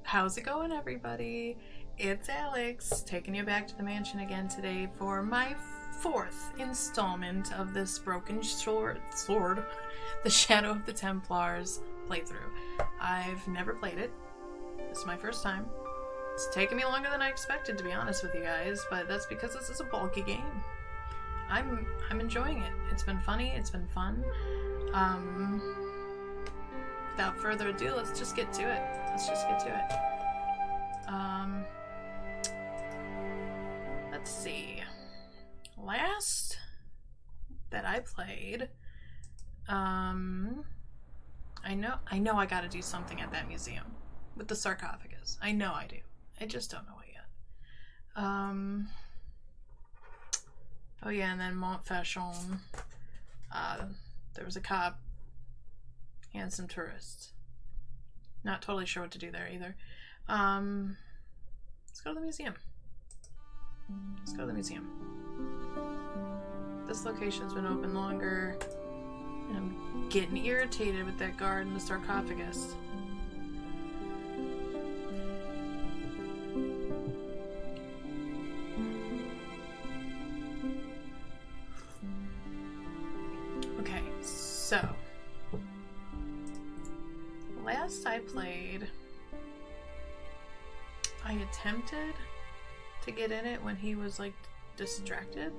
How's it going, everybody? It's Alex, taking you back to the mansion again today for my fourth installment of this Broken Sword, The Shadow of the Templars playthrough. I've never played it. This is my first time. It's taken me longer than I expected, to be honest with you guys, but that's because this is a bulky game. I'm enjoying it. It's been funny, it's been fun. Without further ado, let's just get to it. Let's see. Last that I played, I know I gotta do something at that museum with the sarcophagus. I know I do. I just don't know it yet. Oh yeah, and then Montfaucon. There was a cop and some tourists. Not totally sure what to do there either. Let's go to the museum. This location's been open longer, and I'm getting irritated with that guard and the sarcophagus. Okay, so last I played, I attempted to get in it when he was like distracted.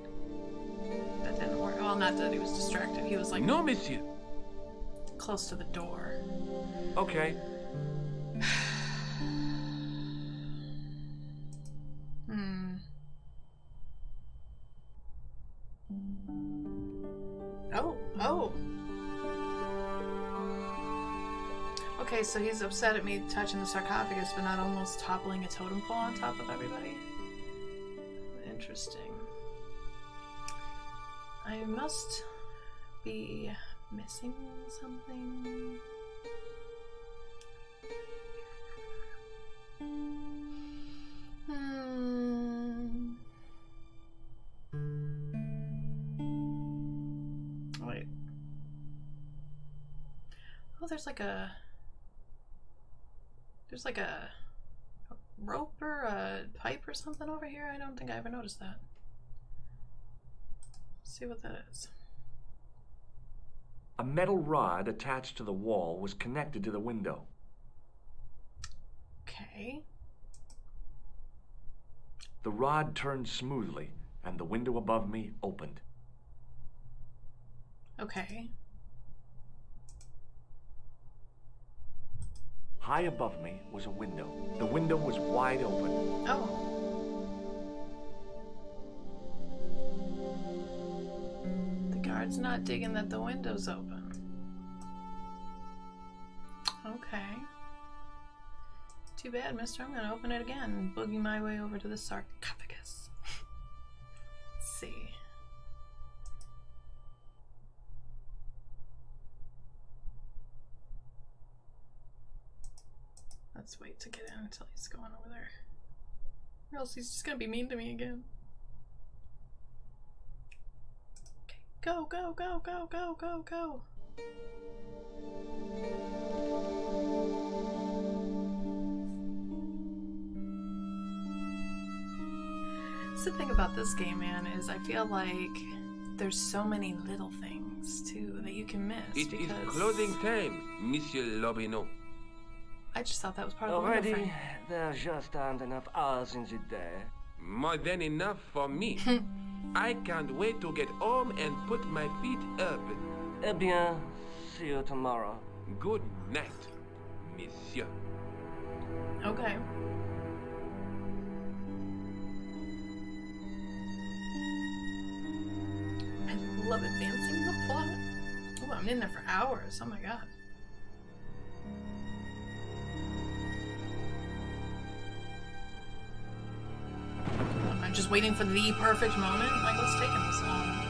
That didn't work. Well, not that he was distracted. He was like, no, monsieur. Close to the door. Okay. Oh. Okay, so he's upset at me touching the sarcophagus, but not almost toppling a totem pole on top of everybody. Interesting. I must be missing something. Wait. Oh, there's like a rope or a pipe or something over here. I don't think I ever noticed that. Let's see what that is. A metal rod attached to the wall was connected to the window. Okay. The rod turned smoothly, and the window above me opened. Okay. High above me was a window. The window was wide open. Oh. The guard's not digging that the window's open. Okay. Too bad, mister. I'm gonna open it again and boogie my way over to the sarcophagus. Let's see. Let's wait to get in until he's going over there. Or else he's just gonna be mean to me again. Okay, go, go, go, go, go, go, go. That's the thing about this game, man, is I feel like there's so many little things, too, that you can miss. It is closing time, Monsieur Lobineau. I just thought that was part of the Already, window frame. there just aren't enough hours in the day. More than enough for me. I can't wait to get home and put my feet up. Eh bien, see you tomorrow. Good night, monsieur. Okay. I love advancing the plot. Oh, I'm in there for hours. Oh my god. I'm just waiting for the perfect moment. Like, what's taking this long?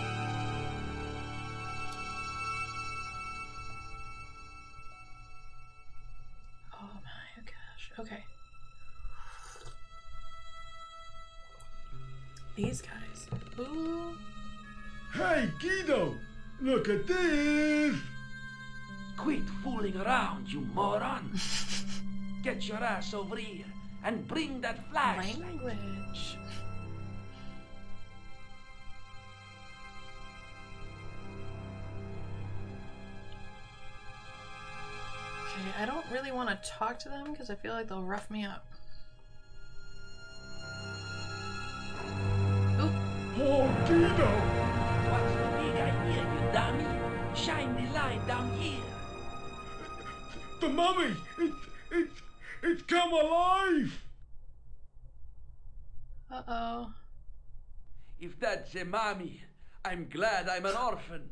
Oh my gosh. Okay. These guys. Ooh. Hey, Guido! Look at this! Quit fooling around, you moron! Get your ass over here and bring that flashlight. Language. Okay, I don't really want to talk to them because I feel like they'll rough me up. Oop. Oh, Guido! What's the big idea, you dummy? Shine the light down here. The mummy! It's come alive! Uh-oh. If that's a mommy, I'm glad I'm an orphan.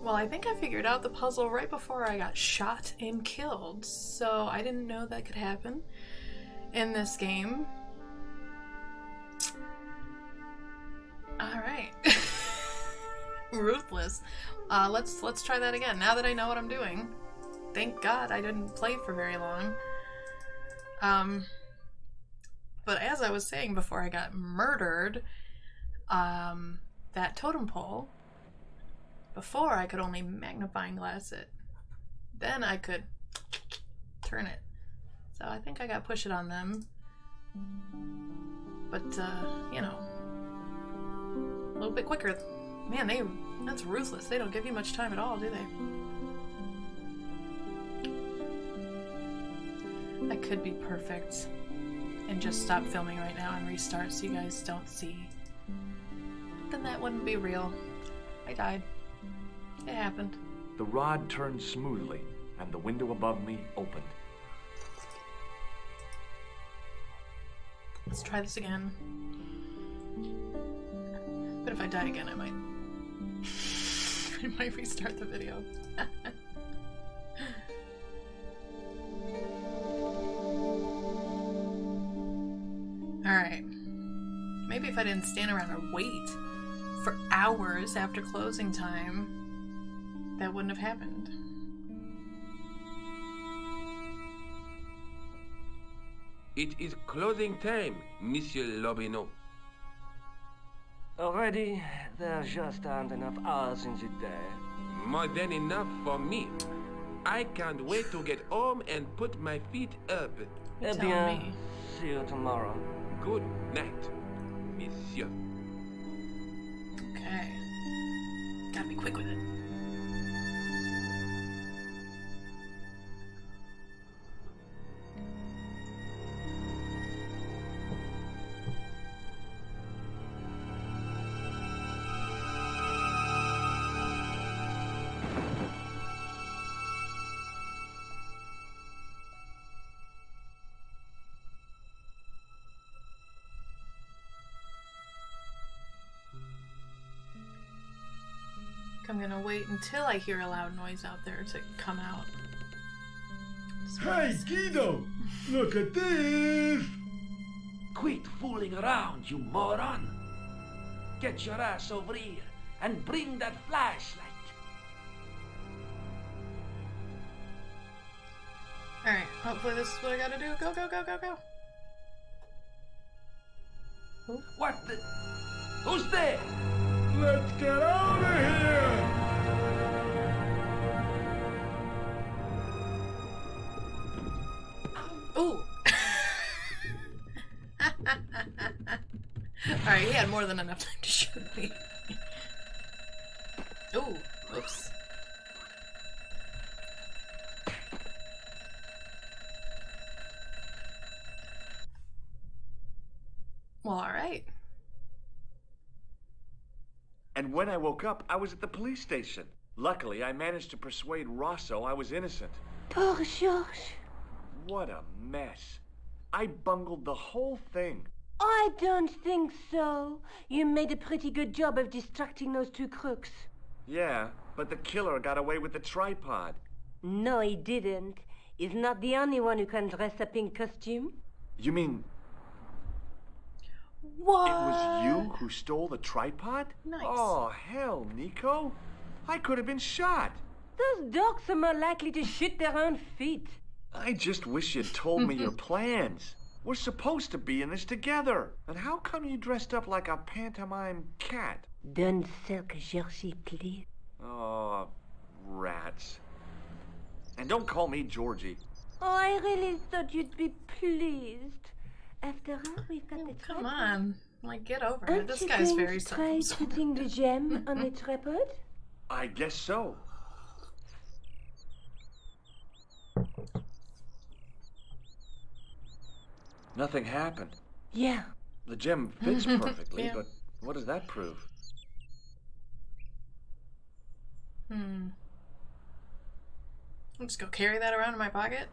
Well, I think I figured out the puzzle right before I got shot and killed, so I didn't know that could happen in this game. Alright. Ruthless. Let's try that again, now that I know what I'm doing. Thank God I didn't play for very long. But as I was saying before I got murdered, that totem pole, before I could only magnifying glass it. Then I could turn it. So I think I got push it on them. But, you know, a little bit quicker. Man, that's ruthless. They don't give you much time at all, do they? I could be perfect and just stop filming right now and restart so you guys don't see. Then that wouldn't be real. I died. It happened. The rod turned smoothly, and the window above me opened. Let's try this again. But if I die again, I might... I might restart the video. Alright. Maybe if I didn't stand around and wait for hours after closing time, that wouldn't have happened. It is closing time, Monsieur Lobineau. Already, there just aren't enough hours in the day. More than enough for me. I can't wait to get home and put my feet up. You're Eh telling bien, me. see you tomorrow. Good night, Monsieur. Okay. Gotta be quick with it. I'm gonna wait until I hear a loud noise out there to come out. Hey, Guido! Look at this! Quit fooling around, you moron. Get your ass over here and bring that flashlight. Alright, hopefully this is what I gotta do. Go, go, go, go, go. What the? Who's there? Let's get out of here! Ooh! Alright, he had more than enough time to shoot me. Ooh, oops. Well, alright. And when I woke up, I was at the police station. Luckily, I managed to persuade Rosso I was innocent. Poor Georges. What a mess. I bungled the whole thing. I don't think so. You made a pretty good job of distracting those two crooks. Yeah, but the killer got away with the tripod. No, he didn't. He's not the only one who can dress up in costume. You mean... What? It was you who stole the tripod? Nice. Oh, hell, Nico. I could have been shot. Those dogs are more likely to shoot their own feet. I just wish you'd told me your plans. We're supposed to be in this together. And how come you dressed up like a pantomime cat? Don't sulk, Georgie, please. Oh, rats. And don't call me Georgie. Oh, I really thought you'd be pleased. After all, we've got the Come tripod. on. Like, get over it. Aren't This you guy's going very to try self-absorbed. putting the gem on the tripod? I guess so. Nothing happened. Yeah. The gem fits perfectly, Yeah. but what does that prove? I'll just go carry that around in my pocket.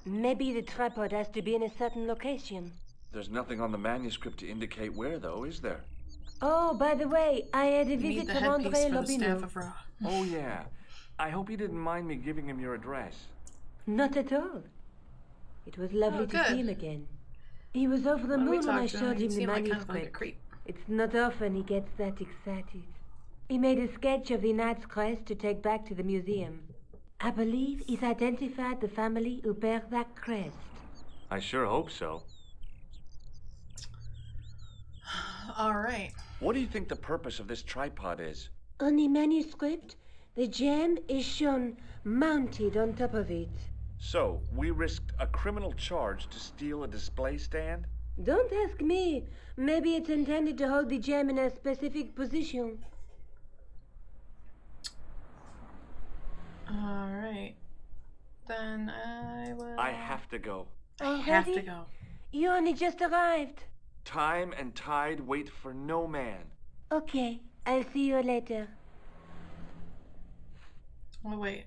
Maybe the tripod has to be in a certain location. There's nothing on the manuscript to indicate where, though, is there? Oh, by the way, I had a You need visit the from headpiece Andre for the Staff Lobino. of Ra. Oh, yeah. I hope you didn't mind me giving him your address. Not at all. It was lovely Oh, to good. see him again. He was over the When we moon when I talked to him, showed he him the seemed like kind of manuscript. like a creep. It's not often he gets that excited. He made a sketch of the Knight's crest to take back to the museum. I believe he's identified the family who bear that crest. I sure hope so. All right. What do you think the purpose of this tripod is? On the manuscript, the gem is shown mounted on top of it. So, we risked a criminal charge to steal a display stand? Don't ask me. Maybe it's intended to hold the gem in a specific position. All right. Then I will. I have to go. I have to Already? go. You only just arrived. Time and tide wait for no man. Okay, I'll see you later. Oh, wait.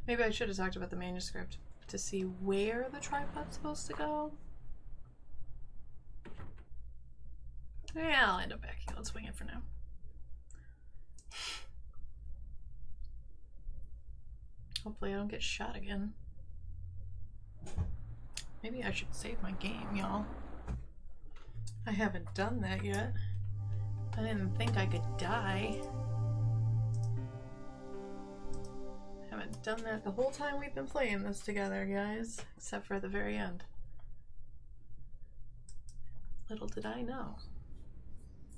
Maybe I should have talked about the manuscript to see where the tripod's supposed to go. Yeah, I'll end up back here. Let's wing it for now. Hopefully I don't get shot again. Maybe I should save my game, y'all. I haven't done that yet. I didn't think I could die. Haven't done that the whole time we've been playing this together, guys. Except for the very end. Little did I know.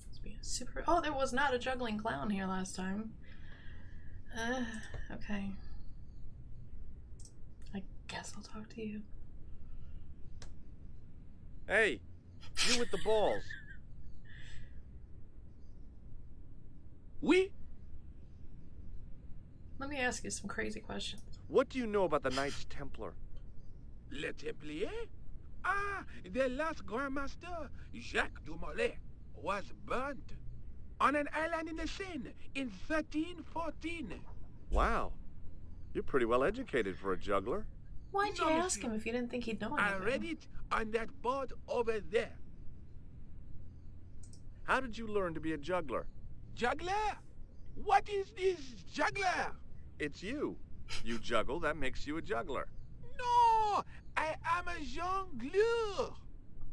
It's being super. Oh, there was not a juggling clown here last time. Okay. I guess I'll talk to you. Hey, you with the balls. Oui? Let me ask you some crazy questions. What do you know about the Knights Templar? Le Templier? Ah, the last Grand Master, Jacques Dumoulin, was burnt on an island in the Seine in 1314. Wow. You're pretty well educated for a juggler. Why'd you No, ask monsieur. him if you didn't think he'd know I anything? read it on that board over there. How did you learn to be a juggler? Juggler? What is this juggler? It's you. You juggle, that makes you a juggler. No, I am a jongleur.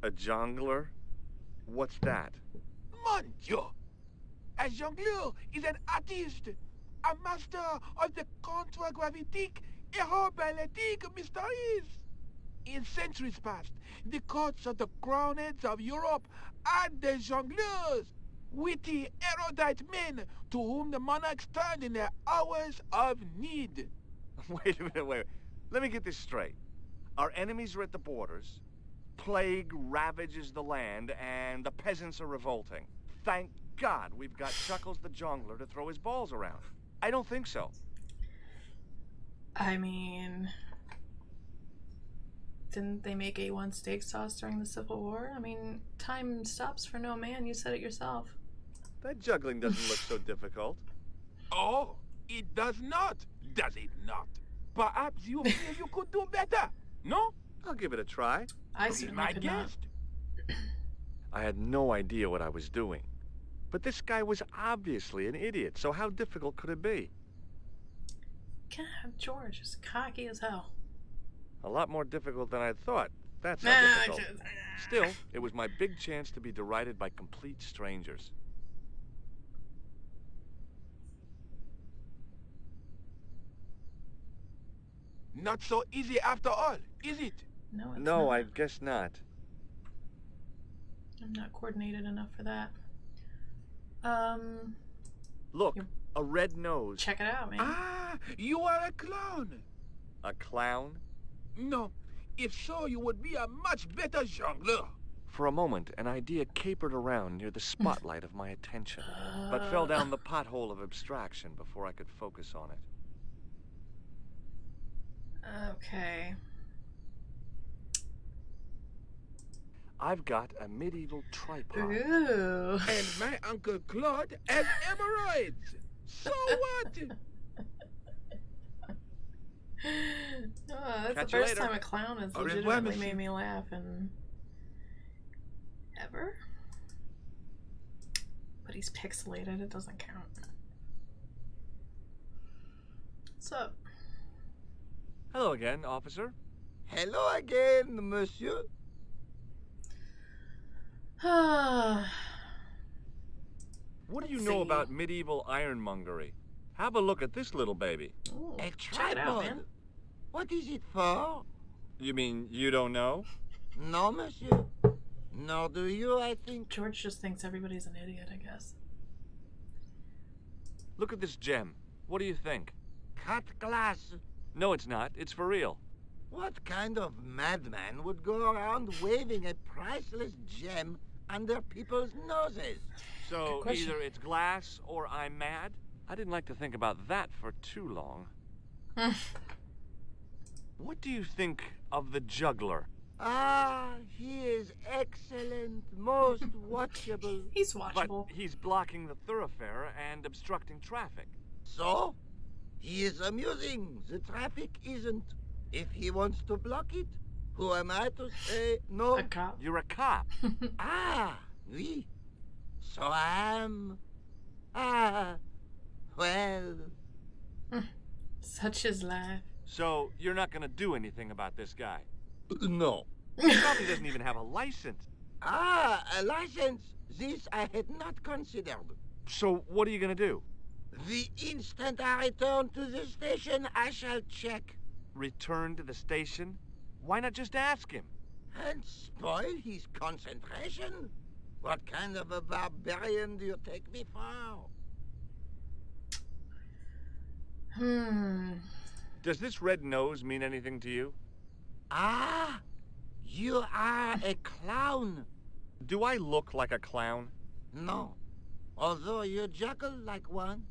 A jongler? What's that? Mon Dieu! A jongleur is an artist, a master of the contragravitic aeroballetic mysteries. In centuries past, the courts of the crowned heads of Europe had the jongleurs, witty, erudite men to whom the monarchs turned in their hours of need. Wait a minute, wait. Let me get this straight. Our enemies are at the borders, plague ravages the land, and the peasants are revolting. Thank God we've got Chuckles the Jongler to throw his balls around. I don't think so. I mean, didn't they make A1 steak sauce during the Civil War? I mean, time stops for no man. You said it yourself. That juggling doesn't look so difficult. Oh, it does not, does it not? Perhaps you feel you could do better, no? I'll give it a try. I Be certainly my could not. guest. I had no idea what I was doing. But this guy was obviously an idiot, so how difficult could it be? God, George is cocky as hell. A lot more difficult than I thought. That's Nah, not difficult. just- Still, it was my big chance to be derided by complete strangers. Not so easy after all, is it? No, it's No, not. I guess not. I'm not coordinated enough for that. Look, You- a red nose. Check it out, man. Ah, you are a clown. A clown? No, if so, you would be a much better jongleur. For a moment, an idea capered around near the spotlight of my attention, but fell down the pothole of abstraction before I could focus on it. Okay. I've got a medieval tripod. Ooh. And my Uncle Claude has hemorrhoids. So what? Oh, that's Catch the you first later. time a clown has Au revoir, legitimately monsieur. made me laugh and ever. But he's pixelated, it doesn't count. What's up? Hello again, officer. Hello again, monsieur. What do you Let's know see. about medieval ironmongery? Have a look at this little baby. Ooh, A check it out, man. What is it for? You mean you don't know? No, monsieur. Nor do you, I think. George just thinks everybody's an idiot, I guess. Look at this gem. What do you think? Cut glass. No, it's not. It's for real. What kind of madman would go around waving a priceless gem under people's noses? So Good question. either it's glass or I'm mad? I didn't like to think about that for too long. What do you think of the juggler? Ah, he is excellent, most watchable. He's But watchable. he's blocking the thoroughfare and obstructing traffic. So? He is amusing. The traffic isn't. If he wants to block it, who am I to say no? A cop. You're a cop. Ah, oui. So I am. Ah, well. Such is life. So you're not gonna do anything about this guy. No. He probably doesn't even have a license. Ah, a license. This I had not considered. So what are you gonna do? The instant I return to the station, I shall check. Return to the station? Why not just ask him? And spoil his concentration? What kind of a barbarian do you take me for? Does this red nose mean anything to you? Ah, you are a clown. Do I look like a clown? No, although you juggle like one.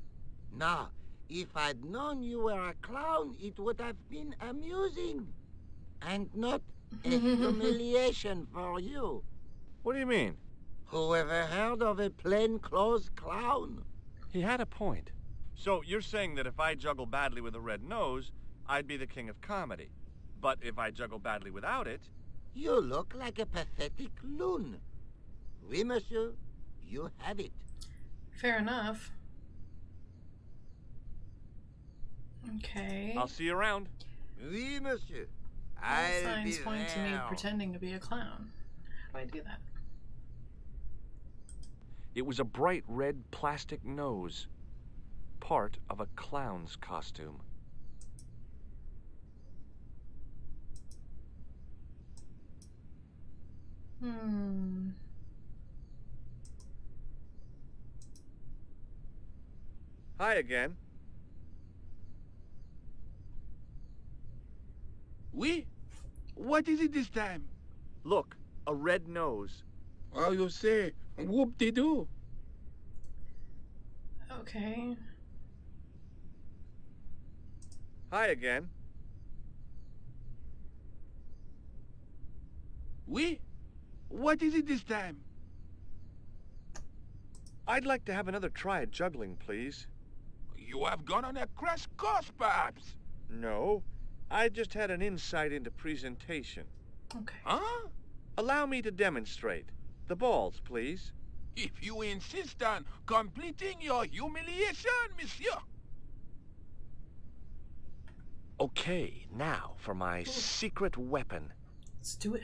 Now, if I'd known you were a clown, it would have been amusing. And not a humiliation for you. What do you mean? Who ever heard of a plainclothes clown? He had a point. So you're saying that if I juggle badly with a red nose, I'd be the king of comedy. But if I juggle badly without it, You look like a pathetic loon. Oui, monsieur, you have it. Fair enough. Okay. I'll see you around. Oui, monsieur. All I'll signs be point to me there. pretending to be a clown. How do I do that? It was a bright red plastic nose. Part of a clown's costume. Hi again. Oui? What is it this time? Look, a red nose. Oh, you say, whoop-de-doo. Okay. Hi again. Oui? What is it this time? I'd like to have another try at juggling, please. You have gone on a crash course, perhaps. No, I just had an insight into presentation. Okay. Huh? Allow me to demonstrate. The balls, please. If you insist on completing your humiliation, monsieur. Okay, now for my secret weapon. Let's do it.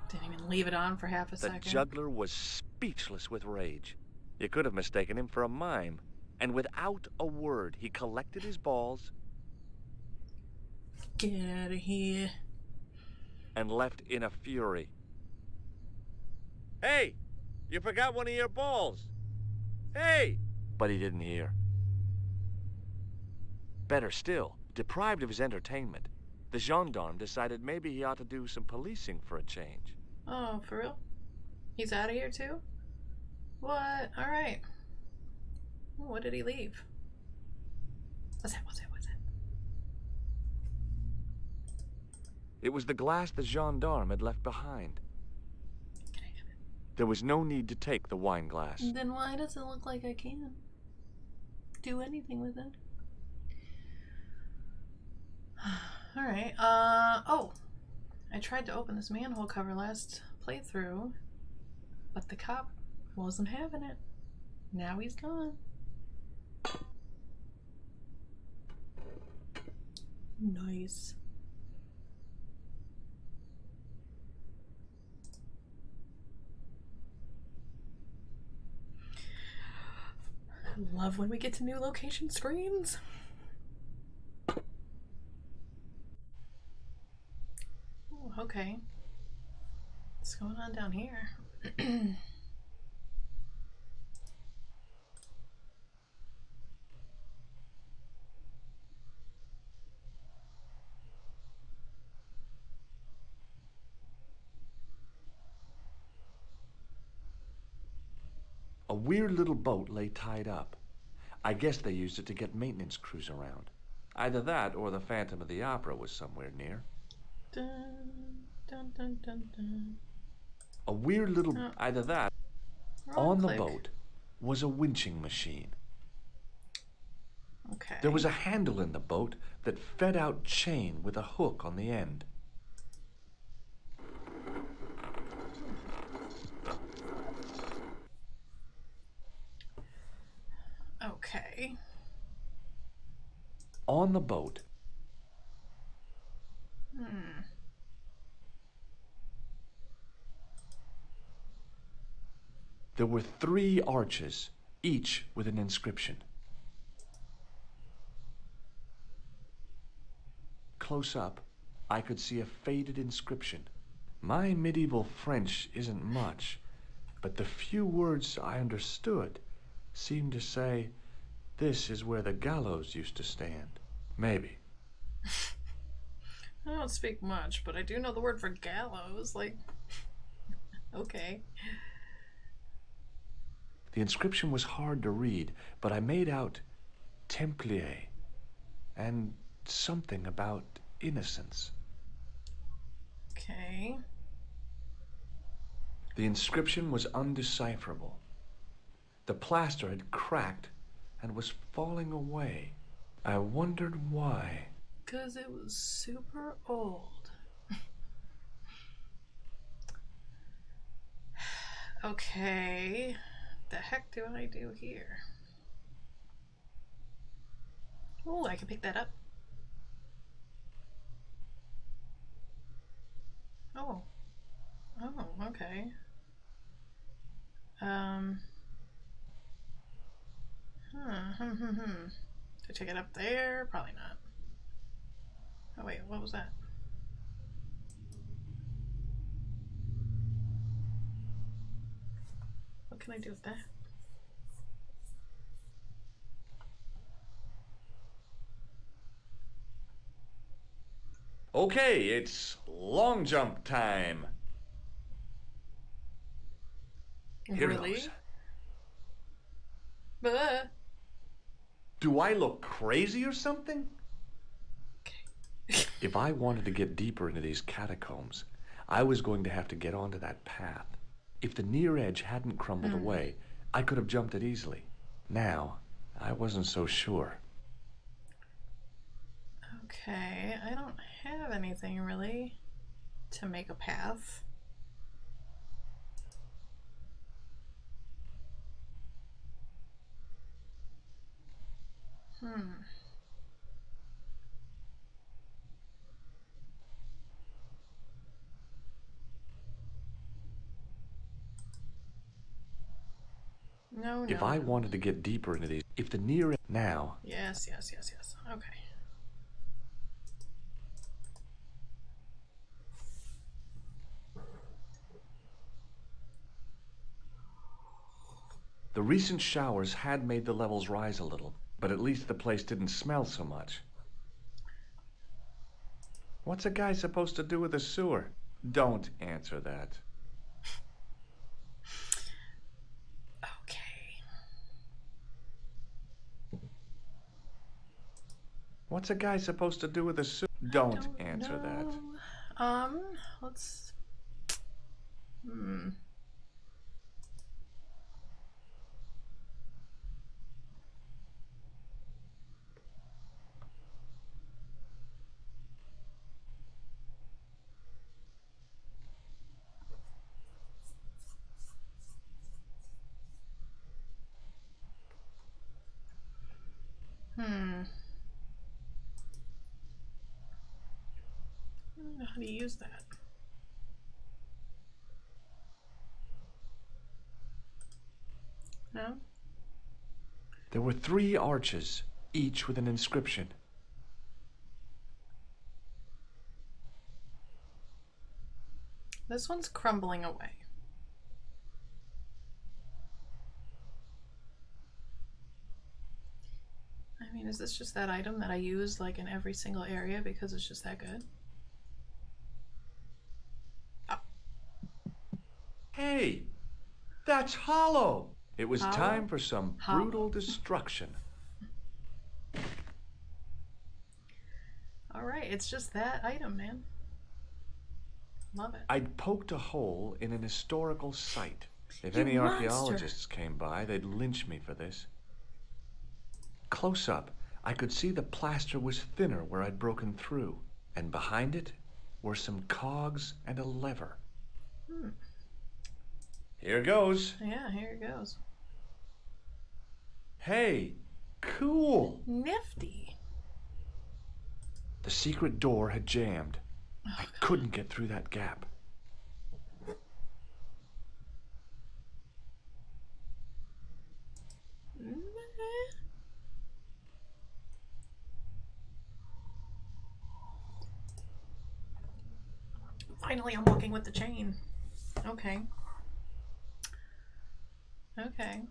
Didn't even leave it on for half a The second. juggler was speechless with rage. You could have mistaken him for a mime. And without a word, he collected his balls Get out of here. and left in a fury. Hey! You forgot one of your balls! Hey! But he didn't hear. Better still, deprived of his entertainment, the gendarme decided maybe he ought to do some policing for a change. Oh, for real? He's out of here too? What? Alright. What did he leave? What's that? It was the glass the gendarme had left behind. Can I have it? There was no need to take the wine glass. Then why does it look like I can do anything with it? Alright, oh! I tried to open this manhole cover last playthrough, but the cop wasn't having it. Now he's gone. Nice. Love when we get to new location screens. Ooh, okay. What's going on down here? A weird little boat lay tied up. I guess they used it to get maintenance crews around. Either that or the Phantom of the Opera was somewhere near. Dun, dun, dun, dun, dun. A weird little... Oh. Either that... Wrong On the click. boat was a winching machine. Okay. There was a handle in the boat that fed out chain with a hook on the end. Okay. On the boat, there were 3 arches, each with an inscription. Close up, I could see a faded inscription. My medieval French isn't much, but the few words I understood seemed to say, "This is where the gallows used to stand." Maybe. I don't speak much, but I do know the word for gallows. Like, okay. The inscription was hard to read, but I made out Templier and something about innocence. Okay. The inscription was undecipherable. The plaster had cracked and was falling away. I wondered why. 'Cause it was super old. Okay. The heck do I do here? Oh, I can pick that up. Oh. Oh, okay. To take it up there? Probably not. Oh wait, what was that? What can I do with that? Okay, it's long jump time. Here Really? goes. But Do I look crazy or something? If I wanted to get deeper into these catacombs, I was going to have to get onto that path. If the near edge hadn't crumbled away, I could have jumped it easily. Now, I wasn't so sure. okay, I don't have anything really to make a path. No, If no. I wanted to get deeper into these, if the near now, Yes. Okay. the recent showers had made the levels rise a little, but at least the place didn't smell so much. What's a guy supposed to do with a sewer? Don't answer that. Okay. What's a guy supposed to do with a sewer? Don't answer that. Let's. I don't know how to use that. No? There were 3 arches, each with an inscription. This one's crumbling away. I mean, is this just that item that I use like in every single area because it's just that good? Oh. Hey, that's hollow. It was Hollow? time for some Hollow. brutal destruction. Alright, it's just that item, man. Love it. I'd poked a hole in an historical site. If You any monster. archaeologists came by, they'd lynch me for this. Close up, I could see the plaster was thinner where I'd broken through, and behind it were some cogs and a lever. Here goes. Yeah, here it goes. Hey, cool. Nifty. The secret door had jammed. I couldn't get through that gap. Finally, I'm walking with the chain. Okay. Okay.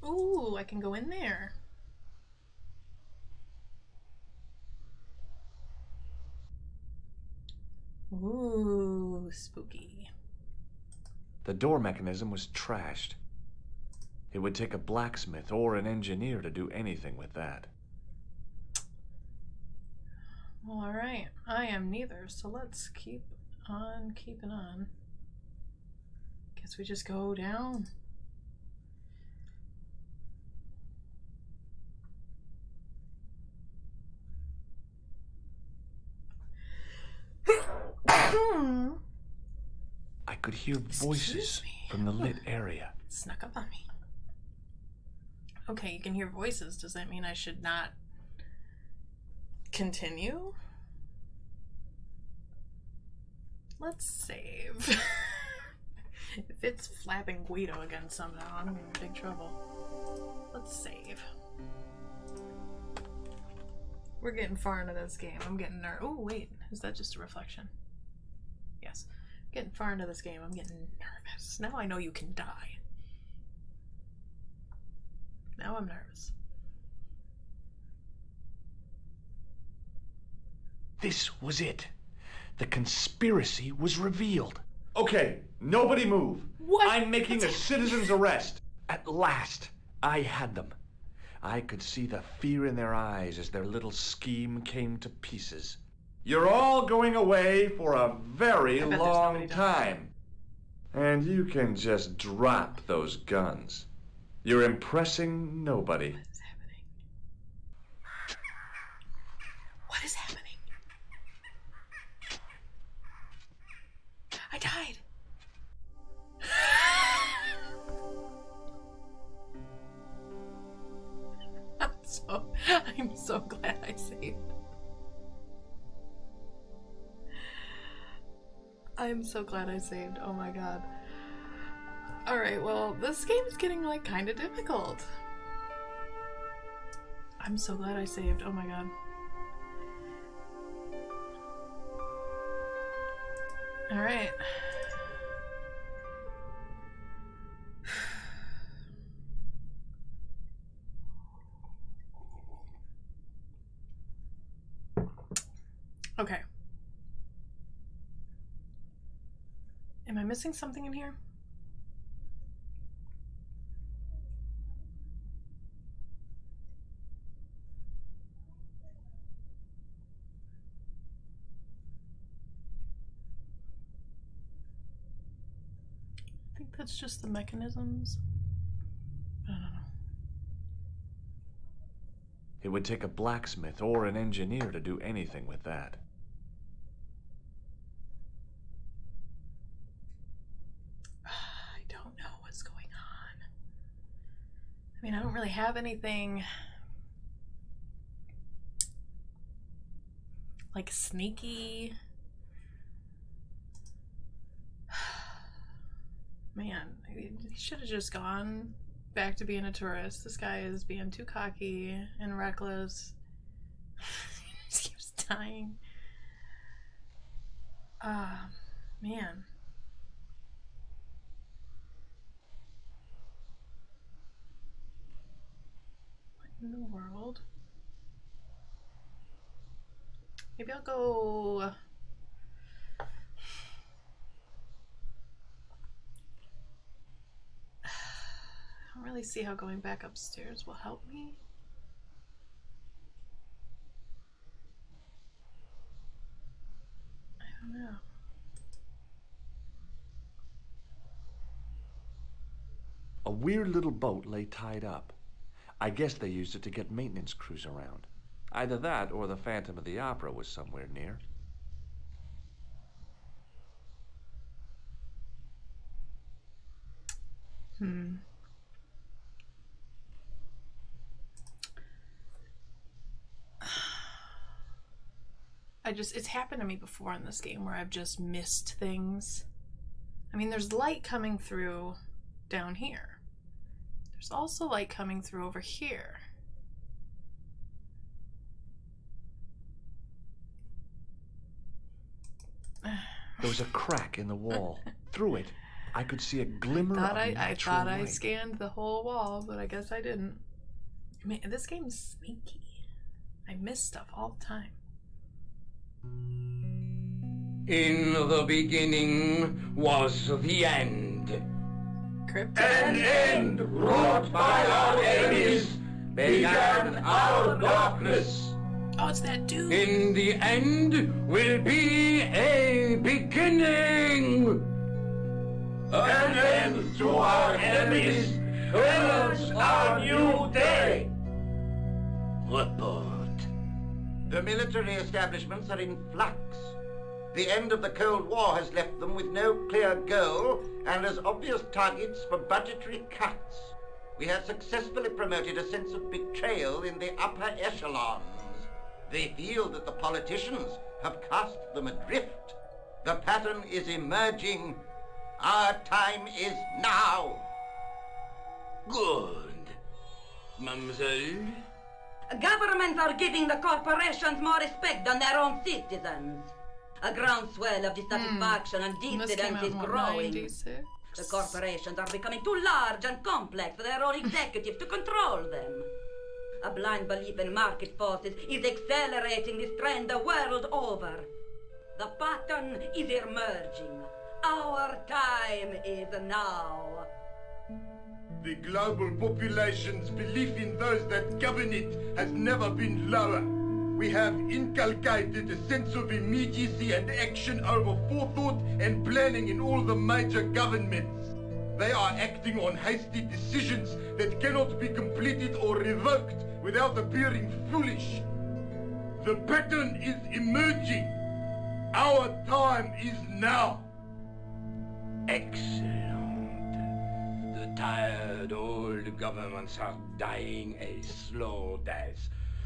Ooh, I can go in there. Ooh, spooky. The door mechanism was trashed. It would take a blacksmith or an engineer to do anything with that. Well, alright. I am neither, so let's keep on keeping on. Guess we just go down. I could hear voices Excuse me. from the lit area. Snuck up on me. Okay, you can hear voices. Does that mean I should not continue? Let's save. If it's flapping Guido again somehow, I'm in big trouble. Let's save. We're getting far into this game. I'm getting nervous. Oh, wait. Is that just a reflection? Yes. Getting far into this game. I'm getting nervous. Now I know you can die. Now I'm nervous. This was it. The conspiracy was revealed. Okay, nobody move. What? I'm making What's a citizen's arrest. At last, I had them. I could see the fear in their eyes as their little scheme came to pieces. You're all going away for a very I bet there's long nobody down time. And you can just drop those guns. You're impressing nobody. What is happening? What is happening? I died. I'm so glad I saved. I'm so glad I saved. Oh my god. Alright, well, this game is getting, like, kind of difficult. I'm so glad I saved. Oh my god. Alright. Okay. Am I missing something in here? I think that's just the mechanisms. I don't know. It would take a blacksmith or an engineer to do anything with that. I don't know what's going on. I mean, I don't really have anything like sneaky. Man, he should have just gone back to being a tourist. This guy is being too cocky and reckless. He just keeps dying. Man. What in the world? Maybe I'll go... I don't really see how going back upstairs will help me. I don't know. A weird little boat lay tied up. I guess they used it to get maintenance crews around. Either that or the Phantom of the Opera was somewhere near. It's happened to me before in this game where I've just missed things. I mean, there's light coming through down here. There's also light coming through over here. There was a crack in the wall. Through it, I could see a glimmer of natural I thought I light. scanned the whole wall, but I guess I didn't. Man, this game's sneaky. I miss stuff all the time. In the beginning was the end. Crypto. An end wrought by our enemies began our darkness. Oh, it's that dude. In the end will be a beginning. An end to our enemies heralds our new day. Report. The military establishments are in flux. The end of the Cold War has left them with no clear goal and as obvious targets for budgetary cuts. We have successfully promoted a sense of betrayal in the upper echelons. They feel that the politicians have cast them adrift. The pattern is emerging. Our time is now. Good. Mademoiselle? Governments are giving the corporations more respect than their own citizens. A groundswell of dissatisfaction and This came dissidence out is in what, growing. 96? The corporations are becoming too large and complex for their own executives to control them. A blind belief in market forces is accelerating this trend the world over. The pattern is emerging. Our time is now. The global population's belief in those that govern it has never been lower. We have inculcated a sense of immediacy and action over forethought and planning in all the major governments. They are acting on hasty decisions that cannot be completed or revoked without appearing foolish. The pattern is emerging. Our time is now. Excellent. The tired old governments are dying a slow death.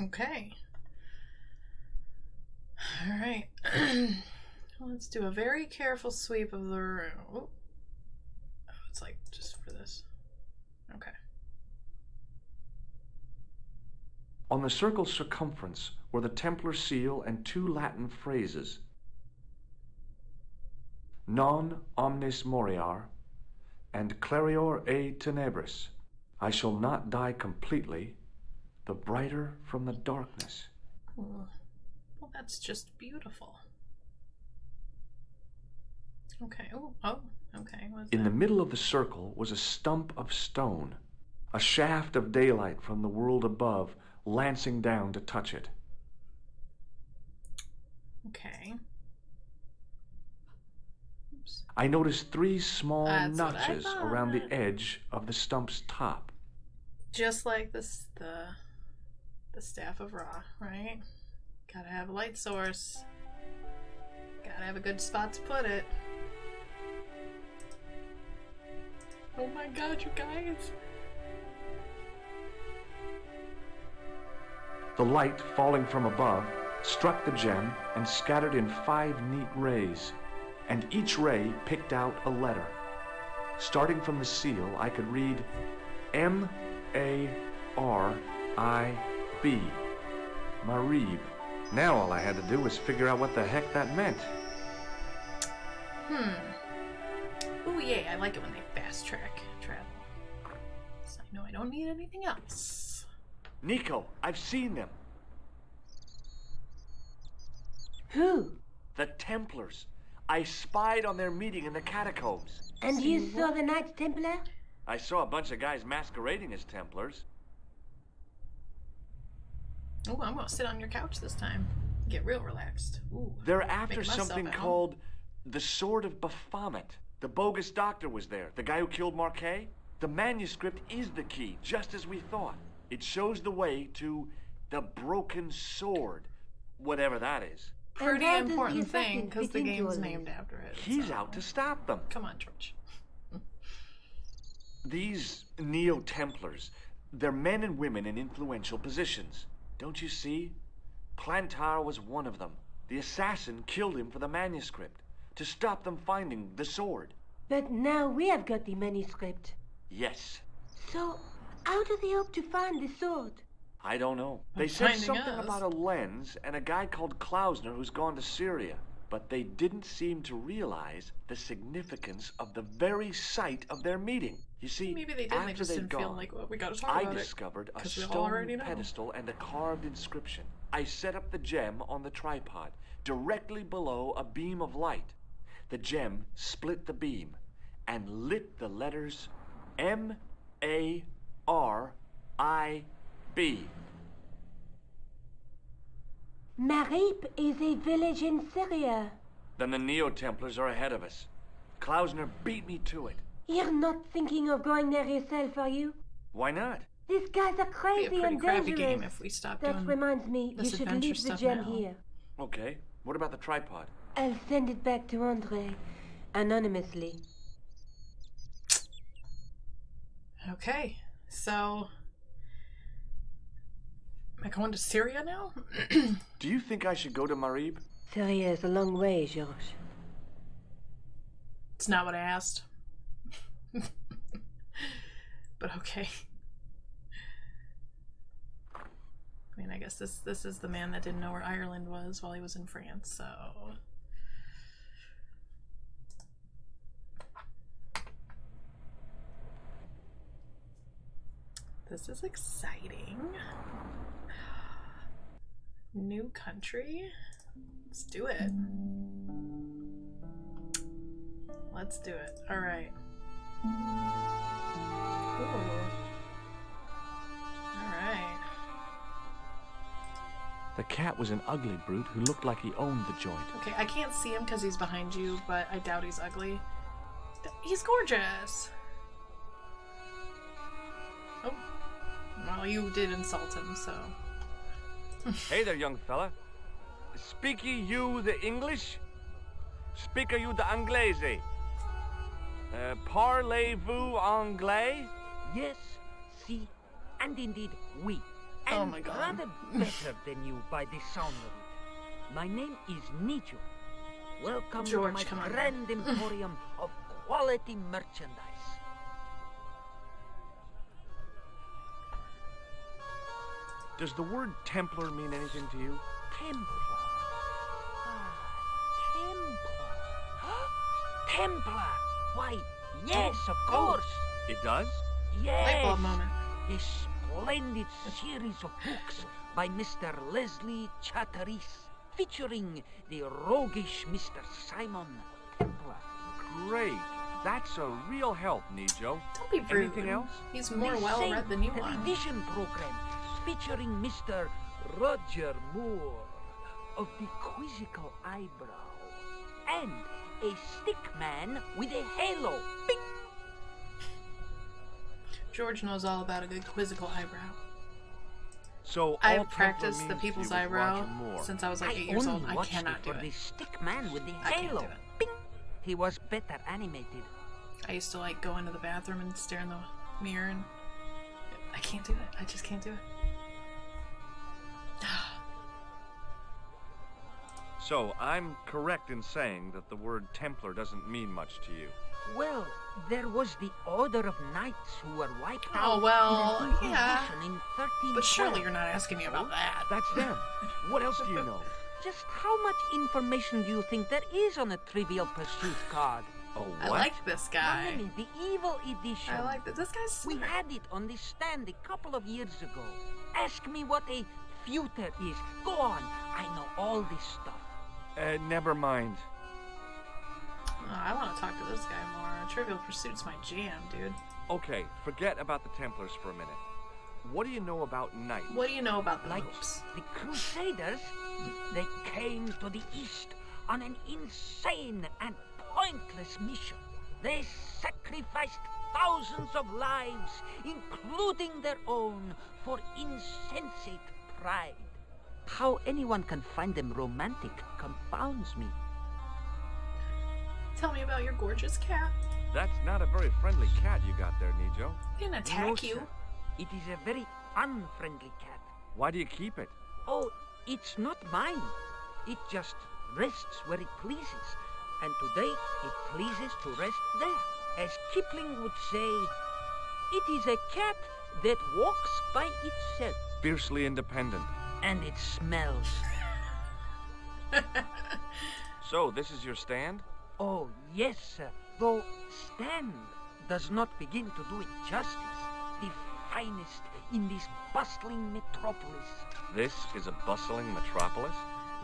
Okay. All right. Let's do a very careful sweep of the room. Oh, it's like just for this. Okay. On the circle's circumference were the Templar seal and 2 Latin phrases. Non omnis moriar and clarior e tenebris. I shall not die completely, the brighter from the darkness. Ooh. Well, that's just beautiful. Okay. Oh, okay. In the middle of the circle was a stump of stone, a shaft of daylight from the world above lancing down to touch it. Okay. Oops. I noticed 3 small That's what I notches thought. around the edge of the stump's top. Just like this, the staff of Ra, right? Gotta have a light source. Gotta have a good spot to put it. Oh my god, you guys! The light falling from above struck the gem and scattered in 5 neat rays, and each ray picked out a letter. Starting from the seal, I could read M-A-R-I-B, Marib. Now all I had to do was figure out what the heck that meant. Oh yeah, I like it when they fast track travel. So I know I don't need anything else. Nico, I've seen them. Who? The Templars. I spied on their meeting in the catacombs. And you saw the Knights Templar? I saw a bunch of guys masquerading as Templars. Oh, I'm gonna sit on your couch this time. Get real relaxed. Ooh, They're after making myself something at home. called the Sword of Baphomet. The bogus doctor was there, the guy who killed Marquet. The manuscript is the key, just as we thought. It shows the way to the broken sword, whatever that is. Pretty how does the important thing, assassin because fit the into all game's this? named after it. He's so. out to stop them. Come on, George. These Neo-Templars, they're men and women in influential positions. Don't you see? Plantar was one of them. The assassin killed him for the manuscript, to stop them finding the sword. But now we have got the manuscript. Yes. So, how do they hope to find the sword? I don't know. By They said finding something us. about a lens and a guy called Klausner who's gone to Syria. But they didn't seem to realize the significance of the very site of their meeting. You see, Maybe they did, after they just they'd didn't feel gone, like, well, we gotta talk I about it. discovered a 'Cause we all already stone know. pedestal and a carved inscription. I set up the gem on the tripod, directly below a beam of light. The gem split the beam and lit the letters M-A-R-I-B. Marib is a village in Syria. Then the Neo-Templars are ahead of us. Klausner beat me to it. You're not thinking of going there yourself, are you? Why not? These guys are Be a crazy pretty and crappy dangerous. game if we stop That doing reminds me, you this should adventure leave the stuff gem now. here. Okay, what about the tripod? I'll send it back to Andre, anonymously. Okay, so am I going to Syria now? Do you think I should go to Marib? Syria is a long way, Georges. It's not what I asked. But okay. I mean, I guess this is the man that didn't know where Ireland was while he was in France, so this is exciting. New country. Let's do it. Let's do it. All right. Ooh. All right. The cat was an ugly brute who looked like he owned the joint. Okay, I can't see him because he's behind you, but I doubt he's ugly. He's gorgeous. Oh. Well, you did insult him, so. Hey there, young fella. speak you the English? Speak you the Anglais? Parlez-vous anglais? Yes, si, and indeed we. And Oh my God. rather better than you by the sound of it. My name is Nijo. Welcome George, to come my on. grand emporium of quality merchandise. Does the word Templar mean anything to you? Templar. Ah, Templar. Templar. Why, yes, of course. It does? Yes. Light bulb moment. A splendid series of books by Mr. Leslie Chatteris, featuring the roguish Mr. Simon Templar. Great. That's a real help, Nijo. Don't be rude. Anything else? He's more The well same read than you are. television program featuring Mr. Roger Moore of the quizzical eyebrow and a stick man with a halo. Bing! George knows all about a good quizzical eyebrow. So I've all practiced Templar the means to people's you is eyebrow Roger Moore. since I was like I 8 years only old. I watched cannot it do for the it. stick man with the I can't halo. do it. Bing! He was better animated. I used to like go into the bathroom and stare in the mirror, and I can't do it. I just can't do it. So I'm correct in saying that the word Templar doesn't mean much to you. Well, there was the Order of Knights who were wiped Oh, out well, in an yeah. Inquisition in 1312. But surely you're not asking me about that. That's them. What else do you know? Just how much information do you think there is on a Trivial Pursuit card? Oh, what? I like this guy. Finally, the evil edition. I like that. This guy's We smart. had it on the stand a couple of years ago. Ask me what a feuter is. Go on. I know all this stuff. Never mind. Oh, I want to talk to this guy more. Trivial Pursuit's my jam, dude. Okay, forget about the Templars for a minute. What do you know about knights? What do you know about the Like Popes? the Crusaders, they came to the East on an insane and pointless mission. They sacrificed thousands of lives, including their own, for insensate pride. How anyone can find them romantic confounds me. Tell me about your gorgeous cat. That's not a very friendly cat you got there, Nijo. He didn't attack No, you. sir. It is a very unfriendly cat. Why do you keep it? Oh, it's not mine. It just rests where it pleases. And today, it pleases to rest there. As Kipling would say, it is a cat that walks by itself. Fiercely independent. And it smells. So, this is your stand? Oh, yes, sir. Though stand does not begin to do it justice. The finest in this bustling metropolis. This is a bustling metropolis?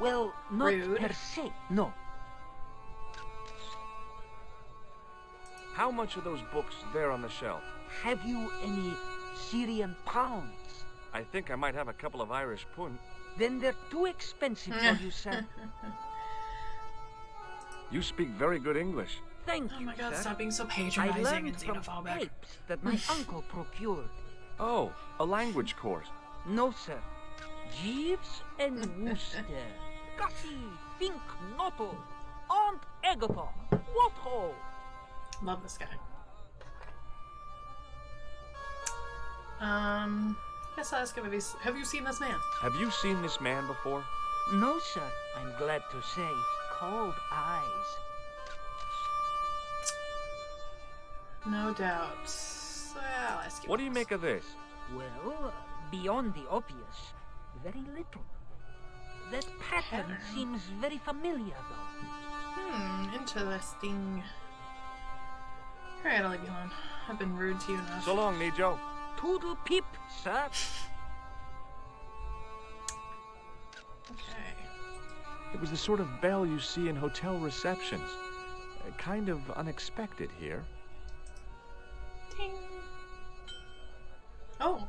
Well, not Rude. per se, no. How much are those books there on the shelf? Have you any Syrian pounds? I think I might have a couple of Irish pund. Then they're too expensive for you, sir. You speak very good English. Thank Oh you, my god, sir. stop being so I patronizing learned and from xenophobic. tapes that my uncle procured. Oh, a language course. No, sir. Jeeves and Wooster. Gussie, Fink, Noto, Aunt Agatha. What ho? Love this guy. Guess I'll ask him if he's. Have you seen this man? Have you seen this man before? No, sir. I'm glad to say. Cold eyes. No doubt. Well, I'll ask you. What do you make of this? Well, beyond the obvious, very little. That pattern seems very familiar, though. Interesting. Alright, I'll leave you alone. I've been rude to you enough. So long, Nijo. Toodle pip, sir. Okay. It was the sort of bell you see in hotel receptions. Kind of unexpected here. Ding. Oh.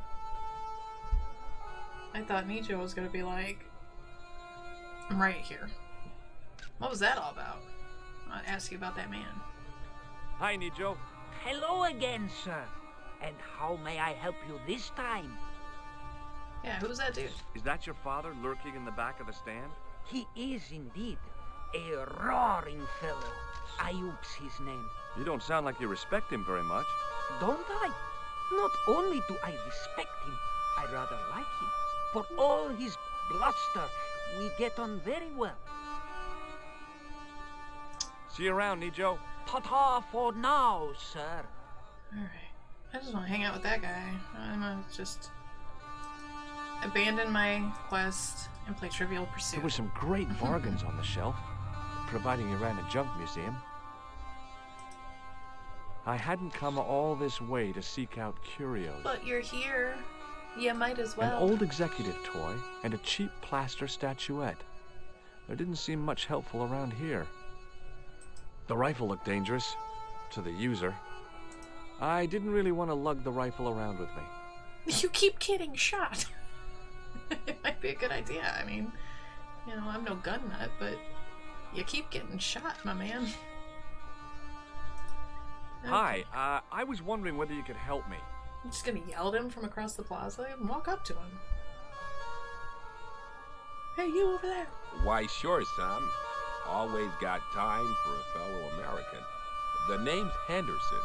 I thought Nijo was gonna be like, I'm right here. What was that all about? I'll ask you about that man. Hi, Nijo. Hello again, sir. And how may I help you this time? Yeah, who's that dude? Is that your father lurking in the back of the stand? He is indeed a roaring fellow. Ayub's his name. You don't sound like you respect him very much. Don't I? Not only do I respect him, I rather like him. For all his bluster, we get on very well. See you around, Nijo. Ta-ta for now, sir. Alright. I just want to hang out with that guy. I'm gonna just abandon my quest and play Trivial Pursuit. There were some great bargains on the shelf, providing you ran a junk museum. I hadn't come all this way to seek out curios. But you're here. You might as An well. old executive toy and a cheap plaster statuette. There didn't seem much helpful around here. The rifle looked dangerous to the user. I didn't really want to lug the rifle around with me. You keep getting shot. It might be a good idea. I mean, you know, I'm no gun nut, but you keep getting shot, my man. Hi, I was wondering whether you could help me. I'm just gonna yell at him from across the plaza and walk up to him. Hey, you over there. Why, sure, son. Always got time for a fellow American. The name's Henderson.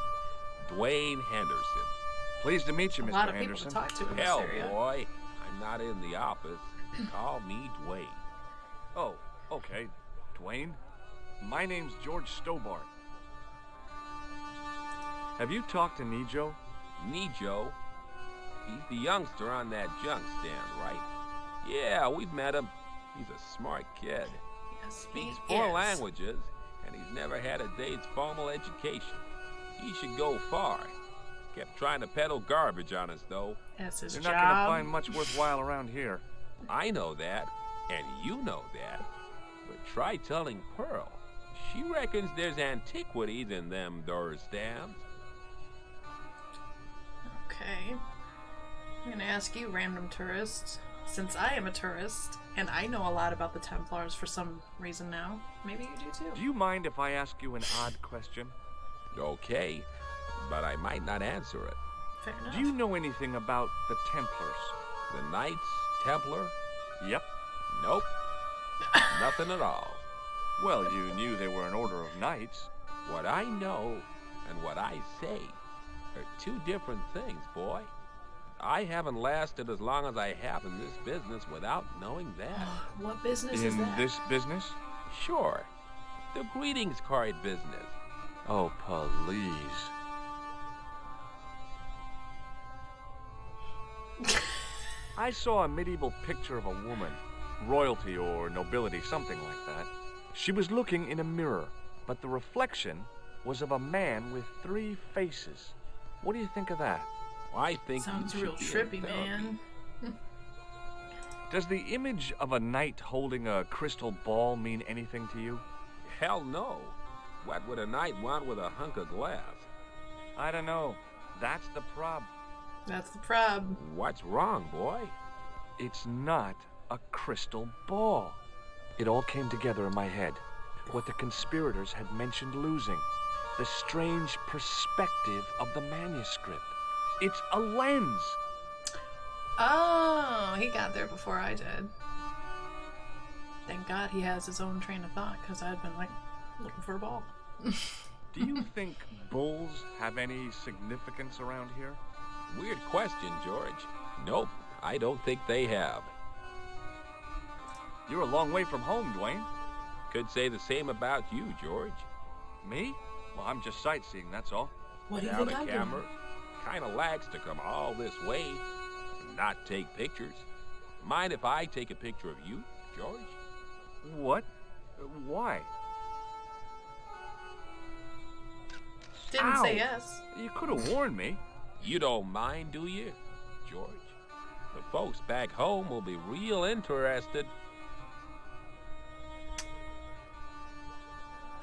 Dwayne Henderson. Pleased to meet you, A Mr. lot of people Henderson. to talk to in this Hell, area. boy, I'm not in the office. Call me Dwayne. Oh, okay. Dwayne? My name's George Stobart. Have you talked to Nijo? Nijo? He's the youngster on that junk stand, right? Yeah, we've met him. He's a smart kid. Yes, Speaks he 4 is. languages, and he's never had a day's formal education. He should go far. Kept trying to peddle garbage on us, though. That's his You're job. not gonna find much worthwhile around here. I know that, and you know that. But try telling Pearl. She reckons there's antiquities in them door stands. Okay. I'm gonna ask you, random tourist, since I am a tourist, and I know a lot about the Templars for some reason now. Maybe you do too. Do you mind if I ask you an odd question? Okay, but I might not answer it. Fair enough. Do you know anything about the Templars? The Knights Templar? Yep. Nope. Nothing at all. Well, you knew they were an order of knights. What I know and what I say are 2 different things, boy. I haven't lasted as long as I have in this business without knowing that. What business is In that? this business? Sure. The greetings card business. Oh, please. I saw a medieval picture of a woman, royalty or nobility, something like that. She was looking in a mirror, but the reflection was of a man with 3 faces. What do you think of that? I think Sounds you real should be in trippy, therapy. man. Does the image of a knight holding a crystal ball mean anything to you? Hell no. What would a knight want with a hunk of glass? I don't know. That's the problem. That's the prob. What's wrong, boy? It's not a crystal ball. It all came together in my head. What the conspirators had mentioned losing. The strange perspective of the manuscript. It's a lens. Oh, he got there before I did. Thank God he has his own train of thought, because I'd been like looking for a ball. Do you think bulls have any significance around here? Weird question, George. Nope, I don't think they have. You're a long way from home, Dwayne. Could say the same about you, George. Me? Well, I'm just sightseeing, that's all. What do you Without think a I'm camera, doing? kinda lax to come all this way and not take pictures. Mind if I take a picture of you, George? What? Why? Didn't Ow. say yes. You could have warned me. You don't mind, do you, George? The folks back home will be real interested.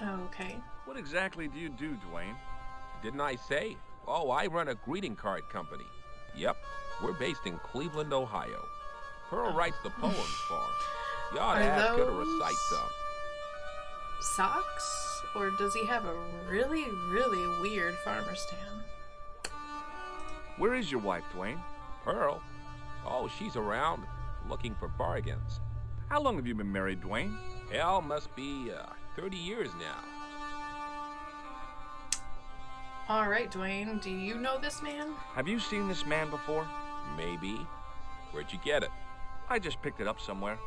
Okay. What exactly do you do, Dwayne? Didn't I say? Oh, I run a greeting card company. Yep, we're based in Cleveland, Ohio. Pearl writes the poems for him. You ought to Are ask her to those recite some. Socks? Or does he have a really, really weird farmer stand? Where is your wife, Dwayne? Pearl? Oh, she's around, looking for bargains. How long have you been married, Dwayne? Hell, must be 30 years now. All right, Dwayne, do you know this man? Have you seen this man before? Maybe. Where'd you get it? I just picked it up somewhere.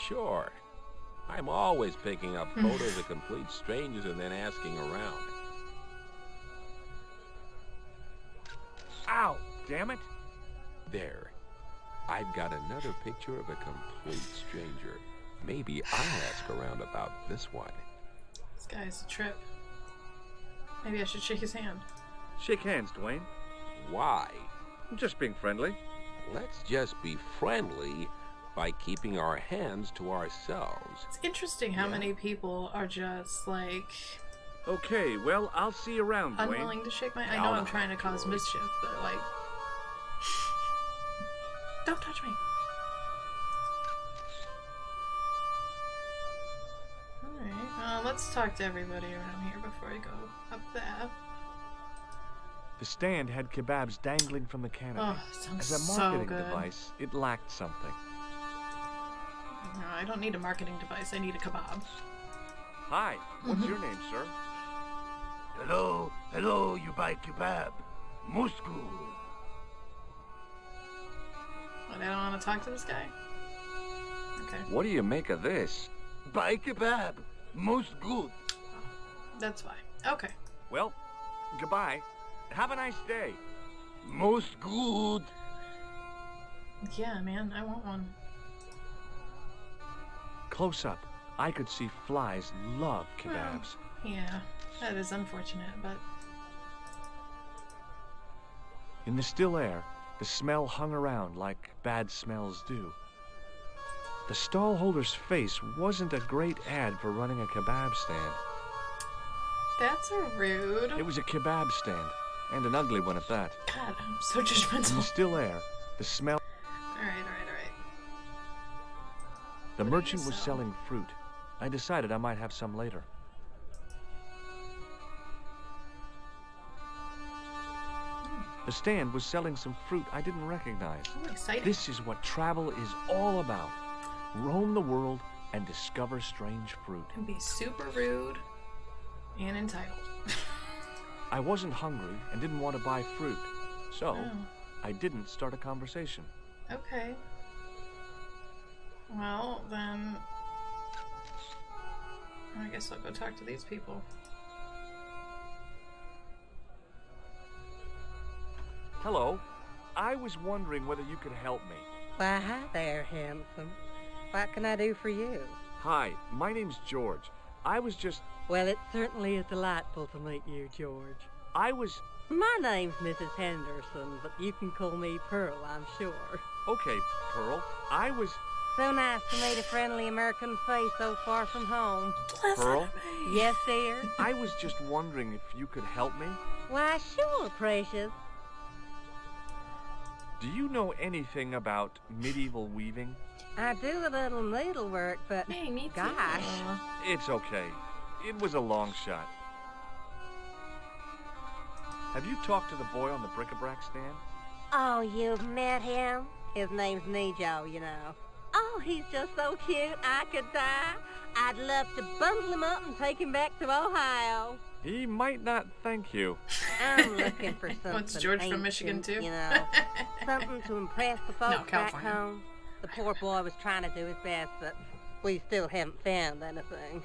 Sure. I'm always picking up photos of complete strangers and then asking around. Ow! Damn it! There. I've got another picture of a complete stranger. Maybe I'll ask around about this one. This guy's a trip. Maybe I should shake his hand. Shake hands, Dwayne. Why? I'm just being friendly. Let's just be friendly by keeping our hands to ourselves. It's interesting how many people are just like... Okay, well, I'll see you around, Dwayne. unwilling to shake my... I know I'm trying to cause mischief, but like... Don't touch me. Alright, let's talk to everybody around here before I go up there. The stand had kebabs dangling from the canopy. Oh, sounds As a so marketing good. device, it lacked something. No, I don't need a marketing device. I need a kebab. Hi, what's your name, sir? Hello, hello, you buy kebab. Moscow. But I don't want to talk to this guy. Okay. What do you make of this? Buy kebab. Most good. That's why. Okay. Well, goodbye. Have a nice day. Most good. Yeah, man, I want one. Close up, I could see flies love kebabs. Well, yeah, that is unfortunate, but... In the still air, the smell hung around like bad smells do. The stallholder's face wasn't a great ad for running a kebab stand. That's rude. It was a kebab stand, and an ugly one at that. God, I'm so In the judgmental. still air, the smell... Alright. The What did merchant you was sell? selling fruit. I decided I might have some later. The stand was selling some fruit I didn't recognize. Oh, exciting. This is what travel is all about. Roam the world and discover strange fruit. And be super rude and entitled. I wasn't hungry and didn't want to buy fruit, so Oh. I didn't start a conversation. Okay. Well, then... I guess I'll go talk to these people. Hello. I was wondering whether you could help me. Why, hi there, handsome. What can I do for you? Hi, my name's George. I was just... Well, it certainly is delightful to meet you, George. I was... My name's Mrs. Henderson, but you can call me Pearl, I'm sure. Okay, Pearl. I was... So nice to meet a friendly American face so far from home. Pearl? Yes, dear? I was just wondering if you could help me. Why, sure, precious. Do you know anything about medieval weaving? I do a little needlework, but Hey, me too. gosh. It's okay. It was a long shot. Have you talked to the boy on the bric-a-brac stand? Oh, you've met him? His name's Nejo, you know. Oh, he's just so cute, I could die. I'd love to bundle him up and take him back to Ohio. He might not thank you. I'm looking for something What's George from Michigan, ancient, too? You know, something to impress the folks back California. home. The poor boy was trying to do his best, but we still haven't found anything.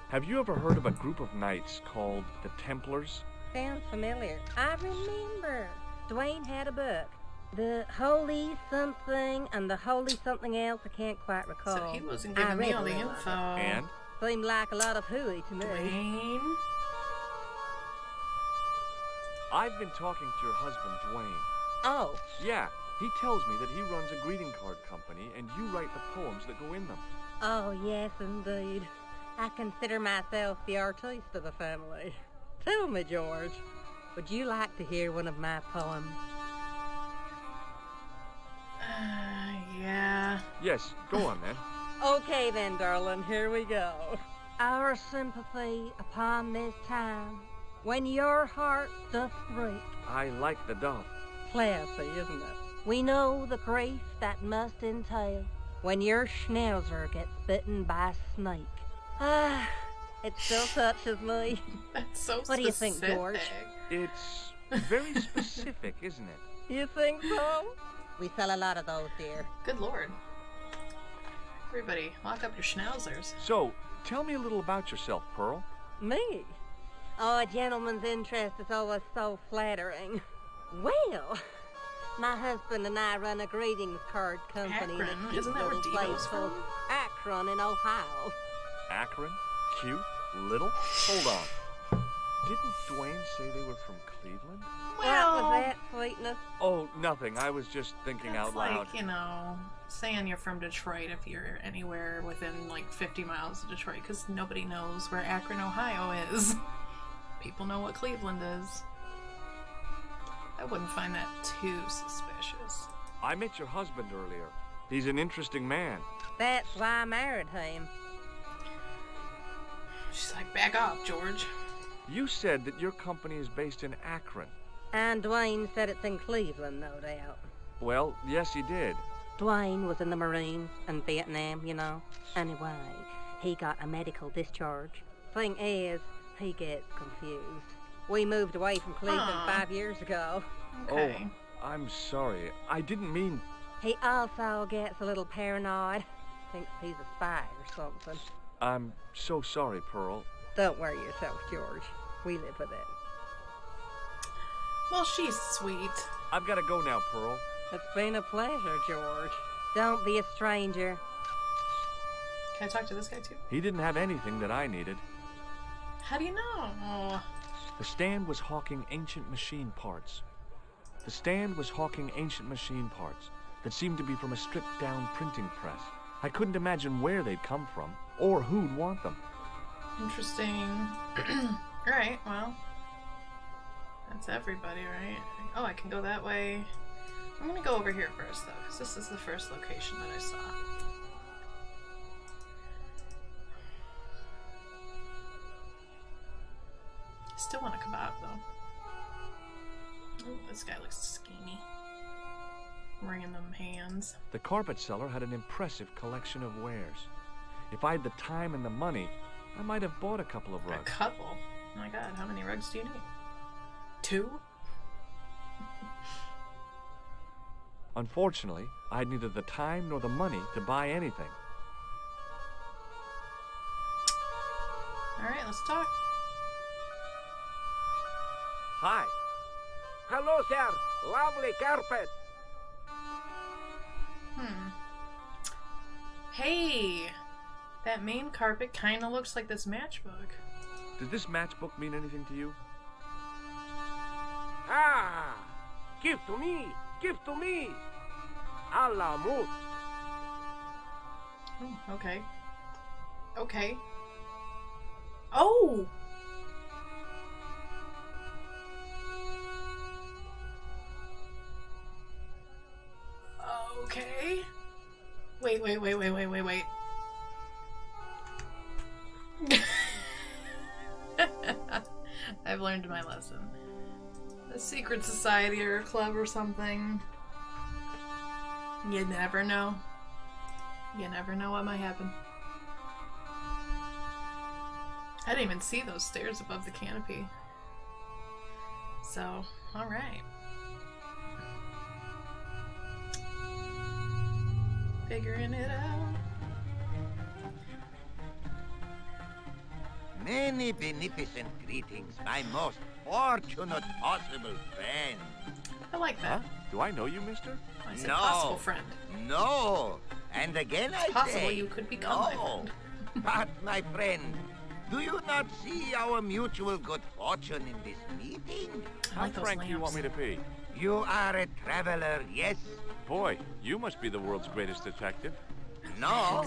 Have you ever heard of a group of knights called the Templars? Sounds familiar. I remember. Dwayne had a book. The Holy Something and the Holy Something Else, I can't quite recall. So he wasn't I giving me read all the a little of info. it. And? Seemed like a lot of hooey to me. Dwayne? I've been talking to your husband, Dwayne. Oh, Yeah, he tells me that he runs a greeting card company and you write the poems that go in them. oh yes indeed. I consider myself the artiste of the family. Tell me, George, would you like to hear one of my poems? Yeah. Yes, go on then. Okay then, darling, here we go. Our sympathy upon this time, when your heart doth break. I like the doth. Classy, isn't it? We know the grief that must entail when your schnauzer gets bitten by a snake. Ah, it still touches me. That's so What do you think, George? It's very specific, isn't it? You think so? We sell a lot of those, dear. Good lord. Everybody, lock up your schnauzers. So, tell me a little about yourself, Pearl. Me? Oh, a gentleman's interest is always so flattering. Well, my husband and I run a greetings card company in a Akron? cute Isn't that where little Devo's place from? called Akron in Ohio. Akron? Cute? Little? Hold on. Didn't Dwayne say they were from Cleveland? What was that, sweetness? Oh, nothing. I was just thinking out loud. Like, you know, saying you're from Detroit if you're anywhere within like 50 miles of Detroit, because nobody knows where Akron, Ohio is. People know what Cleveland is. I wouldn't find that too suspicious. I met your husband earlier. He's an interesting man. That's why I married him. She's like, back off, George. You said that your company is based in Akron. And Dwayne said it's in Cleveland, no doubt. Well, yes, he did. Dwayne was in the Marines in Vietnam, you know. Anyway, he got a medical discharge. Thing is, he gets confused. We moved away from Cleveland 5 years ago. Okay. Oh, I'm sorry. I didn't mean... He also gets a little paranoid. Thinks he's a spy or something. I'm so sorry, Pearl. Don't worry yourself, George. We live with it. Well, she's sweet. I've got to go now, Pearl. It's been a pleasure, George. Don't be a stranger. Can I talk to this guy too? He didn't have anything that I needed. How do you know? Oh. The stand was hawking ancient machine parts. The stand was hawking ancient machine parts that seemed to be from a stripped-down printing press. I couldn't imagine where they'd come from, or who'd want them. Interesting. Alright, well. That's everybody, right? Oh, I can go that way. I'm gonna go over here first, though, because this is the first location that I saw. I still want a kebab, though. Oh, this guy looks schemy. Wringing them hands. The carpet seller had an impressive collection of wares. If I had the time and the money, I might have bought a couple of rugs. A couple? Oh my god, how many rugs do you need? 2? Unfortunately, I had neither the time nor the money to buy anything. Alright, let's talk. Hi. Hello, sir. Lovely carpet. Hey! That main carpet kinda looks like this matchbook. Does this matchbook mean anything to you? Ah! Give to me! Give to me! A la mousse. Oh, okay. Okay. Oh! Okay. Wait. I've learned my lesson. A secret society or a club or something. You never know. You never know what might happen. I didn't even see those stairs above the canopy. So, alright. Figuring it out. Many beneficent greetings, my most fortunate possible friend. I like that. Huh? Do I know you, mister? I said possible friend. No. And again It's I possible say, you could become my friend. But, my friend, do you not see our mutual good fortune in this meeting? How frank do you want me to be? You are a traveler, yes? Boy, you must be the world's greatest detective. No,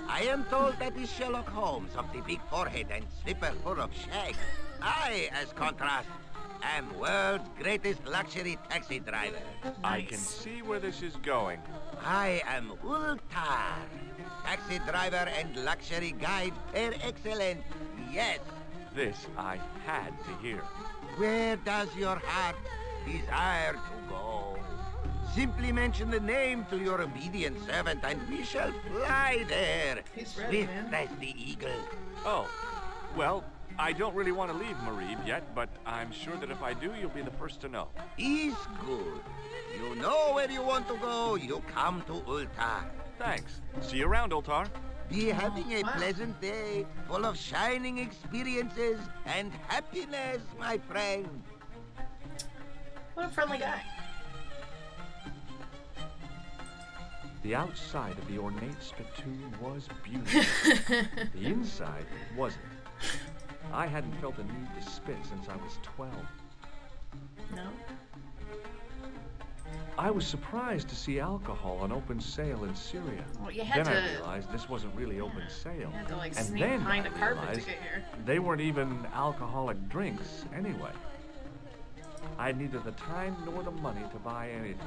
I am told that is Sherlock Holmes of the big forehead and slipper full of shag. I, as contrast, am world's greatest luxury taxi driver. I can see where this is going. I am Ultar, taxi driver and luxury guide per excellence, yes. This I had to hear. Where does your heart desire to go? Simply mention the name to your obedient servant, and we shall fly there. He's ready, Swift man. as the eagle. Oh, well, I don't really want to leave Marib yet, but I'm sure that if I do, you'll be the first to know. Is good. You know where you want to go. You come to Ultar. Thanks. See you around, Ultar. Be having a wow. pleasant day, full of shining experiences and happiness, my friend. What a friendly guy. The outside of the ornate spittoon was beautiful. The inside wasn't. I hadn't felt a need to spit since I was 12. No? I was surprised to see alcohol on open sale in Syria. Well, you had then to... I realized this wasn't really open sale. You had to, like, and sneak then behind I a carpet to realized get here. they weren't even alcoholic drinks anyway. I had neither the time nor the money to buy anything.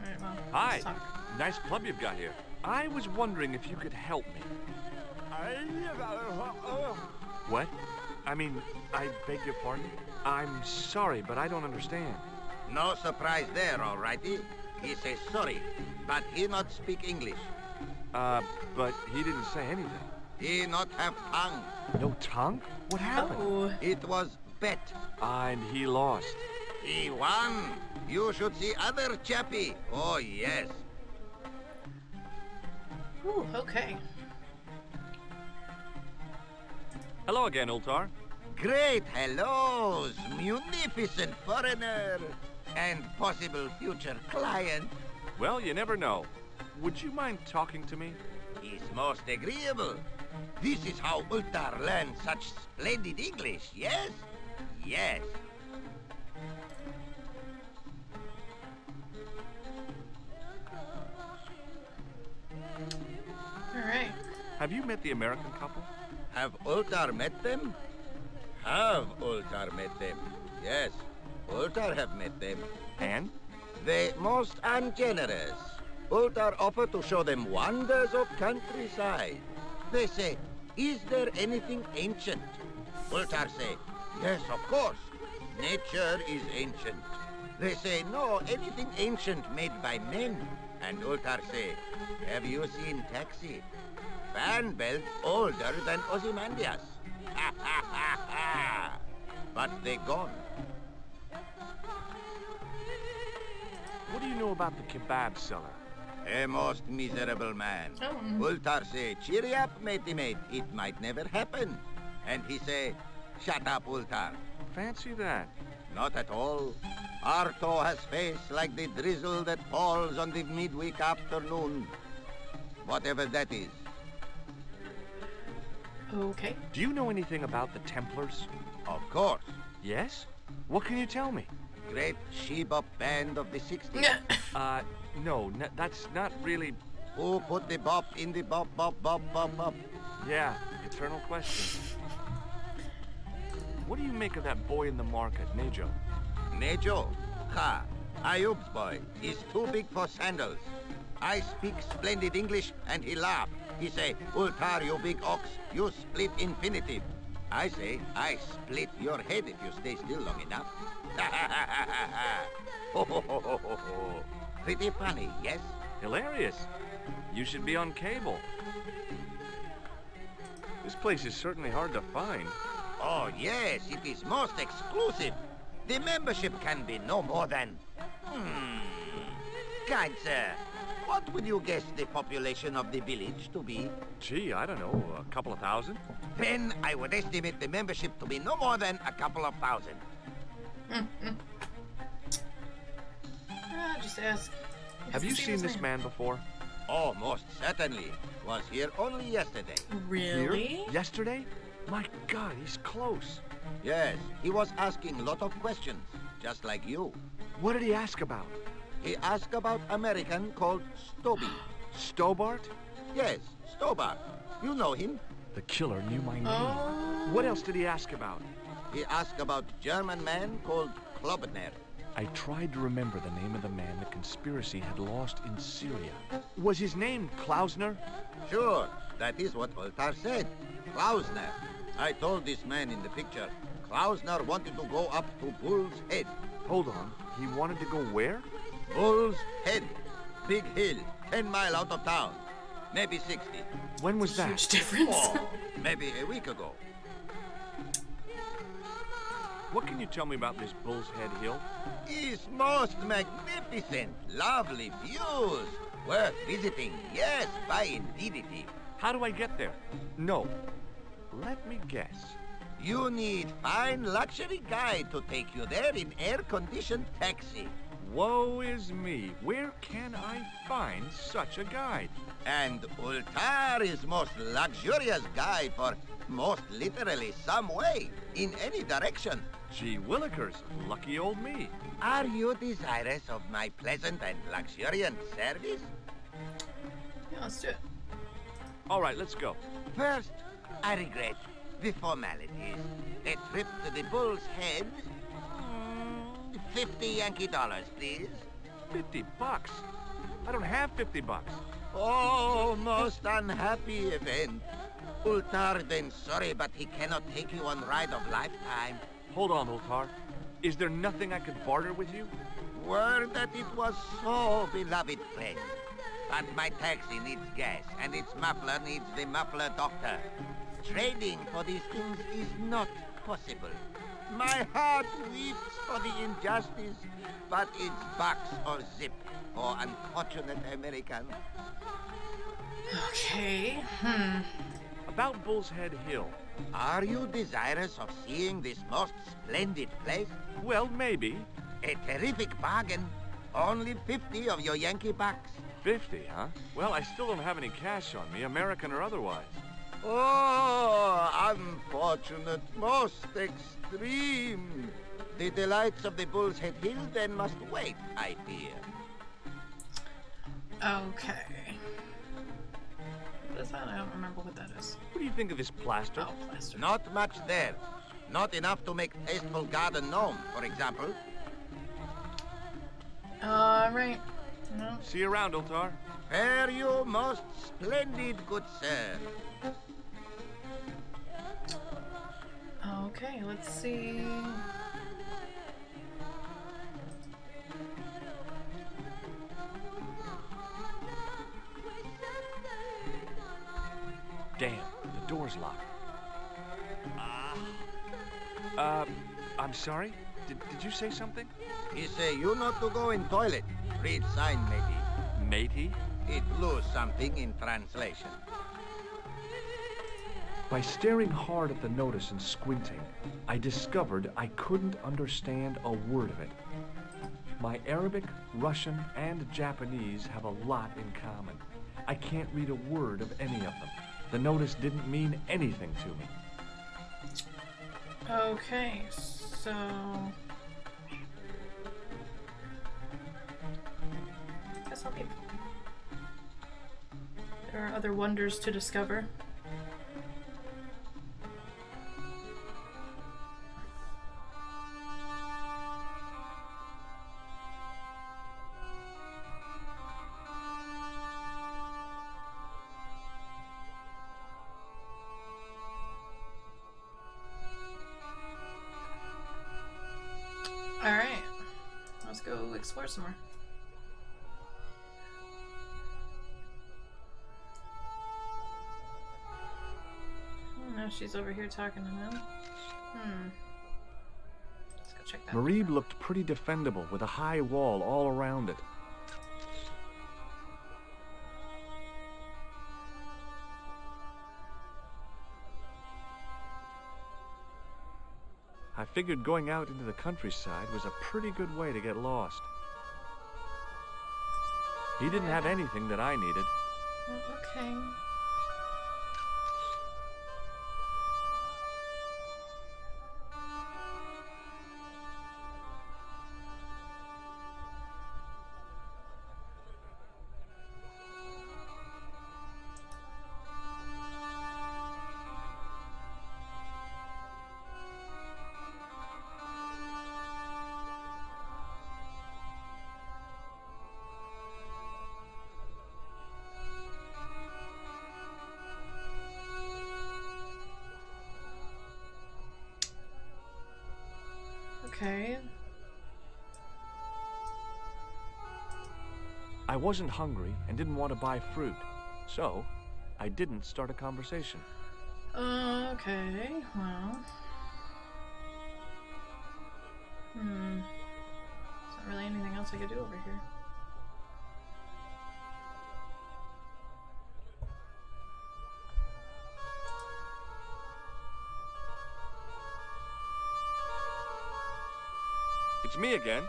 Alright, well, Hi, let's talk. nice club you've got here. I was wondering if you could help me. What? I mean, I beg your pardon? I'm sorry, but I don't understand. No surprise there, all righty. He says sorry, but he not speak English. But he didn't say anything. He not have tongue. No tongue? What happened? Oh. It was bet. And he lost. He won. You should see other chappie. Oh, yes. Ooh, okay. Hello again, Ultar. Great hellos, munificent foreigner, and possible future client. Well, you never know. Would you mind talking to me? He's most agreeable. This is how Ultar learned such splendid English, yes? Yes. Alright. Have you met the American couple? Have Ultar met them? Have Ultar met them? Yes, Ultar have met them. And? They most ungenerous. Ultar offer to show them wonders of countryside. They say, is there anything ancient? Ultar say, yes, of course. Nature is ancient. They say, no, anything ancient made by men. And Ultar say, have you seen Taxi? Fan belt older than Ozymandias. Ha ha ha ha! But they gone. What do you know about the kebab seller? A most miserable man. Oh. Ultar say, cheery up, matey mate. It might never happen. And he say, shut up, Ultar. Fancy that. Not at all. Arto has face like the drizzle that falls on the midweek afternoon. Whatever that is. Okay. Do you know anything about the Templars? Of course. Yes? What can you tell me? Great she-bop band of the 60s. No, that's not really... Who put the bop in the bop, bop, bop, bop, bop? Yeah, eternal question. What do you make of that boy in the market, Nejo? Nejo? Ha! Ayub's boy is too big for sandals. I speak splendid English and he laugh. He say, Ultar, you big ox, you split infinitive. I say, I split your head if you stay still long enough. Ho, ho, ho, ho, ho, ho. Pretty funny, yes? Hilarious. You should be on cable. This place is certainly hard to find. Oh, yes, it is most exclusive. The membership can be no more than... Kind sir, what would you guess the population of the village to be? Gee, I don't know, a couple of thousand? Then I would estimate the membership to be no more than a couple of thousand. Just ask. Have you seen this man before? Oh, most certainly. Was here only yesterday. Really? Here? Yesterday? My God, he's close. Yes, he was asking a lot of questions, just like you. What did he ask about? He asked about American called Stoby. Stobart? Yes, Stobart. You know him. The killer knew my name. Oh. What else did he ask about? He asked about German man called Klobner. I tried to remember the name of the man the conspiracy had lost in Syria. Was his name Klausner? Sure, that is what Ultar said. Klausner. I told this man in the picture, Klausner wanted to go up to Bull's Head. Hold on. He wanted to go where? Bull's Head. Big hill, 10 mile out of town. Maybe 60. When was that? Huge difference. Oh, maybe a week ago. What can you tell me about this Bull's Head Hill? It's most magnificent. Lovely views. Worth visiting. Yes, by infinity. How do I get there? No. Let me guess. You need fine luxury guide to take you there in air-conditioned taxi. Woe is me. Where can I find such a guide? And Ultar is most luxurious guide for most literally some way, in any direction. Gee willikers, lucky old me. Are you desirous of my pleasant and luxuriant service? Yeah, let's do it. All right, let's go. First, I regret the formalities. A trip to the Bull's Head. 50 Yankee dollars, please. $50? I don't have $50. Oh, most unhappy event. Ultar then sorry, but he cannot take you on ride of lifetime. Hold on, Ultar. Is there nothing I could barter with you? Word that it was so, beloved friend. But my taxi needs gas, and its muffler needs the muffler doctor. Trading for these things is not possible. My heart weeps for the injustice, but it's box or zip for unfortunate American. Okay, About Bull's Head Hill. Are you desirous of seeing this most splendid place? Well, maybe. A terrific bargain. Only 50 of your Yankee bucks. 50, huh? Well, I still don't have any cash on me, American or otherwise. Oh, unfortunate, most extreme. The delights of the Bull's Head Hill then must wait, I fear. okay. What is that? I don't remember what that is. What do you think of this plaster? Oh, plaster. Not much there. Not enough to make tasteful garden gnome, for example. Right. No. See you around, Ultar. Fare you most splendid, good sir. Okay, let's see. Damn, the door's locked. I'm sorry? Did you say something? He say you not to go in toilet. Read sign, matey. Matey? It lose something in translation. By staring hard at the notice and squinting, I discovered I couldn't understand a word of it. My Arabic, Russian, and Japanese have a lot in common. I can't read a word of any of them. The notice didn't mean anything to me. Okay, so... guess I'll leave. There are other wonders to discover. Alright, let's go explore some more. Now she's over here talking to them. Let's go check that. Marib looked pretty defendable with a high wall all around it. I figured going out into the countryside was a pretty good way to get lost. He didn't have anything that I needed. Okay. Okay. I wasn't hungry and didn't want to buy fruit, so I didn't start a conversation. Okay, well. There's not really anything else I could do over here. It's me again.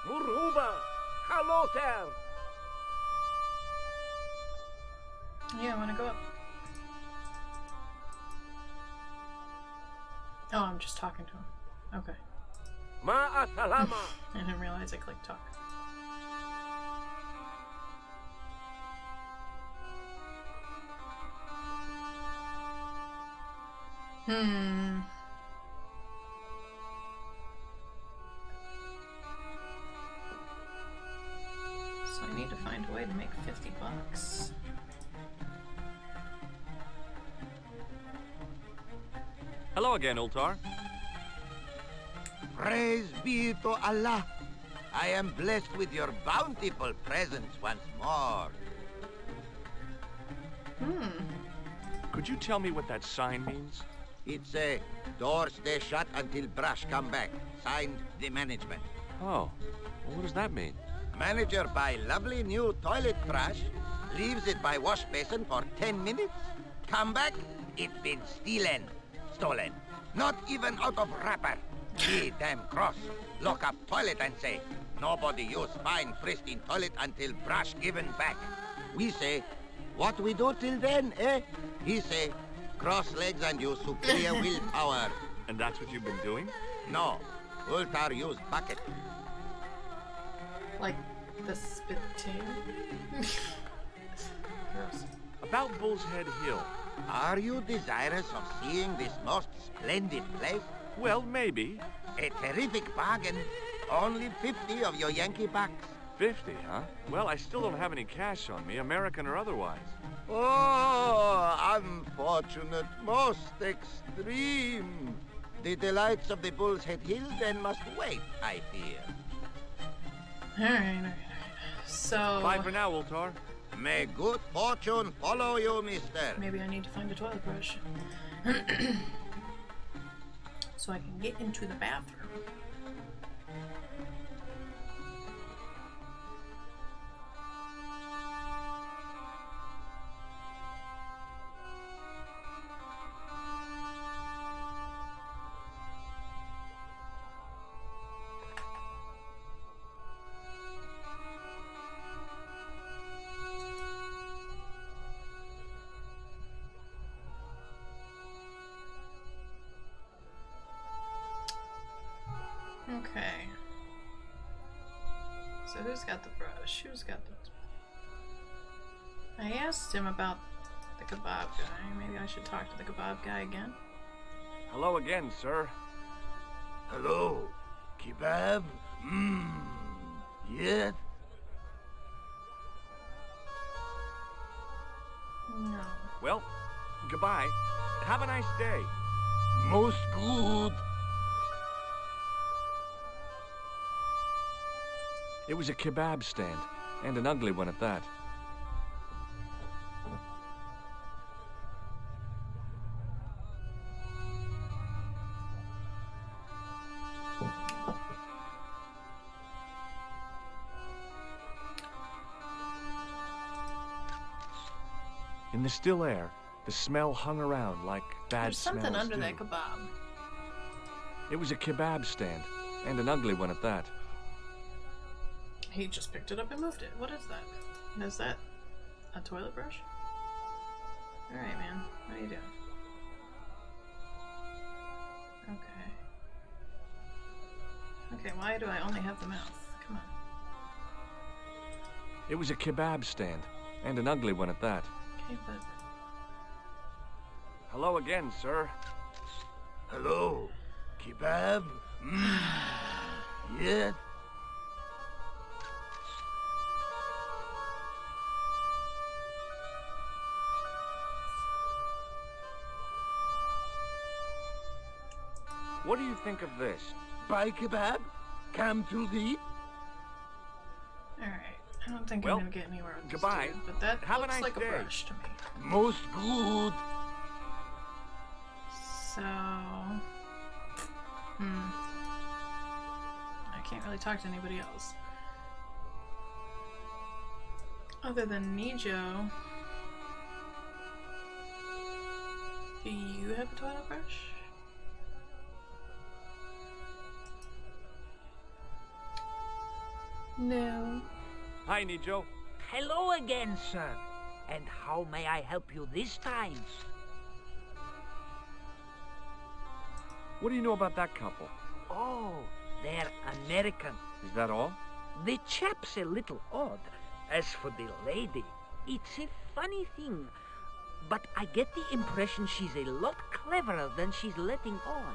Muruba! Hello there! Yeah, I want to go up. Oh, I'm just talking to him. Okay. Ma'asalama! I didn't realize I clicked talk. So I need to find a way to make $50. Hello again, Ultar. Praise be to Allah. I am blessed with your bountiful presence once more. Could you tell me what that sign means? It's a doors stay shut until brush come back. Signed, the management. Oh, well, what does that mean? Manager buy lovely new toilet brush, leaves it by wash basin for 10 minutes, come back, it been stolen. Not even out of wrapper. Be damn cross. Lock up toilet and say, nobody use fine pristine toilet until brush given back. We say, what we do till then, eh? He say, cross legs and use superior willpower. And that's what you've been doing? No, Ultar use bucket. Like the spitting. Gross. About Bull's Head Hill. Are you desirous of seeing this most splendid place? Well, maybe. A terrific bargain. Only 50 of your Yankee bucks. 50, huh? Well, I still don't have any cash on me, American or otherwise. Oh, unfortunate, most extreme. The delights of the Bull's Head Hill then must wait, I fear. Alright. So... Bye for now, Ultar. May good fortune follow you, mister. Maybe I need to find a toilet brush. So I can get into the bathroom. Okay. So who's got the brush? Who's got the... I asked him about the kebab guy. Maybe I should talk to the kebab guy again. Hello again, sir. Hello. Kebab? Yes? No. Well, goodbye. Have a nice day. Most good. It was a kebab stand, and an ugly one at that. In the still air, the smell hung around like bad There's something smells under do. that kebab. It was a kebab stand, and an ugly one at that. He just picked it up and moved it. What is that? Is that a toilet brush? Alright, man. What are you doing? Okay. Okay, why do I only have the mouth? Come on. It was a kebab stand, and an ugly one at that. Okay, but... Hello again, sir. Hello. Kebab? Yes? What do you think of this? Bye, kebab. Come to the... Alright. I don't think Well, I'm gonna get anywhere with goodbye. this dude, but that Have a looks nice like day. a brush to me. Most good. So... I can't really talk to anybody else. Other than Nijo. Do you have a toilet brush? No. Hi, Nijo. Hello again, sir. And how may I help you this time? What do you know about that couple? Oh, they're American. Is that all? The chap's a little odd. As for the lady, it's a funny thing. But I get the impression she's a lot cleverer than she's letting on.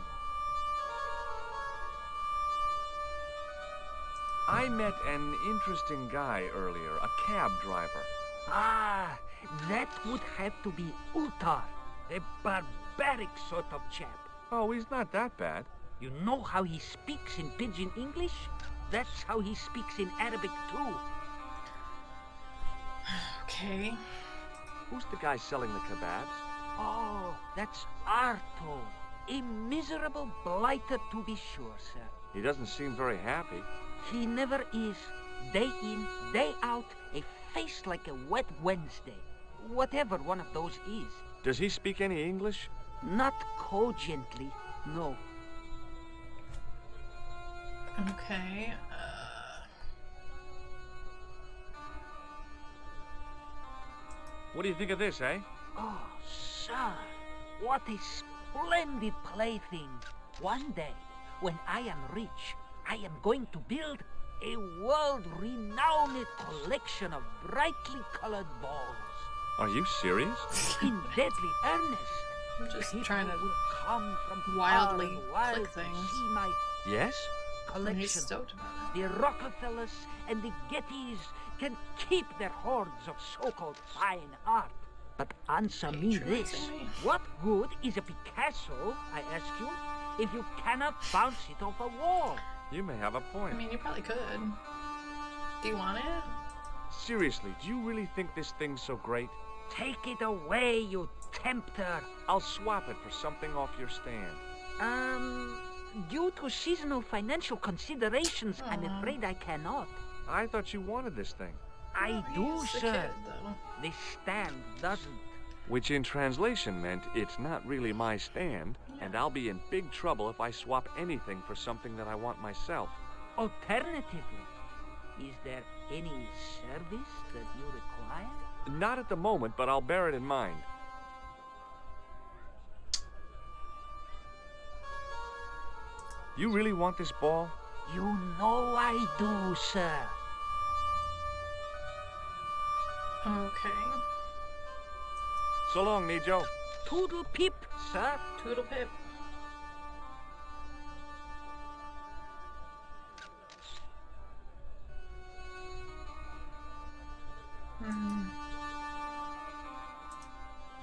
I met an interesting guy earlier, a cab driver. Ah, that would have to be Utar, a barbaric sort of chap. Oh, he's not that bad. You know how he speaks in Pidgin English? That's how he speaks in Arabic too. Okay. Who's the guy selling the kebabs? Oh, that's Arto. A miserable blighter to be sure, sir. He doesn't seem very happy. He never is. Day in, day out, a face like a wet Wednesday. Whatever one of those is. Does he speak any English? Not cogently, no. Okay, What do you think of this, eh? Oh, sir, what a splendid plaything. One day, when I am rich, I am going to build a world-renowned collection of brightly colored balls. Are you serious? In deadly earnest. I'm just People trying to will come from wildly far and wide click to things. see my Yes? I'm collection. stoked about it. The Rockefellers and the Gettys can keep their hordes of so-called fine art. But answer me this. Patronizing me. What good is a Picasso, I ask you, if you cannot bounce it off a wall? You may have a point. I mean, you probably could. Do you want it? Seriously, do you really think this thing's so great? Take it away, you tempter. I'll swap it for something off your stand. Due to seasonal financial considerations, I'm afraid I cannot. I thought you wanted this thing. I do, He's a sir. kid, though. The stand doesn't. Which in translation meant it's not really my stand, and I'll be in big trouble if I swap anything for something that I want myself. Alternatively, is there any service that you require? Not at the moment, but I'll bear it in mind. You really want this ball? You know I do, sir. Okay. So long, Nijo. Toodle pip, sir. Toodle pip.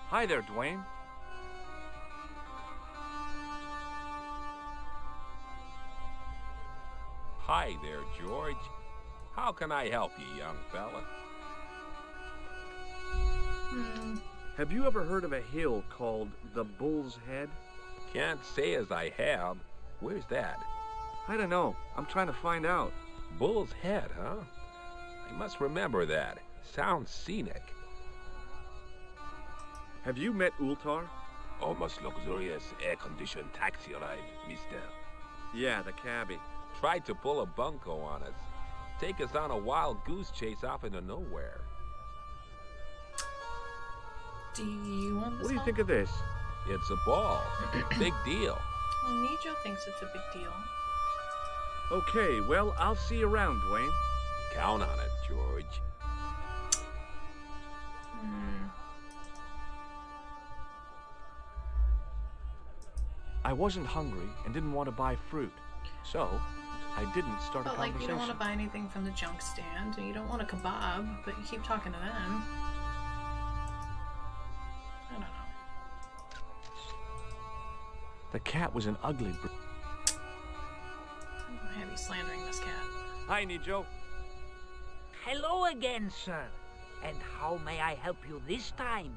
Hi there, Dwayne. Hi there, George. How can I help you, young fella? Have you ever heard of a hill called the Bull's Head? Can't say as I have. Where's that? I don't know. I'm trying to find out. Bull's Head, huh? I must remember that. Sounds scenic. Have you met Ultar? Almost luxurious air-conditioned taxi ride, mister. Yeah, the cabbie. Tried to pull a bunco on us. Take us on a wild goose chase off into nowhere. Do you want this? What do you ball? think of this? It's a ball. Big deal. Well, Nijo thinks it's a big deal. Okay, well, I'll see you around, Dwayne. Count on it, George. I wasn't hungry and didn't want to buy fruit, so I didn't start a But like, you conversation. don't want to buy anything from the junk stand, and you don't want a kebab, but you keep talking to them. I don't know. The cat was an ugly be slandering this cat. Hi, Nijo. Hello again, sir. And how may I help you this time?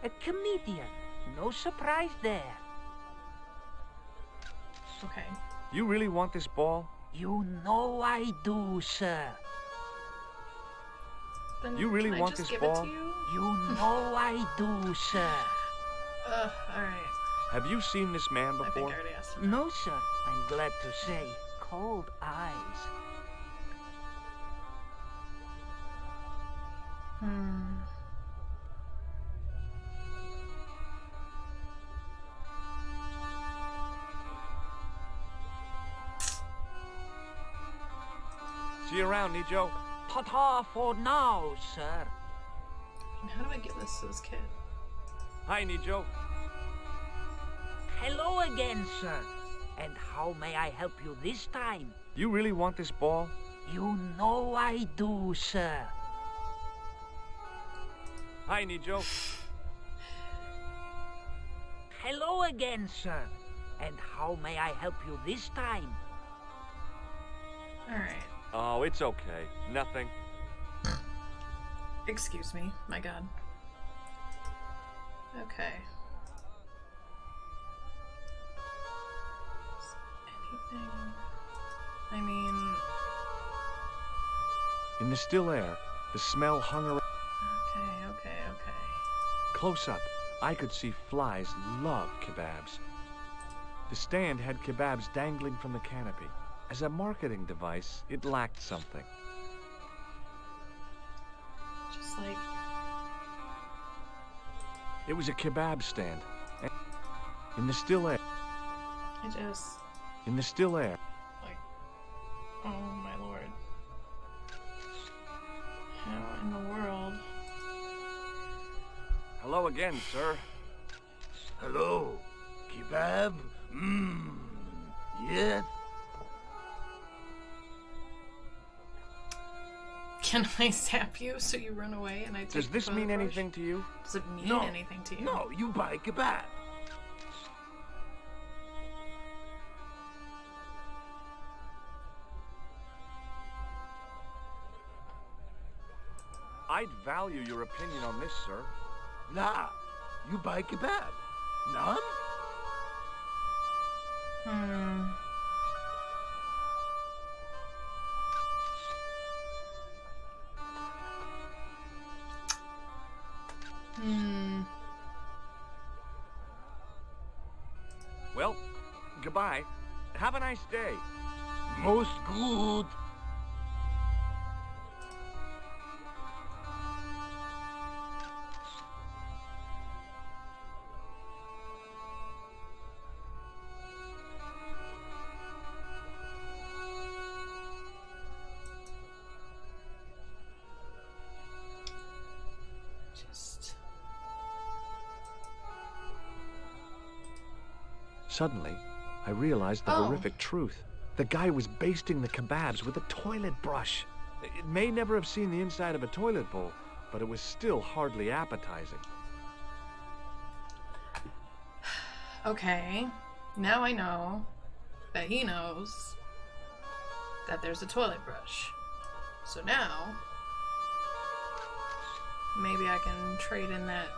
A comedian. No surprise there. Okay. You really want this ball? You know I do, sir. Then You really can I want just this give it ball? to you? You know I do, sir. Alright. Have you seen this man I think I before? already asked him. No, sir. I'm glad to say. Cold eyes. See you around, Nijo. Ta-ta for now, sir. And how do I give this to this kid? Hi, Nijo. Hello again, sir. And how may I help you this time? You really want this ball? You know I do, sir. Hi, Nijo. Hello again, sir. And how may I help you this time? Alright. Oh, it's okay. Nothing. Excuse me. My god. Okay. Anything? I mean... In the still air, the smell hung around. Okay. Close up, I could see flies love kebabs. The stand had kebabs dangling from the canopy. As a marketing device, it lacked something. Just like... It was a kebab stand. In the still air. In the still air. Like... Oh my lord. How in the world... Hello again, sir. Hello. Kebab? Yes? Can I zap you so you run away and I take Does this the mean brush? anything to you? Does it mean No. anything to you? No, you buy kebab. I'd value your opinion on this, sir. Nah, you buy kebab. None? Well, goodbye. Have a nice day. Most good. Suddenly, I realized the horrific truth. The guy was basting the kebabs with a toilet brush. It may never have seen the inside of a toilet bowl, but it was still hardly appetizing. Okay, now I know that he knows that there's a toilet brush. So now, maybe I can trade in that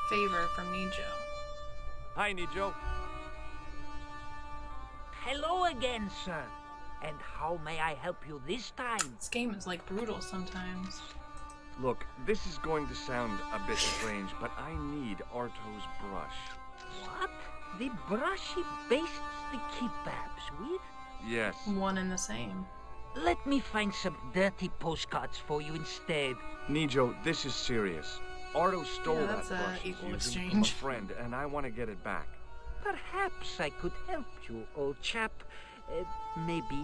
favor from Nijo. Hi, Nijo. Hello again, sir. And how may I help you this time? This game is like brutal sometimes. Look, this is going to sound a bit strange, but I need Arto's brush. What? The brush he bastes the kebabs with? Yes. One and the same. Let me find some dirty postcards for you instead. Nijo, this is serious. Arto stole Yeah, that that's brush equal he's using exchange. from a friend, and I want to get it back. Perhaps I could help you, old chap. Maybe?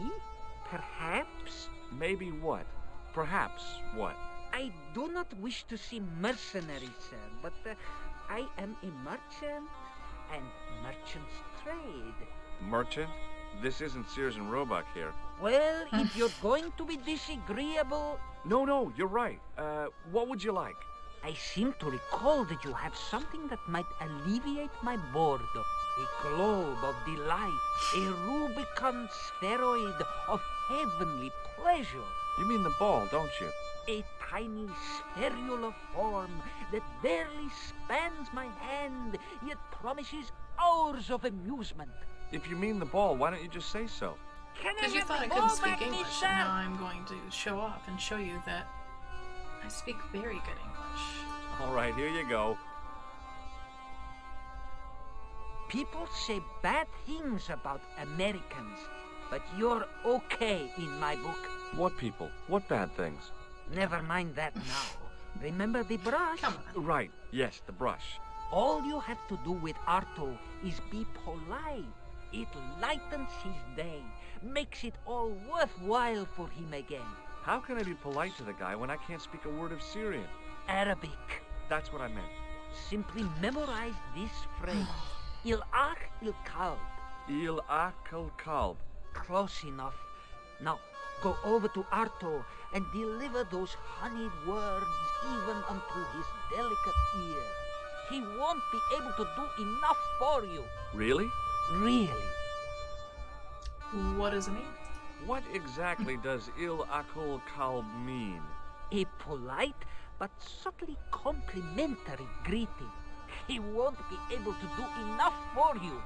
Perhaps? Maybe what? Perhaps what? I do not wish to seem mercenary, sir, but I am a merchant, and merchants trade. Merchant? This isn't Sears and Roebuck here. Well, if you're going to be disagreeable... No, you're right. What would you like? I seem to recall that you have something that might alleviate my boredom. A globe of delight, a Rubicon spheroid of heavenly pleasure. You mean the ball, don't you? A tiny spherular form that barely spans my hand, yet promises hours of amusement. If you mean the ball, why don't you just say so? Because you thought I couldn't speak English, and now I'm going to show off and show you that I speak very good English. All right, here you go. People say bad things about Americans, but you're okay in my book. What people? What bad things? Never mind that now. Remember the brush? Come on. Right, yes, the brush. All you have to do with Arto is be polite. It lightens his day, makes it all worthwhile for him again. How can I be polite to the guy when I can't speak a word of Syrian? Arabic. That's what I meant. Simply memorize this phrase. Il-ach il-kalb. Il-ach il-kalb. Close enough. Now, go over to Arto and deliver those honeyed words even unto his delicate ear. He won't be able to do enough for you. Really? Really. What does it mean? What exactly does il-akul kalb mean? A polite but subtly complimentary greeting. He won't be able to do enough for you.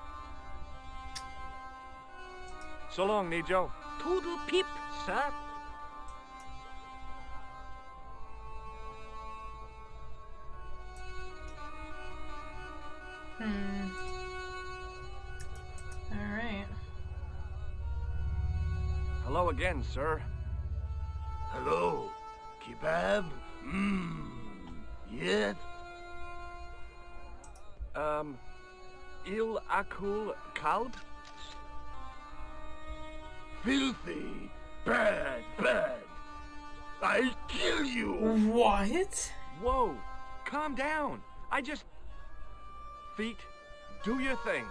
So long, Nijo. Toodle pip, sir. Alright. Hello again, sir. Hello. Kebab? Yes? Il-akul kalb? Filthy. Bad. I'll kill you. What? Whoa, calm down. I just... Feet, do your thing.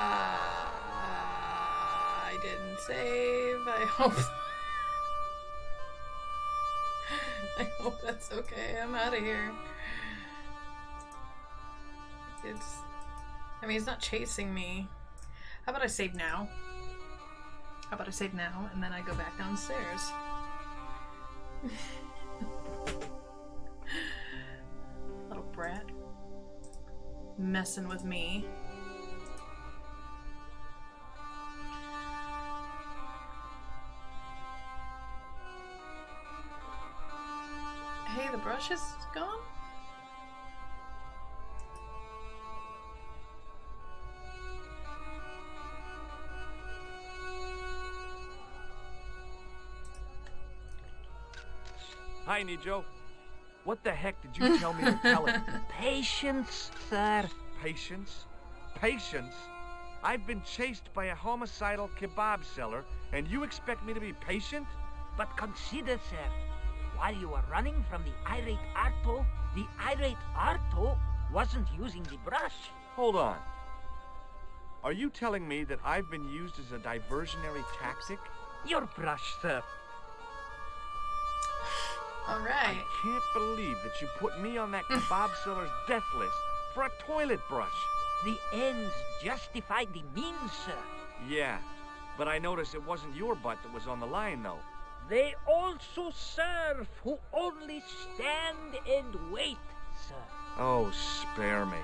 I didn't save. I hope that's okay. I'm out of here. I mean, he's not chasing me. How about I save now? And then I go back downstairs? Little brat. Messing with me. Hey, the brush is gone? Hi, Nijo. What the heck did you tell me to tell him? Patience, sir. Patience? Patience? I've been chased by a homicidal kebab seller, and you expect me to be patient? But consider, sir, while you were running from the irate Arto wasn't using the brush. Hold on. Are you telling me that I've been used as a diversionary tactic? Your brush, sir. Alright. I can't believe that you put me on that kebab seller's death list for a toilet brush. The ends justify the means, sir. Yeah, but I noticed it wasn't your butt that was on the line, though. They also serve who only stand and wait, sir. Oh, spare me.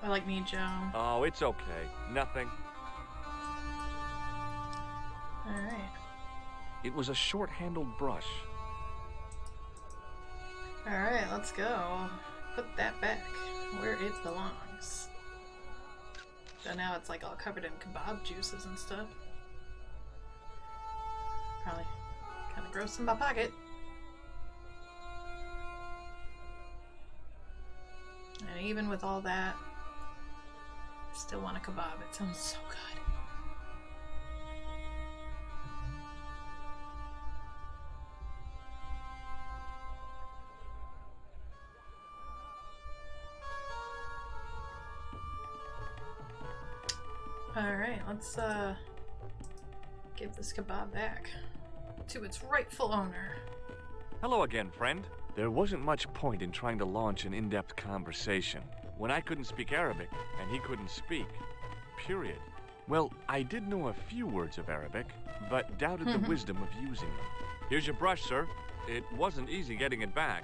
I like Nijo. Oh, it's okay. Nothing. Alright. It was a short-handled brush. Alright, let's go. Put that back where it belongs. So now it's like all covered in kebab juices and stuff. Probably kind of gross in my pocket. And even with all that, I still want a kebab. It sounds so good. Alright, let's give this kebab back to its rightful owner. Hello again, friend. There wasn't much point in trying to launch an in-depth conversation when I couldn't speak Arabic and he couldn't speak. Period. Well, I did know a few words of Arabic, but doubted the wisdom of using them. Here's your brush, sir. It wasn't easy getting it back.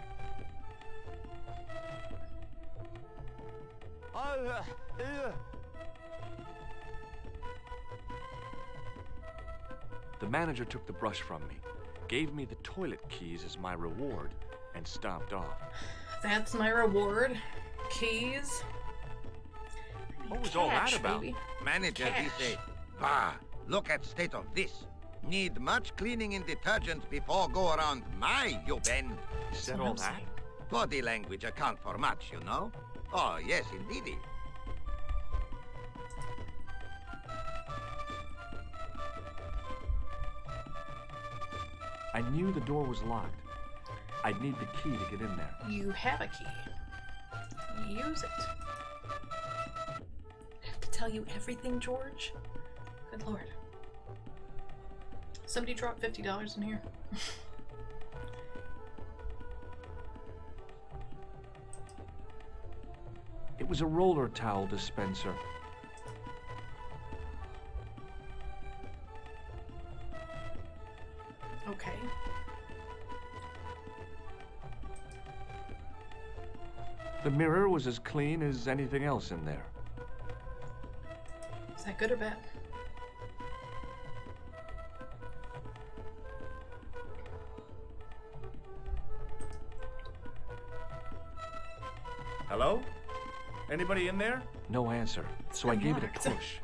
The manager took the brush from me, gave me the toilet keys as my reward, and stomped off. That's my reward. Keys. What was all that about? Baby. Manager, he say, bah, look at state of this. Need much cleaning and detergent before go around my, you bend. You said all that? Body language account for much, you know? Oh, yes, indeedy. I knew the door was locked. I'd need the key to get in there. You have a key. Use it. I have to tell you everything, George? Good lord. Somebody dropped $50 in here. It was a roller towel dispenser. Okay. The mirror was as clean as anything else in there. Is that good or bad? Hello? Anybody in there? No answer, so I gave it a push.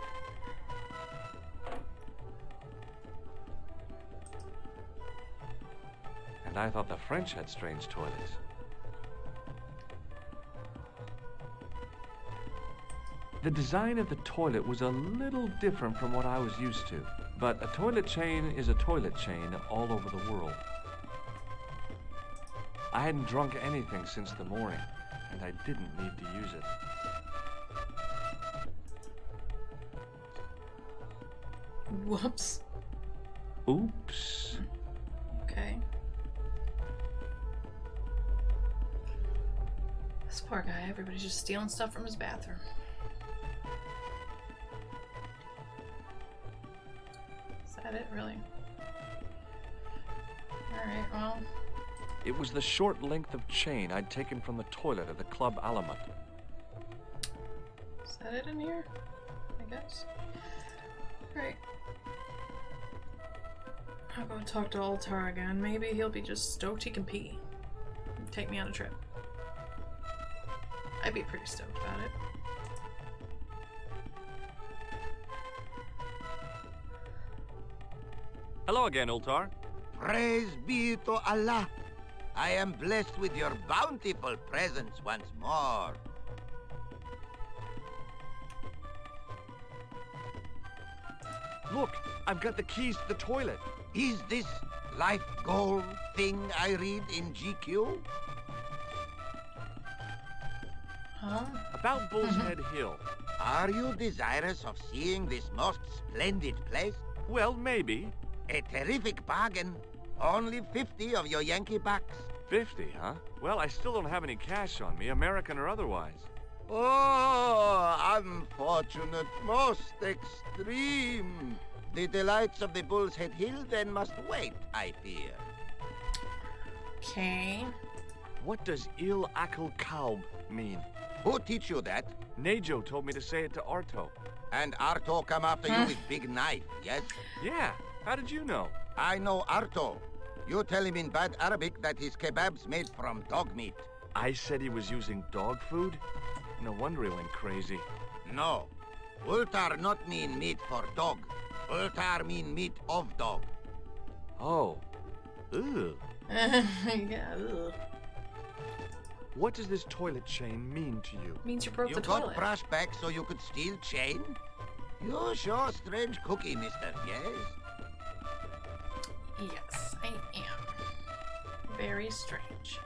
And I thought the French had strange toilets. The design of the toilet was a little different from what I was used to, but a toilet chain is a toilet chain all over the world. I hadn't drunk anything since the morning, and I didn't need to use it. Whoops. Oops. Okay. This poor guy, everybody's just stealing stuff from his bathroom. Is that it, really? Alright, well. It was the short length of chain I'd taken from the toilet at the Club Alamut. Is that it in here? I guess. Right. I'll go talk to Altar again. Maybe he'll be just stoked he can pee. Take me on a trip. I'd be pretty stoked about it. Hello again, Altar. Praise be to Allah. I am blessed with your bountiful presence once more. Look, I've got the keys to the toilet. Is this life goal thing I read in GQ? Huh? About Bull's Head Hill. Are you desirous of seeing this most splendid place? Well, maybe. A terrific bargain. Only 50 of your Yankee bucks. 50, huh? Well, I still don't have any cash on me, American or otherwise. Oh, unfortunate, most extreme. The delights of the Bull's Head Hill then must wait, I fear. Okay. What does Il Akal Kalb mean? Who teach you that? Nejo told me to say it to Arto. And Arto come after you with big knife, yes? Yeah, how did you know? I know Arto. You tell him in bad Arabic that his kebab's made from dog meat. I said he was using dog food? No wonder he went crazy. No. Ultar not mean meat for dog. Ultar mean meat of dog. Oh. Ugh. Yeah, ugh. What does this toilet chain mean to you? Means you broke You the got toilet. brush back so you could steal chain? You sure strange cookie, mister, yes? Yes, I am. Very strange.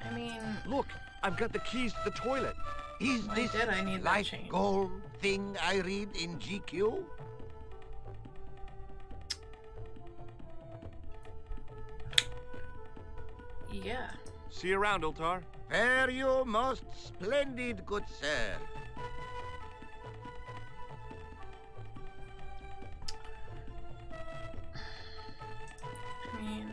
I mean... Look, I've got the keys to the toilet. Is Why this did I need that life chain? goal thing I read in GQ? Yeah. See you around, Ultar. Fare you most splendid, good sir. I mean,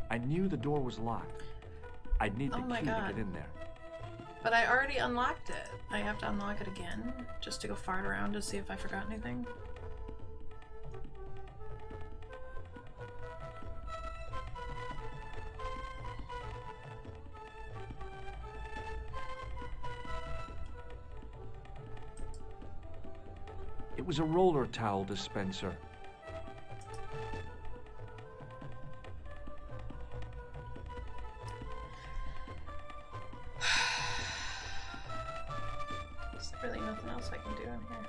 I knew the door was locked. I'd need the Oh my key to God. get in there. but I already unlocked it. I have to unlock it again just to go fart around to see if I forgot anything. It was a roller towel dispenser. There's really nothing else I can do in here.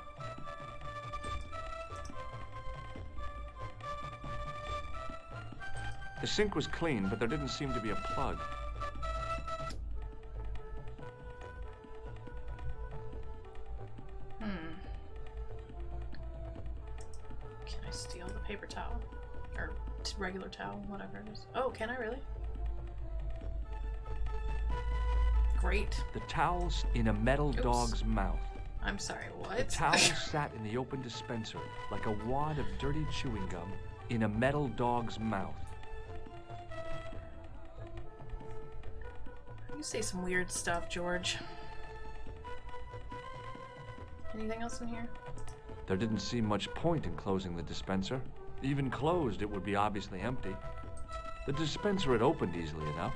The sink was clean, but there didn't seem to be a plug. Can I steal the paper towel? Or regular towel, whatever it is. Oh, can I really? Great. The towel's in a metal Oops. dog's mouth. I'm sorry, what? The towel sat in the open dispenser like a wad of dirty chewing gum in a metal dog's mouth. You say some weird stuff, George. Anything else in here? There didn't seem much point in closing the dispenser. Even closed, it would be obviously empty. The dispenser had opened easily enough.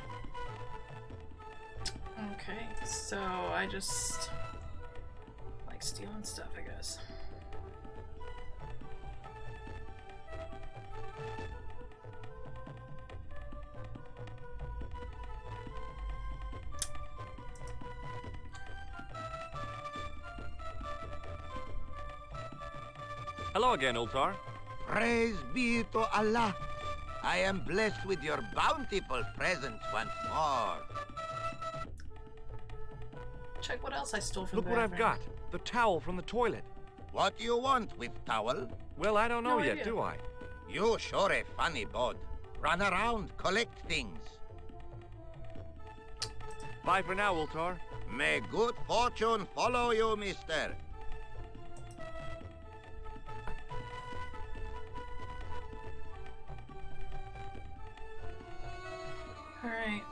Okay, so I just like stealing stuff, I guess. Hello again, Ultar. Praise be to Allah. I am blessed with your bountiful presence once more. Check what else I stole from Look the what I've bathroom. got. The towel from the toilet. What do you want with towel? Well, I don't know No yet, idea. do I? You sure a funny bod. Run around, collect things. Bye for now, Ultar. May good fortune follow you, mister. Alright,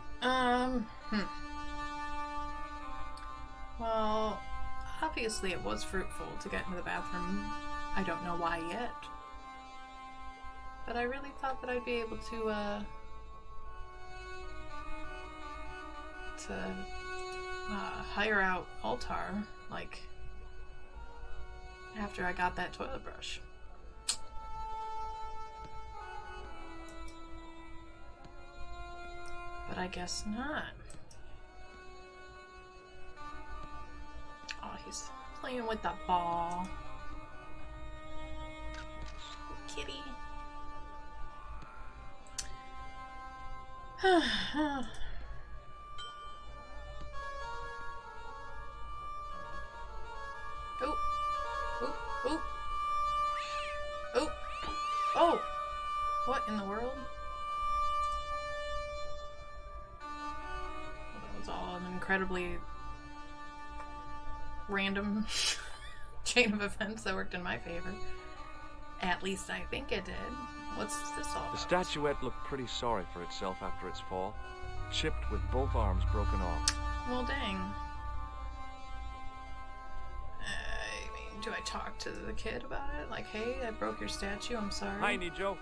Well, obviously it was fruitful to get into the bathroom. I don't know why yet. But I really thought that I'd be able to hire out Altar, like, after I got that toilet brush. But I guess not. Oh, he's playing with the ball. Kitty. Oh. Oh. Oh. Oh. Oh. What in the world? That was all an incredibly random chain of events that worked in my favor. At least I think it did. What's this all The about? statuette looked pretty sorry for itself after its fall, chipped with both arms broken off. Well, dang. I mean, do I talk to the kid about it? Like, hey, I broke your statue, I'm sorry. Hi, Nijo.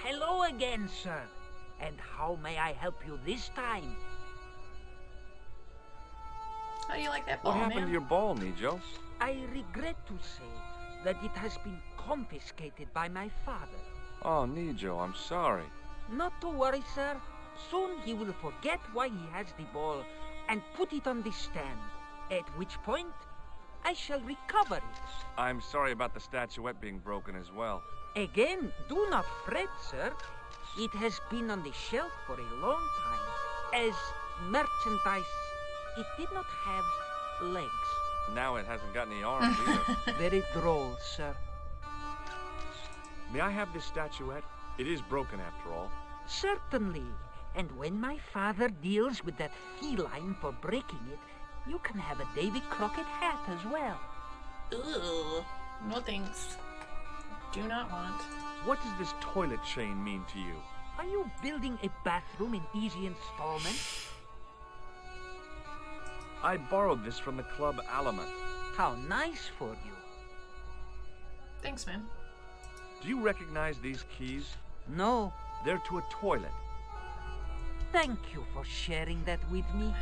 Hello again, sir. And how may I help you this time? How do you like that ball, What happened man? to your ball, Nijo? I regret to say that it has been confiscated by my father. Oh, Nijo, I'm sorry. Not to worry, sir. Soon he will forget why he has the ball and put it on the stand, at which point I shall recover it. I'm sorry about the statuette being broken as well. Again, do not fret, sir. It has been on the shelf for a long time as merchandise. It did not have legs. Now it hasn't got any arms either. Very droll, sir. May I have this statuette? It is broken after all. Certainly. And when my father deals with that feline for breaking it, you can have a Davy Crockett hat as well. Ugh. No thanks. Do not want. What does this toilet chain mean to you? Are you building a bathroom in easy installments? I borrowed this from the Club Alamut. How nice for you. Thanks, man. Do you recognize these keys? No. They're to a toilet. Thank you for sharing that with me.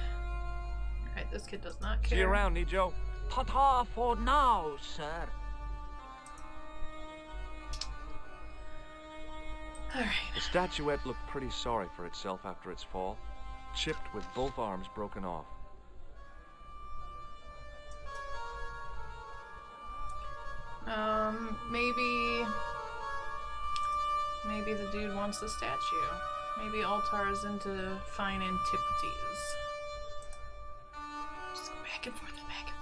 Alright, this kid does not care. See you around, Nijo. Ta-ta for now, sir. Alright. The statuette looked pretty sorry for itself after its fall, chipped with both arms broken off. Maybe the dude wants the statue. Maybe Altar's into fine antiquities. Just go back and forth and back and forth.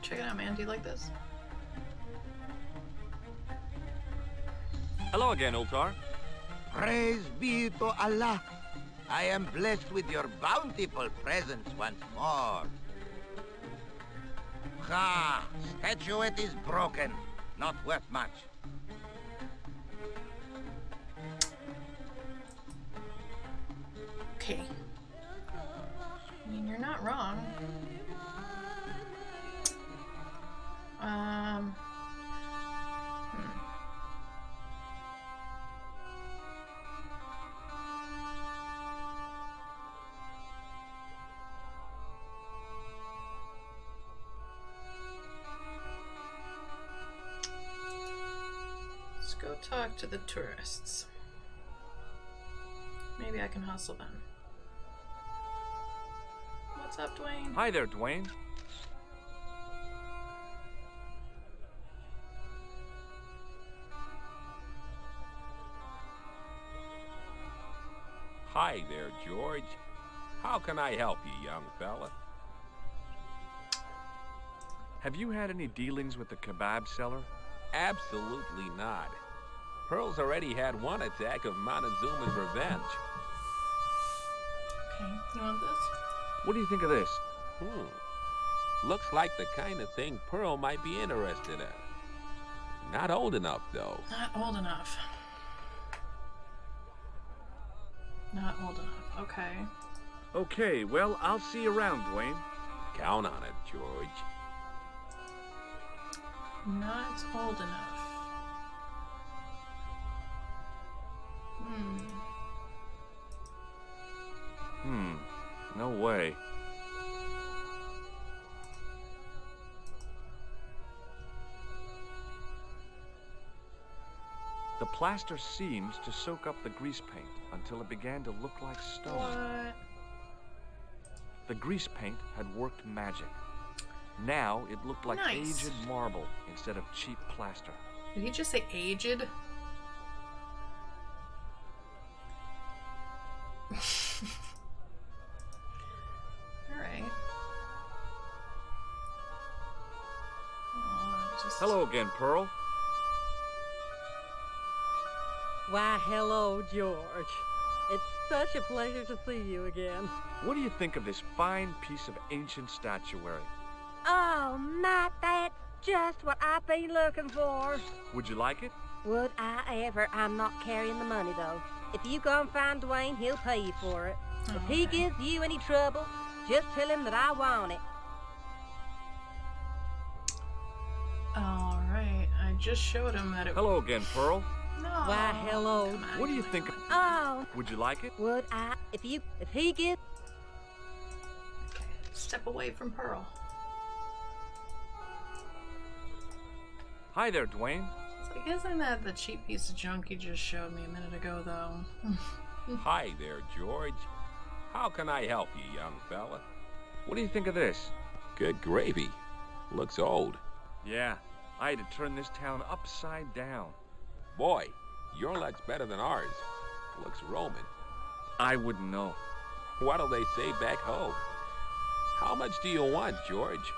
Check it out, man. Do you like this? Hello again, Ultar. Praise be to Allah. I am blessed with your bountiful presence once more. Ha! Statuette is broken. Not worth much. Okay. I mean, you're not wrong. Let's go talk to the tourists. Maybe I can hustle them. What's up, Dwayne? Hi there, Dwayne. Hi there, George. How can I help you, young fella? Have you had any dealings with the kebab seller? Absolutely not. Pearl's already had one attack of Montezuma's revenge. Okay, you want this? What do you think of this? Looks like the kind of thing Pearl might be interested in. Not old enough, though. Not old enough. Not old enough, okay. Okay, well, I'll see you around, Dwayne. Count on it, George. Not old enough. No way. The plaster seemed to soak up the grease paint until it began to look like stone. What? The grease paint had worked magic. Now it looked like aged marble instead of cheap plaster. Did he just say aged? Alright. Hello again, Pearl. Why, hello, George. It's such a pleasure to see you again. What do you think of this fine piece of ancient statuary? Oh, not that. Just what I've been looking for. Would you like it? Would I ever? I'm not carrying the money, though. If you go and find Dwayne, he'll pay you for it. If he gives you any trouble, just tell him that I want it. Alright, I just showed him that it... Hello again, Pearl. No. Why, hello. What do you think of... Oh. Would you like it? Would I? If he gives... Okay, step away from Pearl. Hi there, Dwayne. It's like, isn't that the cheap piece of junk you just showed me a minute ago, though? Hi there, George. How can I help you, young fella? What do you think of this? Good gravy. Looks old. Yeah, I had to turn this town upside down. Boy, your luck's better than ours. Looks Roman. I wouldn't know. What'll they say back home? How much do you want, George?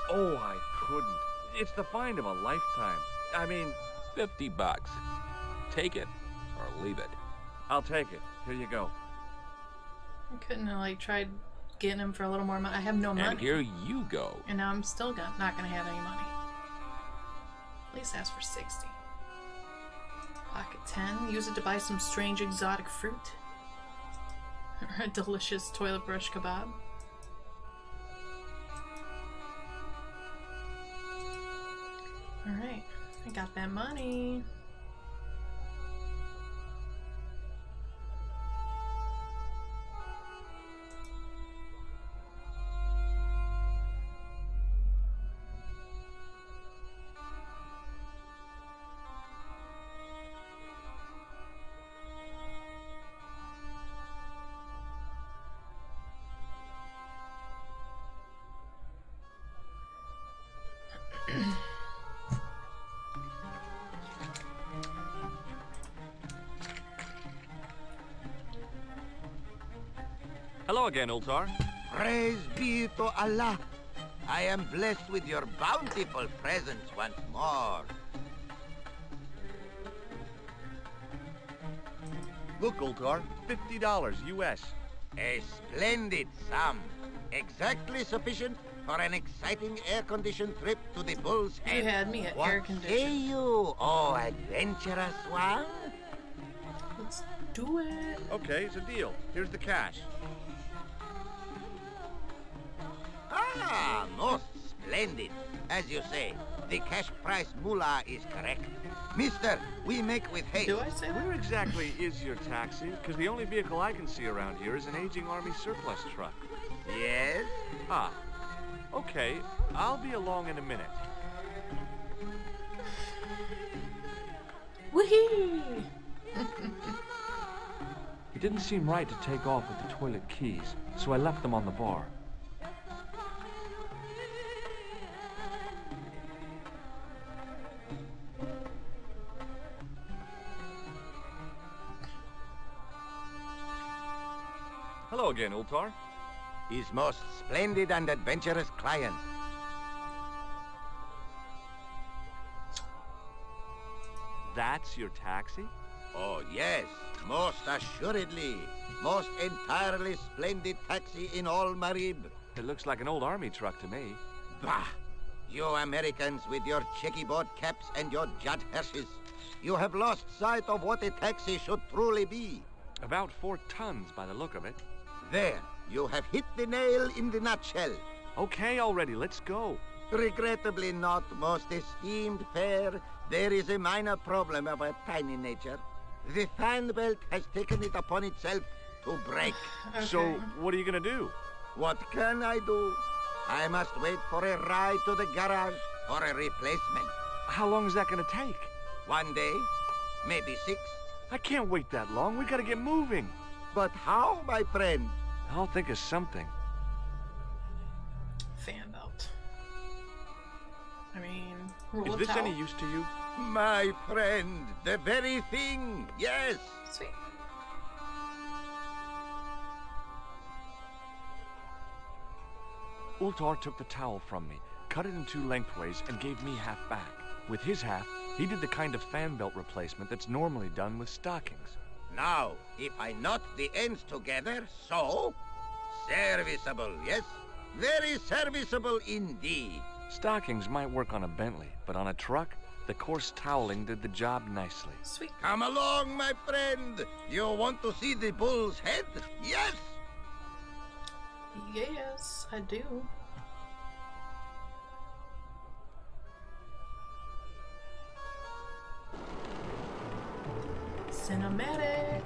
Oh, I couldn't. It's the find of a lifetime. I mean... $50. Take it or leave it. I'll take it. Here you go. I couldn't have, like, tried getting him for a little more money. I have no money. And here you go. And now I'm still not going to have any money. At least ask for 60. Pocket 10. Use it to buy some strange exotic fruit. Or a delicious toilet brush kebab. Alright. I got that money. Hello again, Ultar. Praise be to Allah. I am blessed with your bountiful presence once more. Look, Ultar, $50 US. A splendid sum. Exactly sufficient for an exciting air-conditioned trip to the Bull's Head. You had me at what air-conditioned. say you, oh adventurous one? Let's do it. Okay, it's a deal. Here's the cash. Ah, most splendid. As you say, the cash price moolah is correct. Mister, we make with haste. Do I say that? Where exactly is your taxi? Because the only vehicle I can see around here is an aging Army surplus truck. Yes? Ah, okay. I'll be along in a minute. Whee! It didn't seem right to take off with the toilet keys, so I left them on the bar. Hello again, Ultar. His most splendid and adventurous client. That's your taxi? Oh, yes, most assuredly. Most entirely splendid taxi in all Marib. It looks like an old army truck to me. Bah! You Americans with your checkerboard caps and your Judd Hershes. You have lost sight of what a taxi should truly be. About 4 tons by the look of it. There, you have hit the nail in the nutshell. Okay, already, let's go. Regrettably not, most esteemed pair. There is a minor problem of a tiny nature. The fan belt has taken it upon itself to break. Okay. So, what are you gonna do? What can I do? I must wait for a ride to the garage or a replacement. How long is that gonna take? 1 day, maybe 6. I can't wait that long. We gotta get moving. But how, my friend? I'll think of something. Fan belt. I mean, roll Is of this towel. any use to you? My friend, the very thing, yes. Sweet. Ultar took the towel from me, cut it in 2 lengthways, and gave me half back. With his half, he did the kind of fan belt replacement that's normally done with stockings. Now, if I knot the ends together, so... Serviceable, yes? Very serviceable indeed. Stockings might work on a Bentley, but on a truck, the coarse toweling did the job nicely. Sweet. Come along, my friend. You want to see the Bull's Head? Yes? Yes, I do. Cinematic.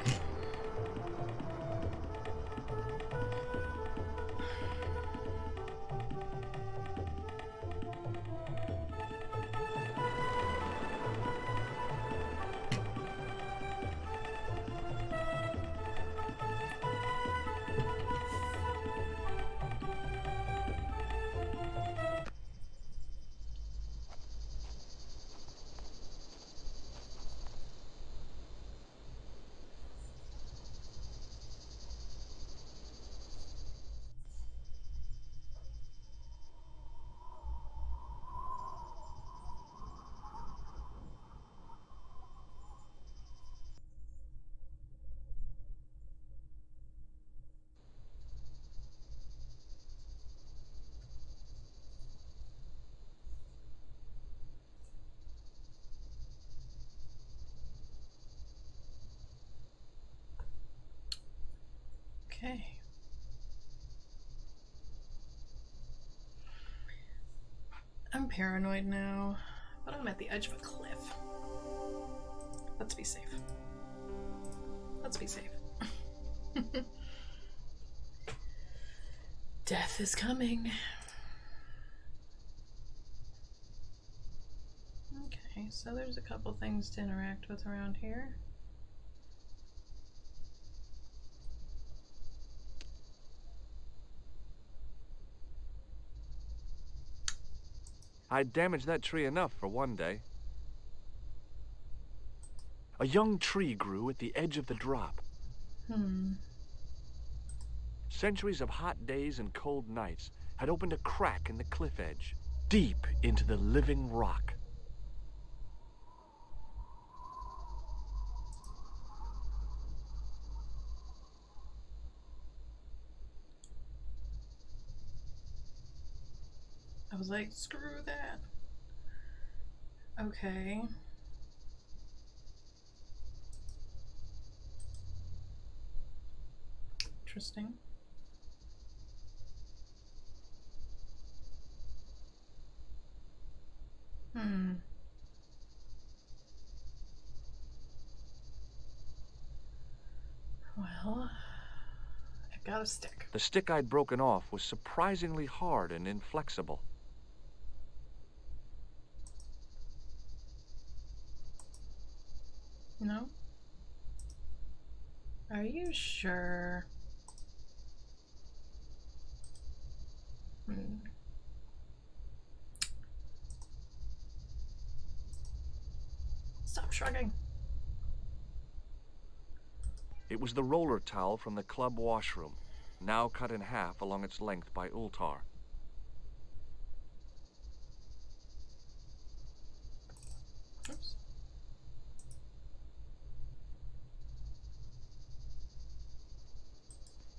Okay. I'm paranoid now, but I'm at the edge of a cliff. Let's be safe. Let's be safe. Death is coming. Okay, so there's a couple things to interact with around here. I damaged that tree enough for one day. A young tree grew at the edge of the drop. Centuries of hot days and cold nights had opened a crack in the cliff edge, deep into the living rock. I was like, screw that. Okay. Interesting. Well, I've got a stick. The stick I'd broken off was surprisingly hard and inflexible. No? Are you sure? Stop shrugging. It was the roller towel from the club washroom, now cut in half along its length by Ultar. Oops.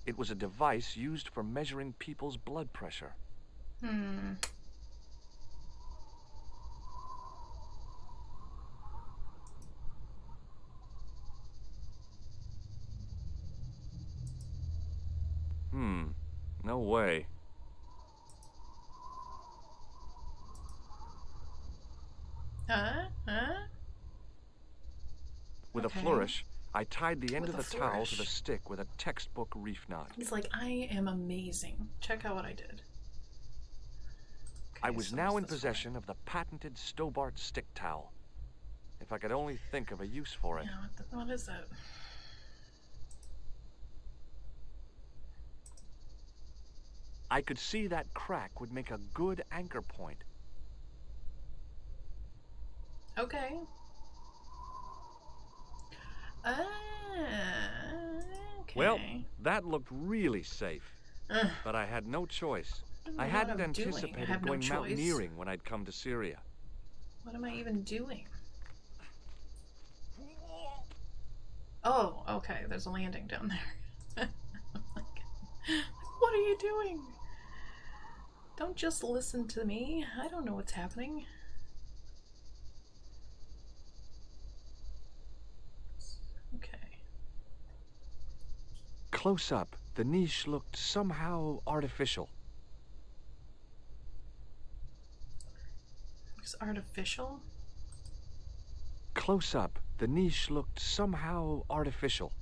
It was a device used for measuring people's blood pressure. No way. With a flourish, I tied the end of the towel to the stick with a textbook reef knot. He's like, I am amazing. Check out what I did. Okay, I was now in possession of the patented Stobart stick towel. If I could only think of a use for it. Yeah, what is it? I could see that crack would make a good anchor point. Okay. Okay. Well, that looked really safe. But I had no choice. I hadn't anticipated going mountaineering when I'd come to Syria. What am I even doing? Oh, okay. There's a landing down there. What are you doing? Don't just listen to me. I don't know what's happening. Okay. Close up, the niche looked somehow artificial. Looks artificial? Close up, the niche looked somehow artificial.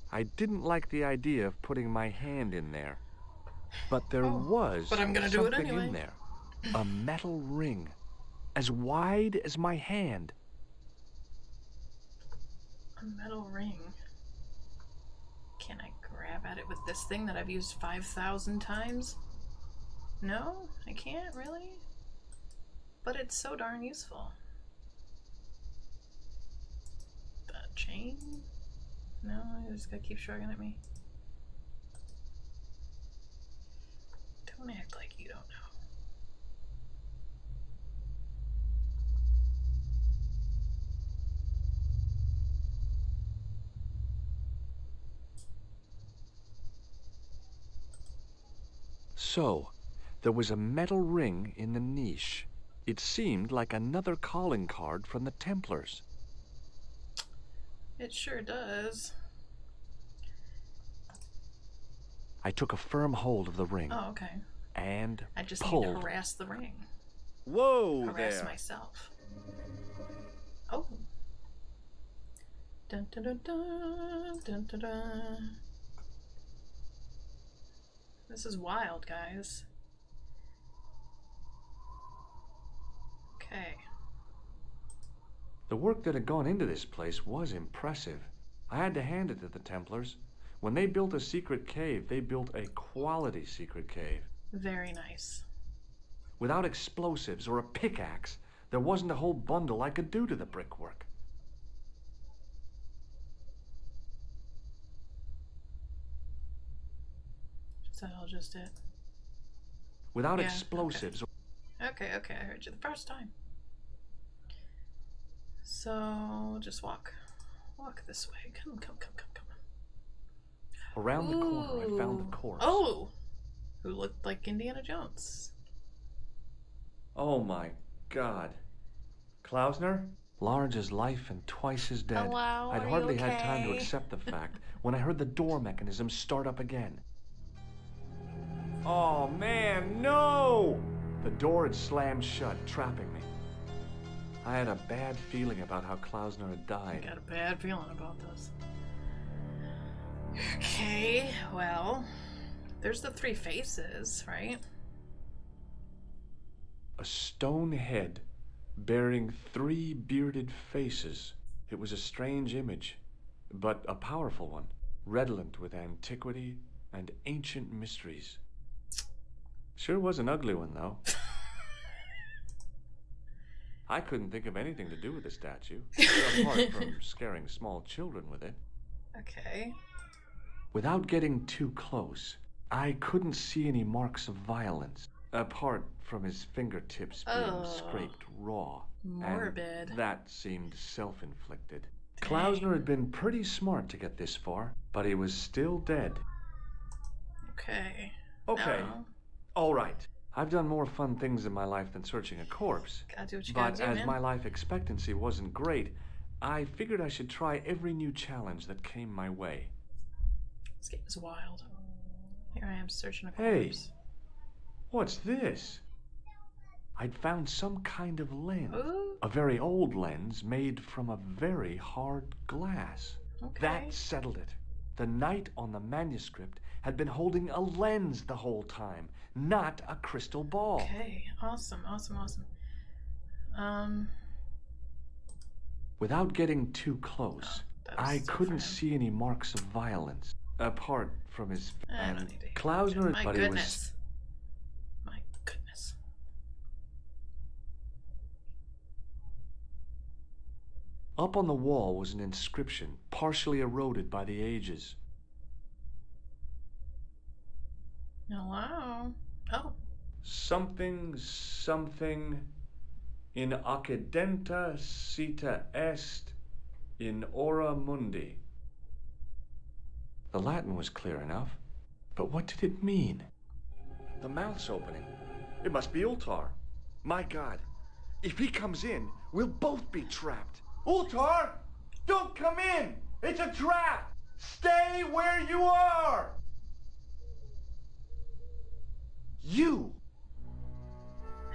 I didn't like the idea of putting my hand in there. But there was but I'm gonna do it something anyway. in there. A metal ring, as wide as my hand. A metal ring. Can I grab at it with this thing that I've used 5,000 times? No, I can't really. But it's so darn useful. The chain? No, you just gotta keep shrugging at me. Don't act like you don't know. So, there was a metal ring in the niche. It seemed like another calling card from the Templars. It sure does. I took a firm hold of the ring. Oh, okay. And I just pulled. need to harass the ring. Whoa Harass there. myself. Oh. Dun dun dun dun dun dun dun. This is wild, guys. Okay. The work that had gone into this place was impressive. I had to hand it to the Templars. When they built a secret cave, they built a quality secret cave. Very nice. Without explosives or a pickaxe, there wasn't a whole bundle I could do to the brickwork. Is that all just it? Without Yeah, explosives. Okay, I heard you the first time. So, just walk. Walk this way. Come. Around the corner, I found the corpse. Oh! Who looked like Indiana Jones. Oh my God. Klausner? Large as life and twice as dead. Hello, I'd are hardly you had time to okay? accept the fact when I heard the door mechanism start up again. Oh man, no! The door had slammed shut, trapping me. I had a bad feeling about how Klausner had died. I got a bad feeling about this. Okay, well, there's the three faces, right? A stone head bearing three bearded faces. It was a strange image, but a powerful one, redolent with antiquity and ancient mysteries. Sure was an ugly one, though. I couldn't think of anything to do with the statue, apart from scaring small children with it. Okay. Without getting too close, I couldn't see any marks of violence, apart from his fingertips being scraped raw. Morbid. And that seemed self-inflicted. Klausner had been pretty smart to get this far, but he was still dead. Okay. Okay. No. All right. I've done more fun things in my life than searching a corpse. Gotta do what you But gotta do, as man. my life expectancy wasn't great, I figured I should try every new challenge that came my way. This game is wild. Here I am searching a Hey. corpse. What's this? I'd found some kind of lens. Ooh. A very old lens made from a very hard glass. Okay. That settled it. The knight on the manuscript had been holding a lens the whole time, not a crystal ball. Okay, awesome. Without getting too close, that was I so couldn't fun. see any marks of violence, apart from his... I don't and need to hear Klausner, about it. but My he goodness. My goodness. Up on the wall was an inscription, partially eroded by the ages. Hello? Oh. Something in accidenta cita est in ora mundi. The Latin was clear enough, but what did it mean? The mouth's opening. It must be Ultar. My God, if he comes in, we'll both be trapped. Ultar! Don't come in! It's a trap! Stay where you are! You!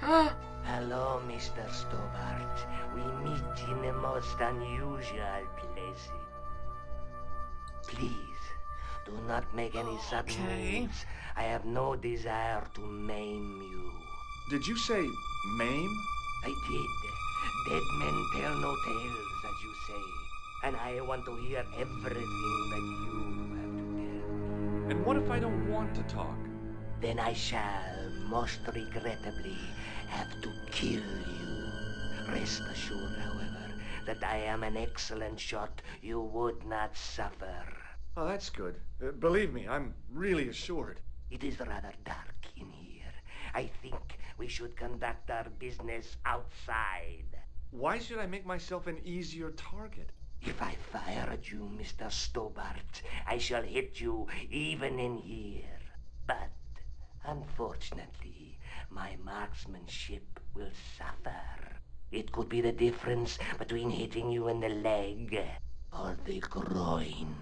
Hello, Mr. Stobart. We meet in a most unusual place. Please, do not make any sudden moves. I have no desire to maim you. Did you say maim? I did. Dead men tell no tales, as you say. And I want to hear everything that you have to tell. And what if I don't want to talk? Then I shall, most regrettably, have to kill you. Rest assured, however, that I am an excellent shot you would not suffer. Oh, that's good. Believe me, I'm really assured. It is rather dark in here. I think we should conduct our business outside. Why should I make myself an easier target? If I fire at you, Mr. Stobart, I shall hit you even in here. But, unfortunately, my marksmanship will suffer. It could be the difference between hitting you in the leg or the groin.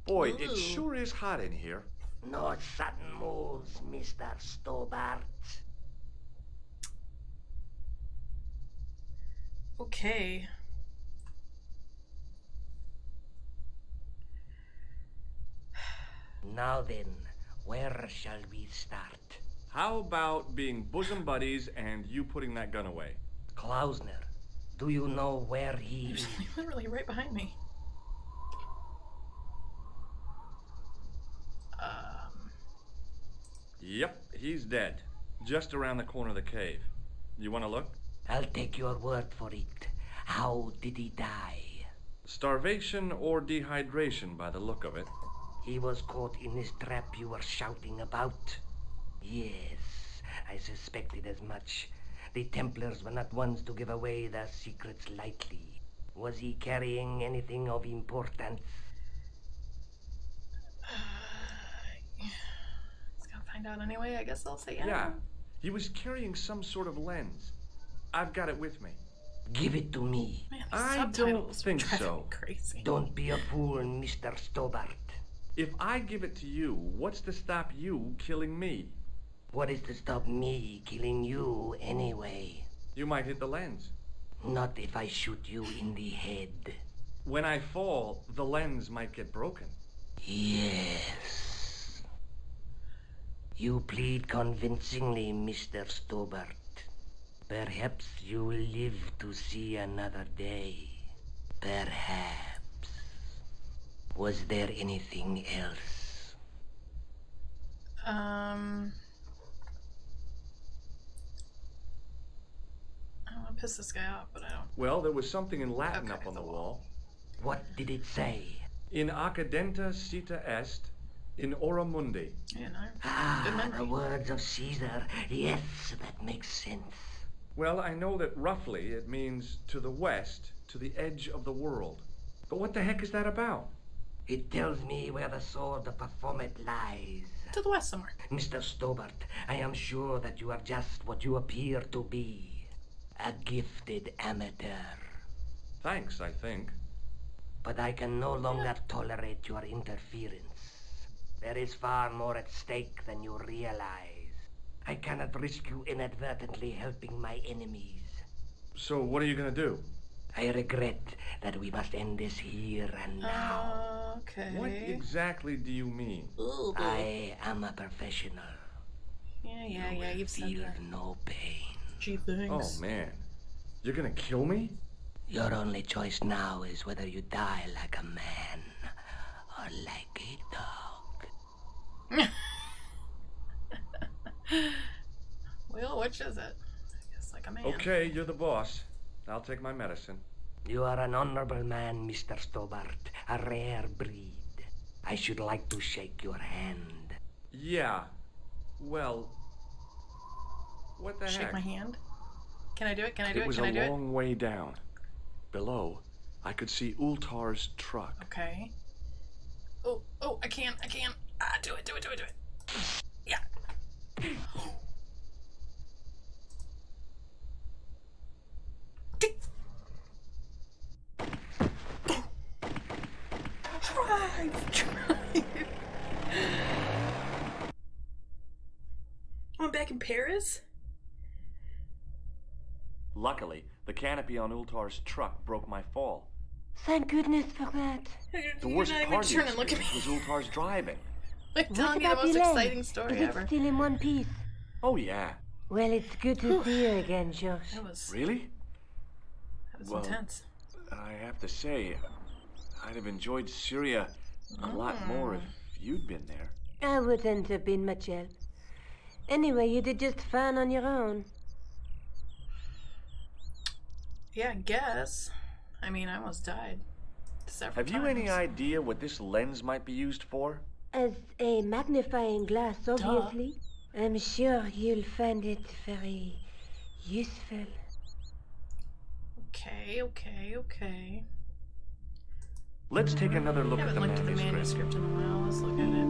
Boy, it sure is hot in here. No sudden moves, Mr. Stobart. Okay. Now then, where shall we start? How about being bosom buddies and you putting that gun away? Klausner, do you know where he is? He's literally right behind me. Yep, he's dead. Just around the corner of the cave. You want to look? I'll take your word for it. How did he die? Starvation or dehydration by the look of it. He was caught in this trap you were shouting about. Yes, I suspected as much. The Templars were not ones to give away their secrets lightly. Was he carrying anything of importance? Just gotta find out anyway. I guess I'll say yeah. Yeah, he was carrying some sort of lens. I've got it with me. Give it to me. Man, I don't think so. Crazy. Don't be a fool, Mr. Stobart. If I give it to you, what's to stop you killing me? What is to stop me killing you anyway? You might hit the lens. Not if I shoot you in the head. When I fall, the lens might get broken. Yes. You plead convincingly, Mr. Stobart. Perhaps you will live to see another day. Perhaps. Was there anything else? I don't want to piss this guy off, but I don't. Well, there was something in Latin up on the wall. What did it say? In accidenta cita est, in ora mundi. Yeah, no. Good memory. The words of Caesar. Yes, that makes sense. Well, I know that roughly it means to the west, to the edge of the world. But what the heck is that about? It tells me where the sword of Baphomet lies. To the west somewhere. Mr. Stobart, I am sure that you are just what you appear to be. A gifted amateur. Thanks, I think. But I can no longer tolerate your interference. There is far more at stake than you realize. I cannot risk you inadvertently helping my enemies. So what are you gonna do? I regret that we must end this here and now. Okay. What exactly do you mean? Ooh, I am a professional. Yeah, you've said Feel that. no pain. Gee, thanks. Oh, man. You're gonna kill me? Your only choice now is whether you die like a man or like a dog. Well, which is it? I guess like a man. Okay, you're the boss. I'll take my medicine. You are an honorable man, Mr. Stobart. A rare breed. I should like to shake your hand. Yeah. Well, what the heck? Shake my hand. Can I do it? Can I do it? It was Can I do a it? long way down. Below, I could see Ultar's truck. Okay. Oh, I can't. Ah, do it. Yeah. Drive. I'm back in Paris? Luckily, the canopy on Ultar's truck broke my fall. Thank goodness for that. The worst not even part of the turn and look at experience was Ultar's driving. Like telling What you the about most the leg? exciting story Is it ever. still in one piece? Oh, yeah. Well, it's good to see you again, Josh. That was Really? Well, intense. I have to say, I'd have enjoyed Syria a lot more if you'd been there. I wouldn't have been much help. Anyway, you did just fine on your own. Yeah, I guess. I mean, I almost died several Have you any times. idea what this lens might be used for? As a magnifying glass, obviously. I'm sure you'll find it very useful. Okay. Let's take another look I at haven't the looked at the manuscript. manuscript in a while. Let's look at it.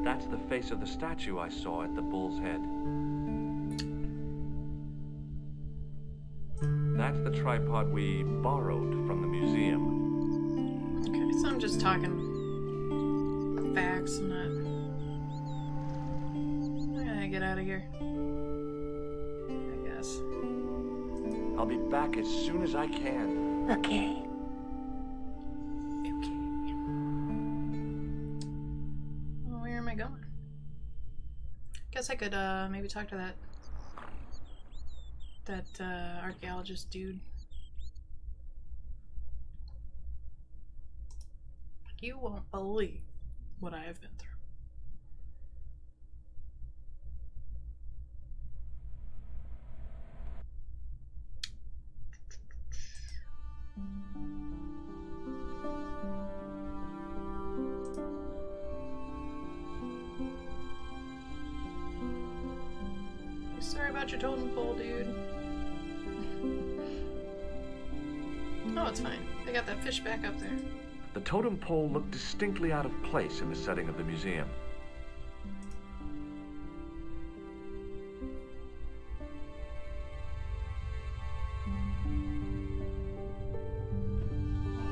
That's the face of the statue I saw at the Bull's Head. That's the tripod we borrowed from the museum. Okay, so I'm just talking facts, I'm not... I gotta get out of here. I guess. I'll be back as soon as I can. Okay. Well, where am I going? Guess I could maybe talk to that archaeologist dude. You won't believe what I have been through. Sorry about your totem pole, dude. Oh, it's fine. They got that fish back up there. The totem pole looked distinctly out of place in the setting of the museum.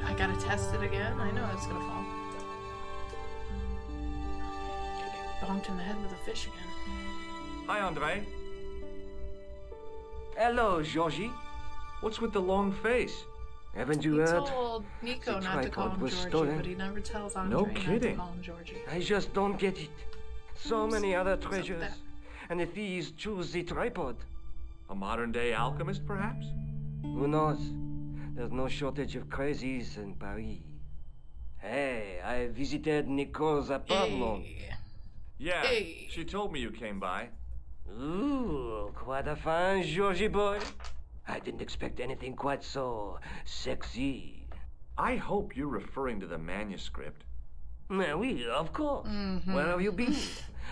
I gotta test it again. I know it's gonna fall. Gonna get bonked in the head with a fish again. Hi, Andre. Hello, Georgie. What's with the long face? Haven't you He heard? told Nico The not to call tripod him was Georgie, stolen. but he never tells Andre No not to kidding. call him Georgie. I just don't get it. So many other treasures, that? and the thieves choose the tripod. A modern-day alchemist, perhaps? Who knows? There's no shortage of crazies in Paris. Hey, I visited Nicole's apartment. Hey. Yeah, Hey. she told me you came by. Ooh, quite a fine Georgie boy. I didn't expect anything quite so sexy. I hope you're referring to the manuscript. Oui, of course. Mm-hmm. Where have you been?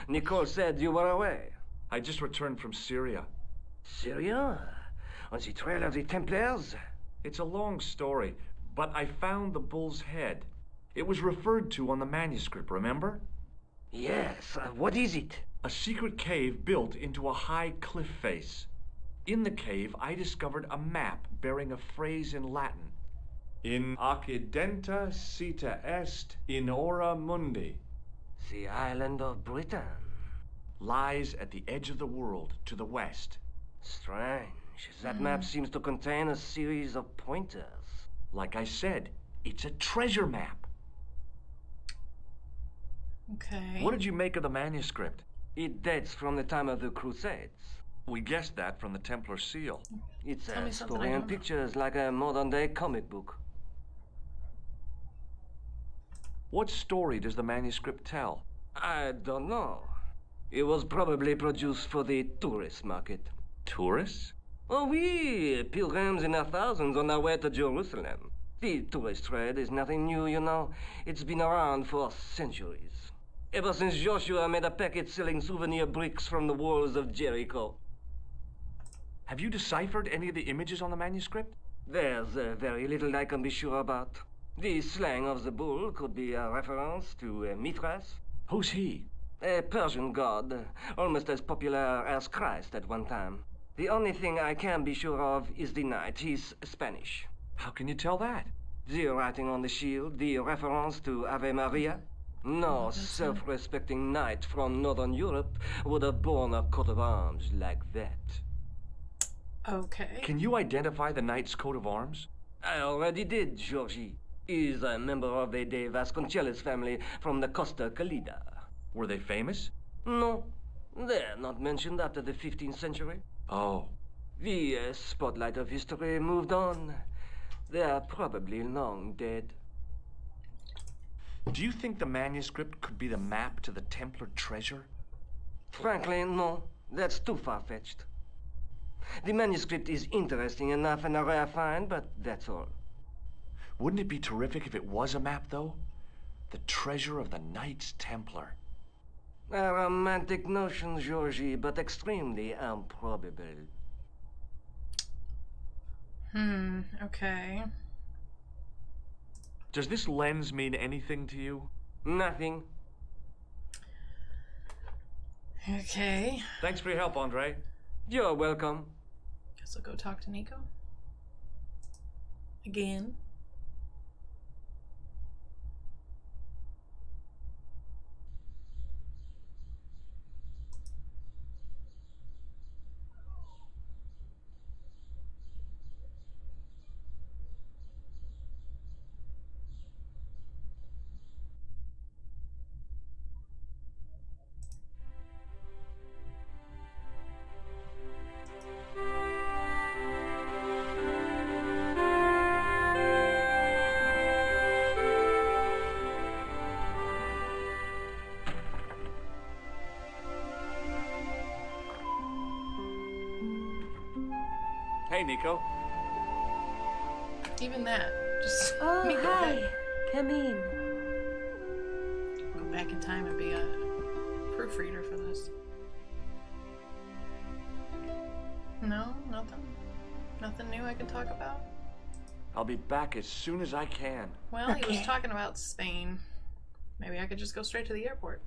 Nicole said you were away. I just returned from Syria. Syria? On the trail of the Templars? It's a long story, but I found the bull's head. It was referred to on the manuscript, remember? Yes, what is it? A secret cave built into a high cliff face. In the cave, I discovered a map bearing a phrase in Latin. In accidenta sita est in ora mundi. The island of Britain. Lies at the edge of the world to the west. Strange. That map seems to contain a series of pointers. Like I said, it's a treasure map. Okay. What did you make of the manuscript? It dates from the time of the Crusades. We guessed that from the Templar seal. It's Tell me a something story I in don't know. pictures like a modern-day comic book. What story does the manuscript tell? I don't know. It was probably produced for the tourist market. Tourists? Oh, oui, pilgrims in their thousands on their way to Jerusalem. The tourist trade is nothing new, you know. It's been around for centuries. Ever since Joshua made a packet selling souvenir bricks from the walls of Jericho. Have you deciphered any of the images on the manuscript? There's very little I can be sure about. The slang of the bull could be a reference to Mithras. Who's he? A Persian god, almost as popular as Christ at one time. The only thing I can be sure of is the knight. He's Spanish. How can you tell that? The writing on the shield, the reference to Ave Maria. No self-respecting knight from Northern Europe would have borne a coat of arms like that. Okay. Can you identify the knight's coat of arms? I already did, Georgie. He's a member of the De Vasconcelos family from the Costa Calida. Were they famous? No, they're not mentioned after the 15th century. Oh. The spotlight of history moved on. They're probably long dead. Do you think the manuscript could be the map to the Templar treasure? Frankly, no. That's too far-fetched. The manuscript is interesting enough and a rare find, but that's all. Wouldn't it be terrific if it was a map, though? The treasure of the Knights Templar. A romantic notion, Georgie, but extremely improbable. Okay. Does this lens mean anything to you? Nothing. Okay. Thanks for your help, Andre. You're welcome. Guess I'll go talk to Nico. Again. Hey, Nico. Even that. Just Oh, me go hi. back. Come in. Go back in time and be a proofreader for this. No, nothing. Nothing new I can talk about. I'll be back as soon as I can. Well, he was talking about Spain. Maybe I could just go straight to the airport.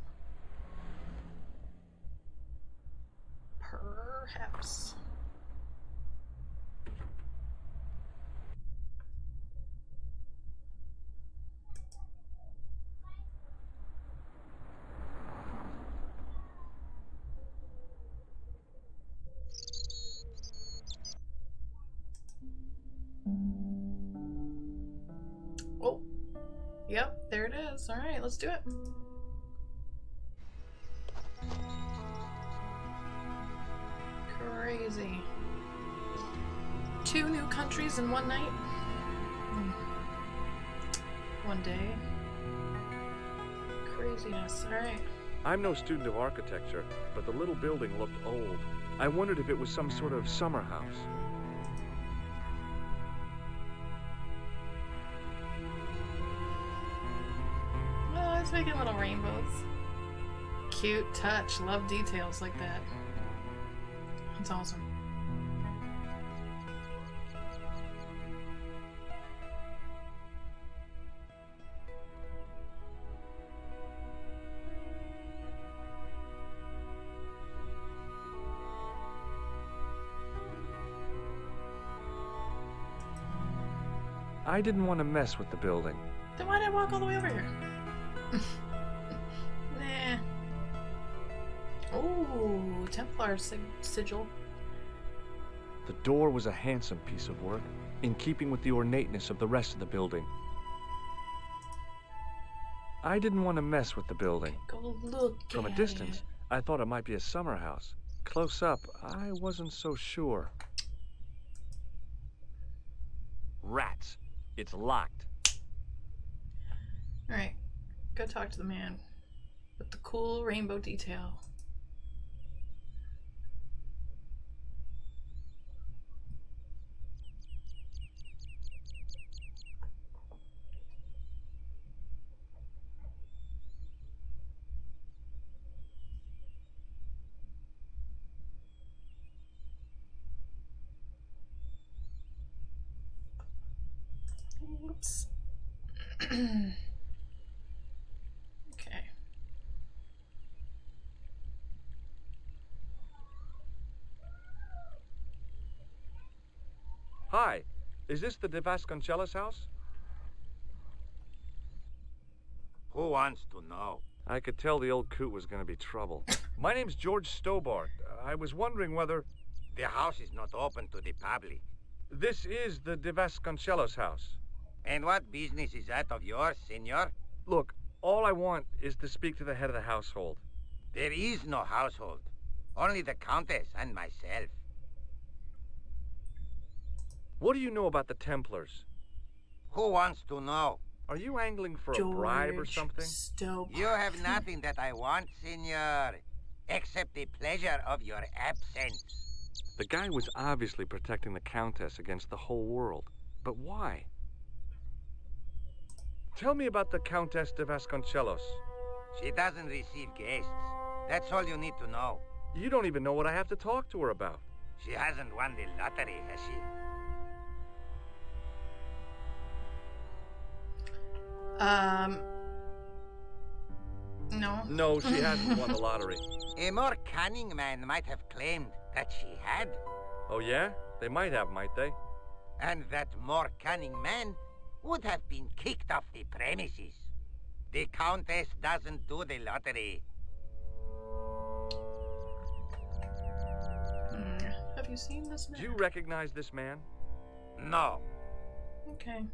Perhaps. Oh, yep, there it is. All right, let's do it. Crazy. 2 new countries in one night. One day. Craziness. All right. I'm no student of architecture, but the little building looked old. I wondered if it was some sort of summer house. Oh, it's making little rainbows. Cute touch. Love details like that. That's awesome. I didn't want to mess with the building. Then why did I walk all the way over here? Nah. Oh, Templars sigil. The door was a handsome piece of work, in keeping with the ornateness of the rest of the building. I didn't want to mess with the building. Go look From a at distance, it. I thought it might be a summer house. Close up, I wasn't so sure. Rats. It's locked. Alright, go talk to the man with the cool rainbow detail. Oops. Okay. Hi, is this the De Vasconcelos house? Who wants to know? I could tell the old coot was going to be trouble. My name's George Stobart. I was wondering whether... The house is not open to the public. This is the De Vasconcelos house. And what business is that of yours, senor? Look, all I want is to speak to the head of the household. There is no household. Only the Countess and myself. What do you know about the Templars? Who wants to know? Are you angling for a bribe or something? You have nothing that I want, senor, except the pleasure of your absence. The guy was obviously protecting the Countess against the whole world. But why? Tell me about the Countess de Vasconcelos. She doesn't receive guests. That's all you need to know. You don't even know what I have to talk to her about. She hasn't won the lottery, has she? No. No, she hasn't won the lottery. A more cunning man might have claimed that she had. Oh, yeah? They might have, might they? And that more cunning man would have been kicked off the premises. The Countess doesn't do the lottery. Have you seen this man? Do you recognize this man? No. Okay.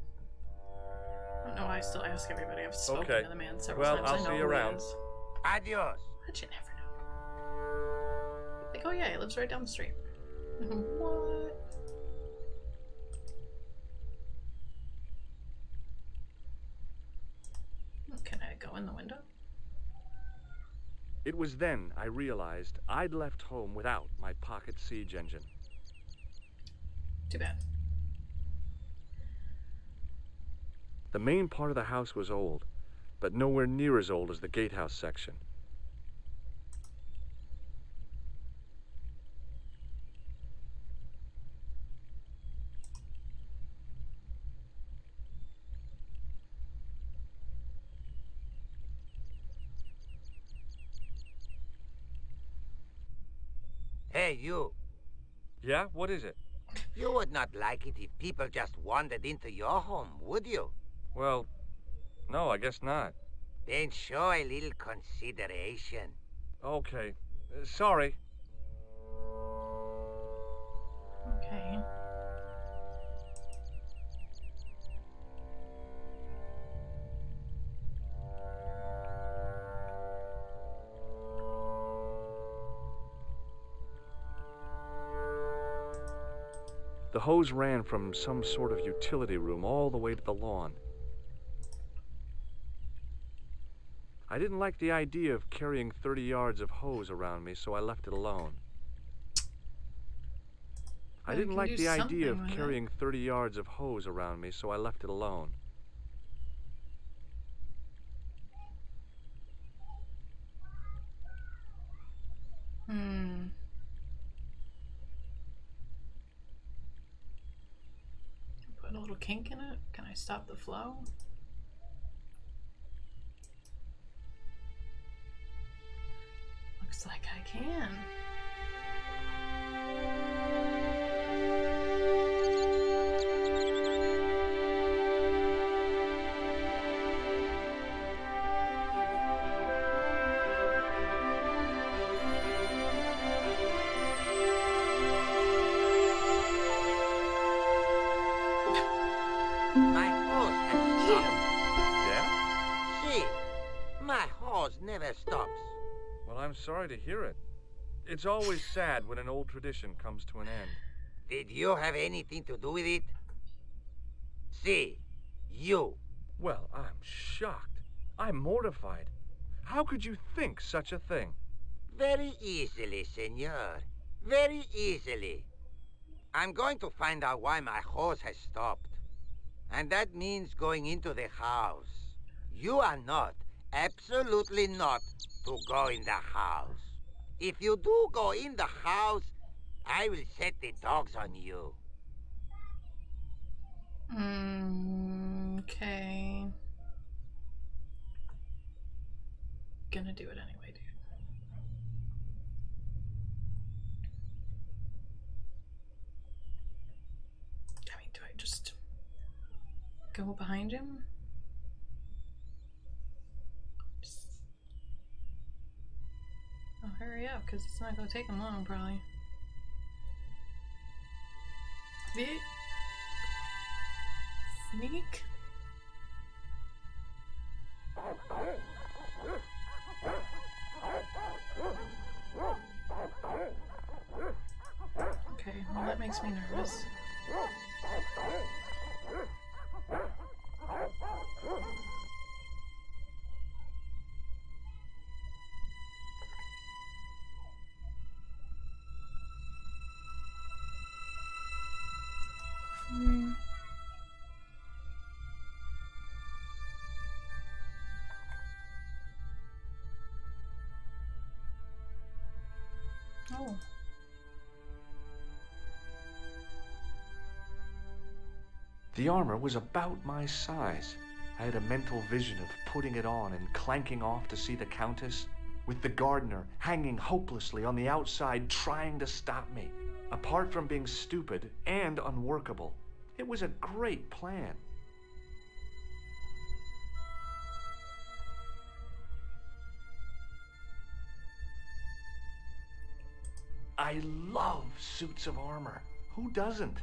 I don't know why I still ask everybody. I've spoken Okay. to the man several Well, times. I'll I know see you who he around. is. Adios. But you never know. Like, oh yeah, he lives right down the street. What? Can I go in the window? It was then I realized I'd left home without my pocket siege engine. Too bad. The main part of the house was old, but nowhere near as old as the gatehouse section. Hey, you. Yeah? What is it? You would not like it if people just wandered into your home, would you? Well, no, I guess not. Then show a little consideration. Okay. Sorry. Okay. The hose ran from some sort of utility room all the way to the lawn. I didn't like the idea of carrying 30 yards of hose around me, so I left it alone. I didn't like the idea of carrying 30 yards of hose around me, so I left it alone. Put a little kink in it. Can I stop the flow? Looks like I can. My hose has stopped. Yeah? See, my hose never stops. Well, I'm sorry to hear it. It's always sad when an old tradition comes to an end. Did you have anything to do with it? See, you. Well, I'm shocked. I'm mortified. How could you think such a thing? Very easily, senor. Very easily. I'm going to find out why my hose has stopped. And that means going into the house. You are not, absolutely not, to go in the house. If you do go in the house, I will set the dogs on you. Okay. Gonna do it anyway, dude. I mean, do I just go behind him? Oh, hurry up, because it's not gonna take him long, probably. Sneak? Okay, well that makes me nervous. Oh. The armor was about my size. I had a mental vision of putting it on and clanking off to see the Countess, with the gardener hanging hopelessly on the outside trying to stop me. Apart from being stupid and unworkable, it was a great plan. I love suits of armor. Who doesn't?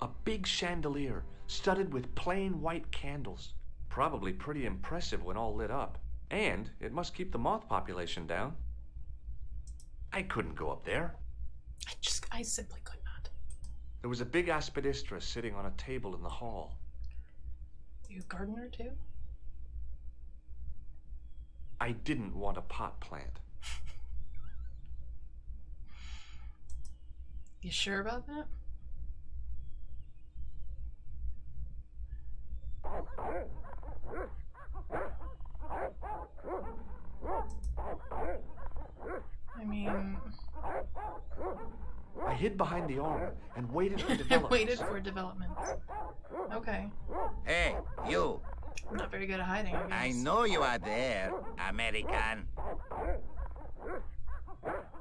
A big chandelier studded with plain white candles. Probably pretty impressive when all lit up. And it must keep the moth population down. I couldn't go up there. I simply could not. There was a big aspidistra sitting on a table in the hall. You a gardener too? I didn't want a pot plant. You sure about that? I mean... I hid behind the armor and waited for I developments. waited for developments. Okay. Hey, you. I'm not very good at hiding, I guess. I know you are there, American.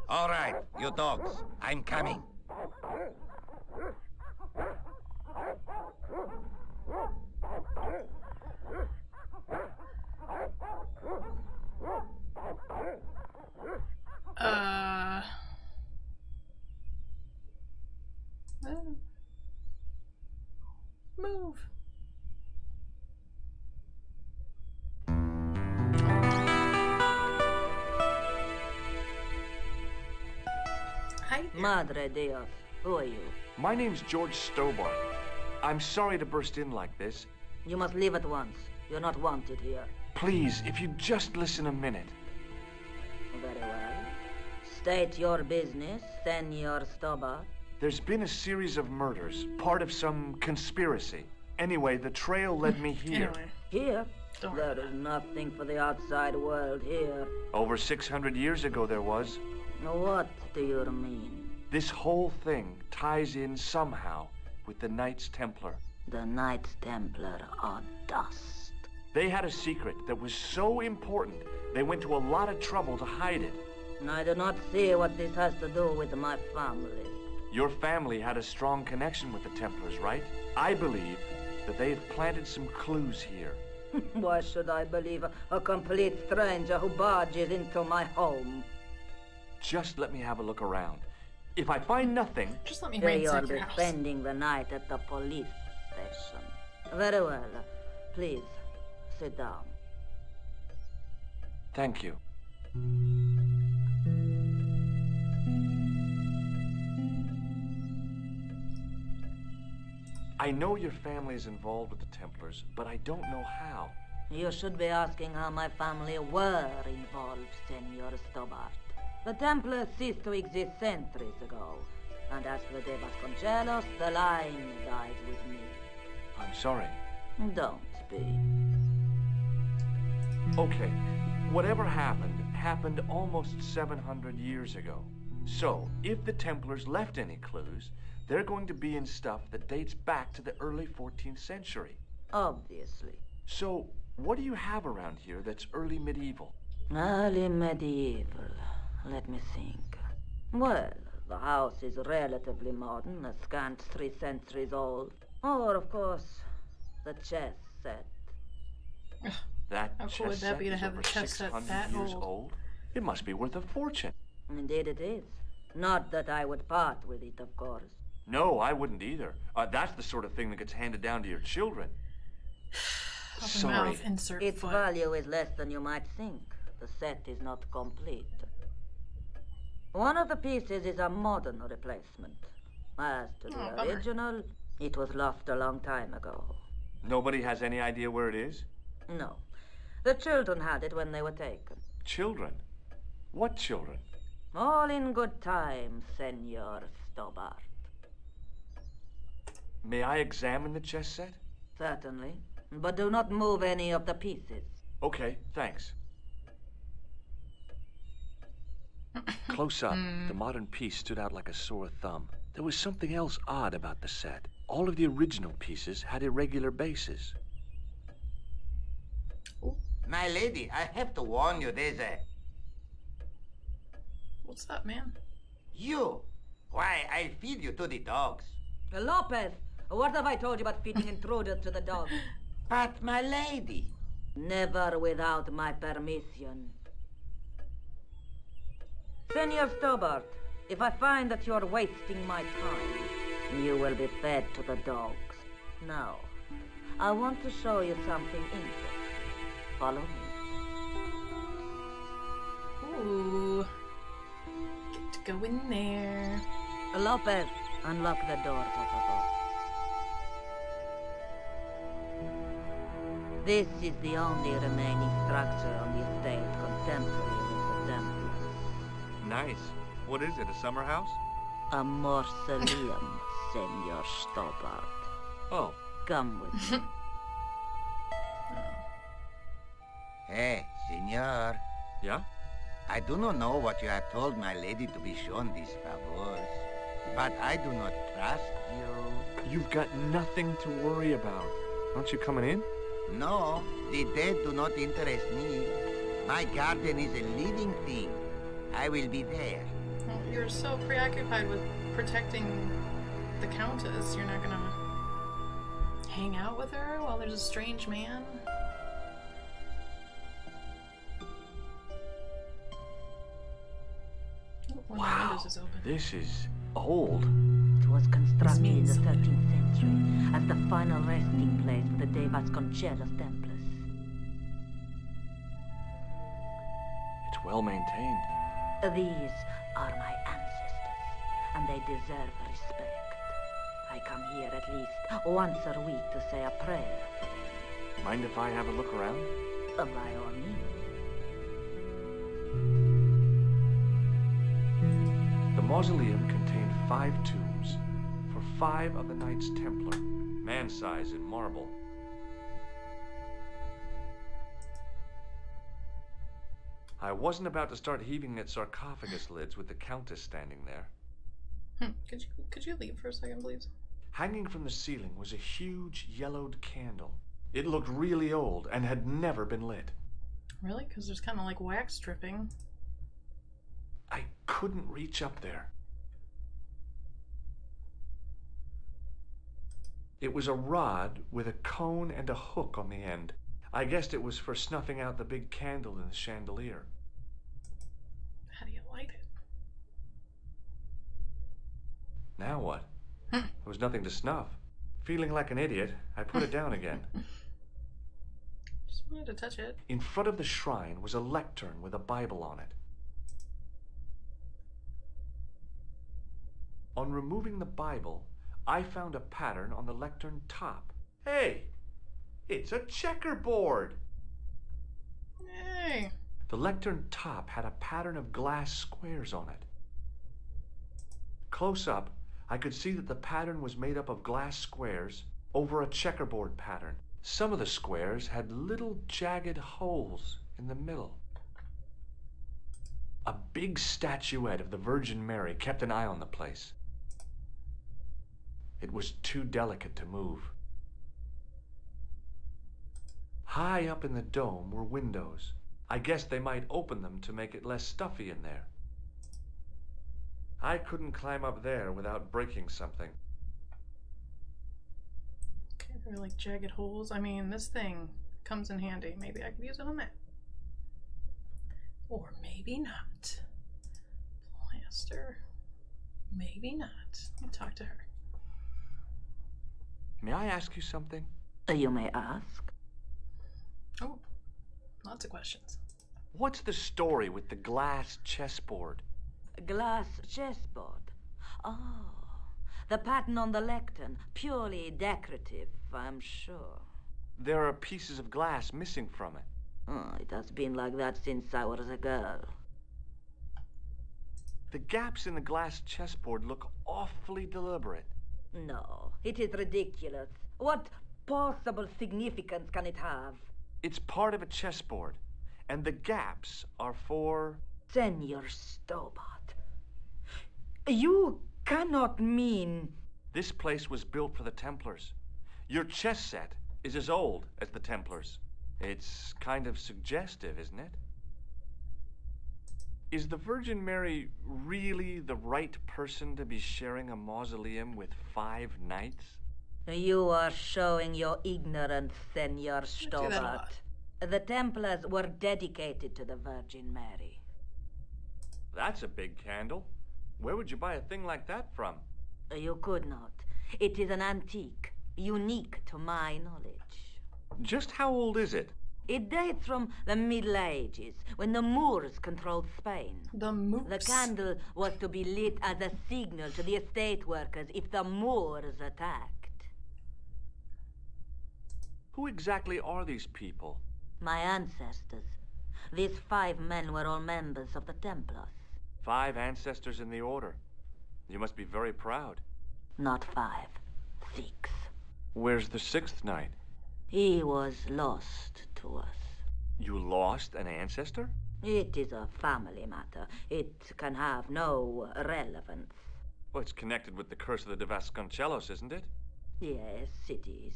All right, you dogs. I'm coming. Move. Hi there. Madre Dios, who are you? My name's George Stobart. I'm sorry to burst in like this. You must leave at once. You're not wanted here. Please, if you'd just listen a minute. Very well. State your business, Senor Stobart. There's been a series of murders, part of some conspiracy. Anyway, the trail led me here. Anyway. Here? Don't There is nothing for the outside world here. Over 600 years ago there was. What do you mean? This whole thing ties in somehow with the Knights Templar. The Knights Templar are dust. They had a secret that was so important, they went to a lot of trouble to hide it. I do not see what this has to do with my family. Your family had a strong connection with the Templars, right? I believe that they have planted some clues here. Why should I believe a complete stranger who barges into my home? Just let me have a look around. If I find nothing... Just let me Here you'll ransack be your house. spending the night at the police station. Very well. Please, sit down. Thank you. I know your family is involved with the Templars, but I don't know how. You should be asking how my family were involved, Senor Stobart. The Templars ceased to exist centuries ago. And as for De Vasconcelos, the line dies with me. I'm sorry. Don't be. Okay, whatever happened almost 700 years ago. So, if the Templars left any clues, they're going to be in stuff that dates back to the early 14th century. Obviously. So, what do you have around here that's early medieval? Early medieval. Let me think. Well, the house is relatively modern, a scant 3 centuries old. Or, of course, the chess set. That How cool chess would that set be to is have over the chess set 600 that years old? old. It must be worth a fortune. Indeed it is. Not that I would part with it, of course. No, I wouldn't either. That's the sort of thing that gets handed down to your children. Open Sorry. mouth, insert Its foot. value is less than you might think. The set is not complete. One of the pieces is a modern replacement. As to the Oh, bummer. original, it was lost a long time ago. Nobody has any idea where it is? No. The children had it when they were taken. Children? What children? All in good time, Senor Stobart. May I examine the chess set? Certainly. But do not move any of the pieces. Okay, thanks. Close up, the modern piece stood out like a sore thumb. There was something else odd about the set. All of the original pieces had irregular bases. My lady, I have to warn you, there's a... What's up, man? You! Why, I'll feed you to the dogs. Lopez, what have I told you about feeding intruders to the dogs? But, my lady... Never without my permission. Senor Stobart, if I find that you're wasting my time, you will be fed to the dogs. Now, I want to show you something interesting. Follow me. Ooh. Get to go in there. Lopez, unlock the door, por favor. This is the only remaining structure on the estate contemporary with the Templars. Nice. What is it, a summer house? A mausoleum, Senor Stobart. Oh. Come with me. Hey, senor. Yeah? I do not know what you have told my lady to be shown these favors, but I do not trust you. You've got nothing to worry about. Aren't you coming in? No, the dead do not interest me. My garden is a living thing. I will be there. Well, you're so preoccupied with protecting the Countess, you're not gonna hang out with her while there's a strange man? One of the windows is open. This is old. It was constructed in the 13th century as the final resting place for the De Vasconcelos Templars. It's well maintained. These are my ancestors, and they deserve respect. I come here at least once a week to say a prayer for them. Mind if I have a look around? By all means. The mausoleum contained 5 tombs for 5 of the Knights Templar, man-size in marble. I wasn't about to start heaving at sarcophagus lids with the Countess standing there. Could you leave for a second, please? Hanging from the ceiling was a huge yellowed candle. It looked really old and had never been lit. Really? Because there's kind of like wax dripping. I couldn't reach up there. It was a rod with a cone and a hook on the end. I guessed it was for snuffing out the big candle in the chandelier. How do you light it? Now what? There was nothing to snuff. Feeling like an idiot, I put it down again. Just wanted to touch it. In front of the shrine was a lectern with a Bible on it. On removing the Bible, I found a pattern on the lectern top. Hey! It's a checkerboard! Hey! The lectern top had a pattern of glass squares on it. Close up, I could see that the pattern was made up of glass squares over a checkerboard pattern. Some of the squares had little jagged holes in the middle. A big statuette of the Virgin Mary kept an eye on the place. It was too delicate to move. High up in the dome were windows. I guessed they might open them to make it less stuffy in there. I couldn't climb up there without breaking something. Okay, there were like jagged holes. I mean, this thing comes in handy. Maybe I could use it on that. Or maybe not. Plaster. Maybe not. Let me talk to her. May I ask you something? You may ask. Oh, lots of questions. What's the story with the glass chessboard? Glass chessboard. Oh, the pattern on the lectern. Purely decorative, I'm sure. There are pieces of glass missing from it. Oh, it has been like that since I was a girl. The gaps in the glass chessboard look awfully deliberate. No, it is ridiculous. What possible significance can it have? It's part of a chessboard, and the gaps are for... Senor Stobart, you cannot mean... This place was built for the Templars. Your chess set is as old as the Templars. It's kind of suggestive, isn't it? Is the Virgin Mary really the right person to be sharing a mausoleum with 5 knights? You are showing your ignorance, Senor Stobart. The Templars were dedicated to the Virgin Mary. That's a big candle. Where would you buy a thing like that from? You could not. It is an antique, unique to my knowledge. Just how old is it? It dates from the Middle Ages, when the Moors controlled Spain. The Moors? The candle was to be lit as a signal to the estate workers if the Moors attacked. Who exactly are these people? My ancestors. These 5 men were all members of the Templars. 5 ancestors in the order. You must be very proud. Not 5, 6. Where's the 6th knight? He was lost to us. You lost an ancestor? It is a family matter. It can have no relevance. Well, it's connected with the curse of the De Vasconcelos, isn't it? Yes, it is.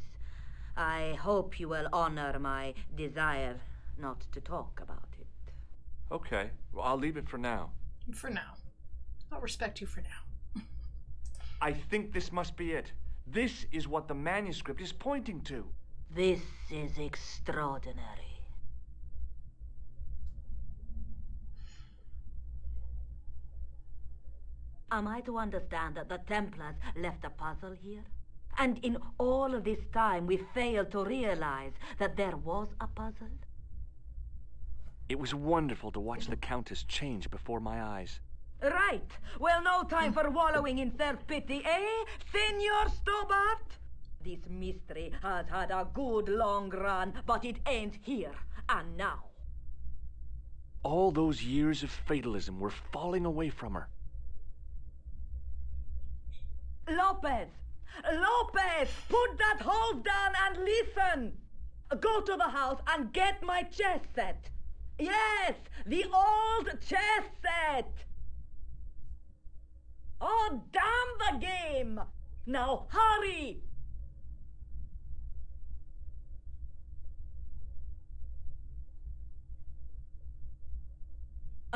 I hope you will honor my desire not to talk about it. Okay, well, I'll leave it for now. For now. I'll respect you for now. I think this must be it. This is what the manuscript is pointing to. This is extraordinary. Am I to understand that the Templars left a puzzle here? And in all of this time we failed to realize that there was a puzzle? It was wonderful to watch the Countess change before my eyes. Right. Well, no time for wallowing in self-pity, eh, Senor Stobart? This mystery has had a good long run, but it ends here and now. All those years of fatalism were falling away from her. Lopez! Lopez! Put that hose down and listen! Go to the house and get my chess set. Yes, the old chess set! Oh, damn the game! Now hurry!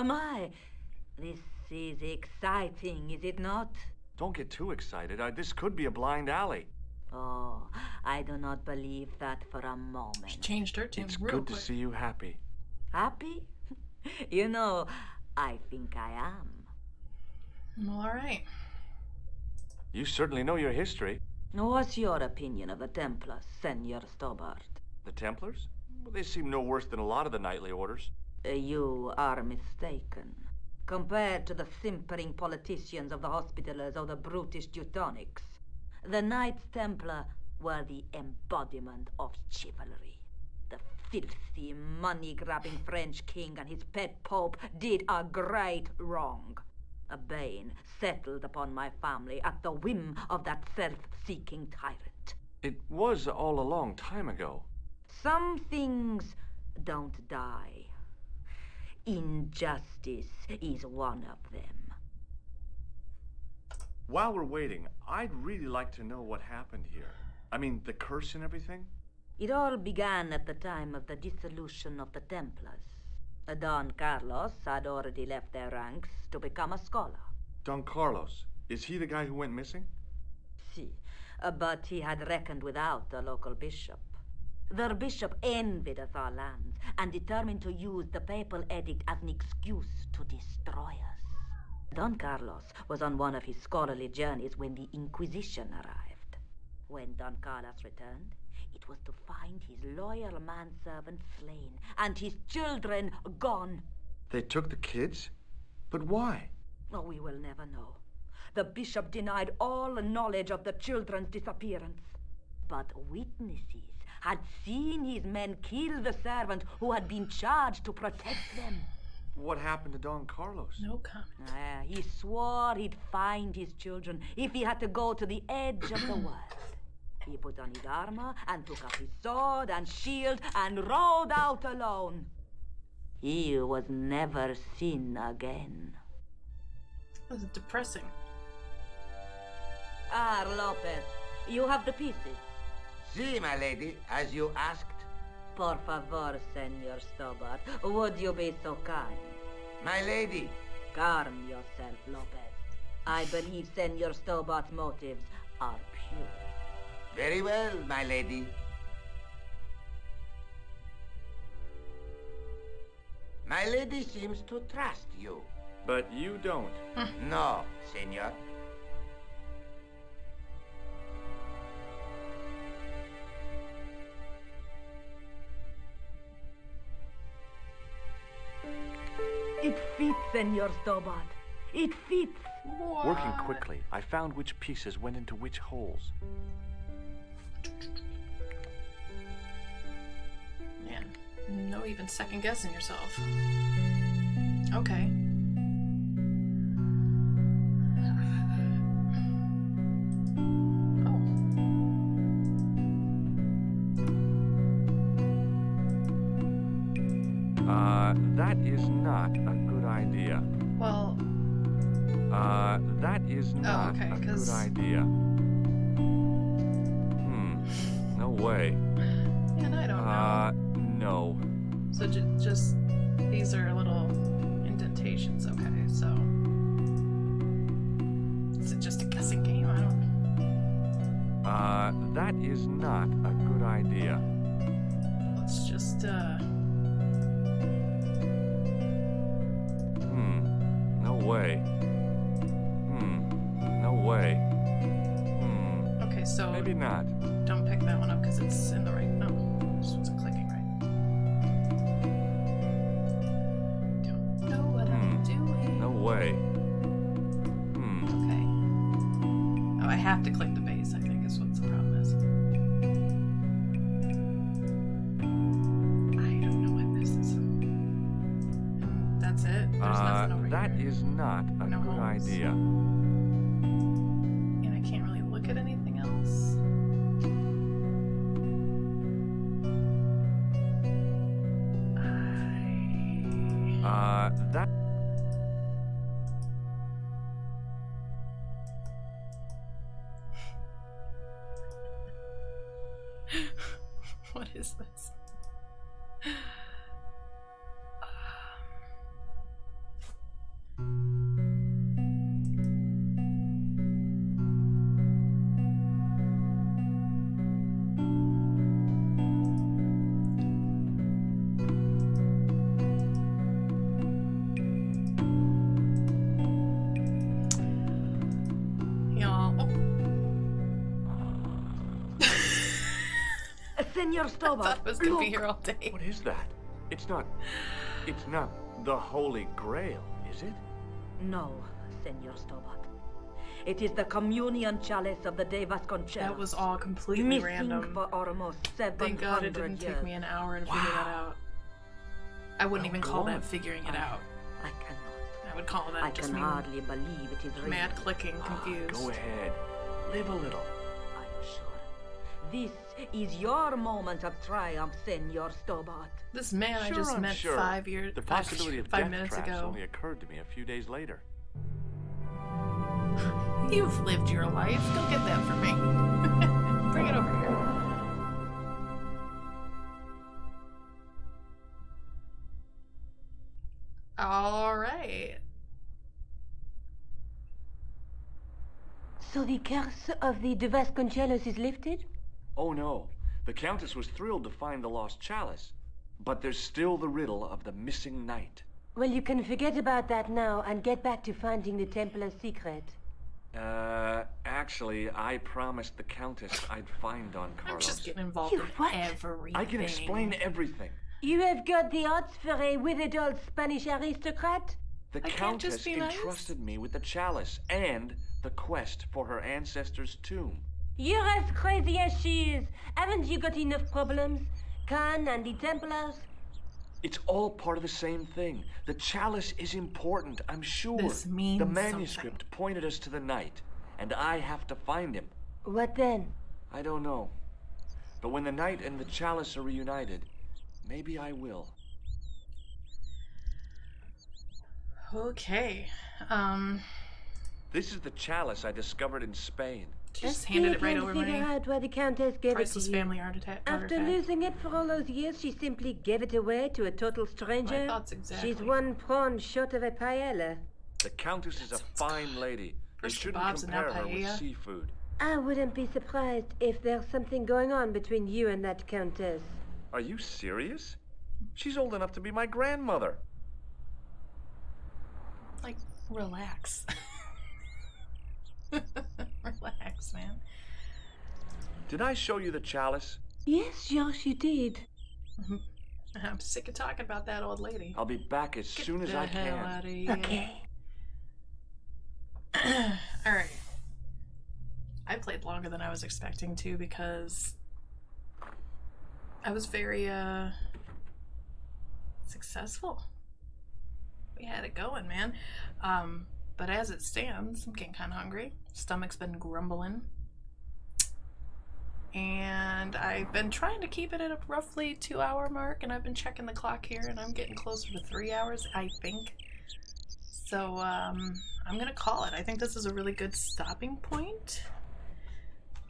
My, this is exciting, is it not? Don't get too excited. This could be a blind alley. Oh, I do not believe that for a moment. She changed her tune It's real good quick. to see you happy. Happy? You know, I think I am. Well, all right. You certainly know your history. What's your opinion of the Templars, Senor Stobart? The Templars? Well, they seem no worse than a lot of the knightly orders. You are mistaken. Compared to the simpering politicians of the Hospitallers or the brutish Teutonics, the Knights Templar were the embodiment of chivalry. The filthy, money-grabbing French king and his pet pope did a great wrong. A bane settled upon my family at the whim of that self-seeking tyrant. It was all a long time ago. Some things don't die. Injustice is one of them. While we're waiting, I'd really like to know what happened here. I mean, the curse and everything? It all began at the time of the dissolution of the Templars. Don Carlos had already left their ranks to become a scholar. Don Carlos, is he the guy who went missing? Si, but he had reckoned without the local bishop. Their bishop envied us our lands and determined to use the papal edict as an excuse to destroy us. Don Carlos was on one of his scholarly journeys when the Inquisition arrived. When Don Carlos returned, it was to find his loyal manservant slain and his children gone. They took the kids? But why? Oh, we will never know. The bishop denied all knowledge of the children's disappearance. But witnesses had seen his men kill the servant who had been charged to protect them. What happened to Don Carlos? No comment. He swore he'd find his children if he had to go to the edge of the world. He put on his armor and took up his sword and shield and rode out alone. He was never seen again. This is depressing. Ah, Lopez, you have the pieces. Si, my lady, as you asked. Por favor, Senor Stobart, would you be so kind? My lady. Calm yourself, Lopez. I believe Senor Stobart's motives are pure. Very well, my lady. My lady seems to trust you. But you don't. No, senor. It fits, Senor Stobart. It fits. Working quickly, I found which pieces went into which holes. Man, no even second guessing yourself. Okay. That is not a good idea. Well... that is not okay, a good idea. No way. Man, I don't know. No. So just... these are little indentations, okay, so... Is it just a guessing game? I don't know. That is not a good idea. Let's just, No way. No way. Okay, so... Maybe not. Don't pick that one up because it's in the right... No, this wasn't clicking right. Don't know what I'm doing. No way. Okay. Oh, I have to click the base, I think, is what the problem is. I don't know what this is. That's it? There's nothing over that here. is not a No good holes. idea. And I can't really look at anything else. That... What is this? Senor Stobart, I thought I was gonna be here all day. What is that? It's not the Holy Grail, is it? No, Senor Stobart. It is the communion chalice of the De Vasconcelos. That was all completely missing random. for almost 700 Thank God it didn't years. take me an hour to figure that out. I wouldn't even call that figuring it out. I cannot. I would call that I just can me hardly believe it is real. mad clicking, confused. Go ahead. Live a little. I'm sure. This is your moment of triumph, Senor Stobart. This man I just I'm met sure. 5 years, The possibility of five death minutes traps ago. only occurred to me a few days later. You've lived your life. Go get that for me. Bring it over here. All right. So the curse of the De Vasconcelos is lifted? Oh no. The Countess was thrilled to find the lost chalice. But there's still the riddle of the missing knight. Well, you can forget about that now and get back to finding the Templar's secret. Actually, I promised the Countess I'd find Don Carlos. I'm just getting involved You in what? everything. I can explain everything. You have got the odds for a withered old Spanish aristocrat? The I can't Countess just be nice? entrusted me with the chalice and the quest for her ancestor's tomb. You're as crazy as she is. Haven't you got enough problems? Khan and the Templars? It's all part of the same thing. The chalice is important, I'm sure. This means the manuscript pointed us to the knight, and I have to find him. What then? I don't know. But when the knight and the chalice are reunited, maybe I will. Okay. This is the chalice I discovered in Spain. She just handed it right over figure my out why the Countess gave priceless it to you. family heart attack. After losing it for all those years, she simply gave it away to a total stranger. My thoughts exactly. She's one prawn short of a paella. The Countess is a fine lady. You shouldn't Bob's and now compare her with paella. seafood. I wouldn't be surprised if there's something going on between you and that Countess. Are you serious? She's old enough to be my grandmother. Like, relax. Relax, man. Did I show you the chalice? Yes, Josh, you did. I'm sick of talking about that old lady. I'll be back as soon as I Get the hell can. out of here. Okay. Alright. I played longer than I was expecting to because I was very successful. We had it going, man. But as it stands, I'm getting kind of hungry. Stomach's been grumbling. And I've been trying to keep it at a roughly 2-hour mark, and I've been checking the clock here, and I'm getting closer to 3 hours, I think. So, I'm gonna call it. I think this is a really good stopping point.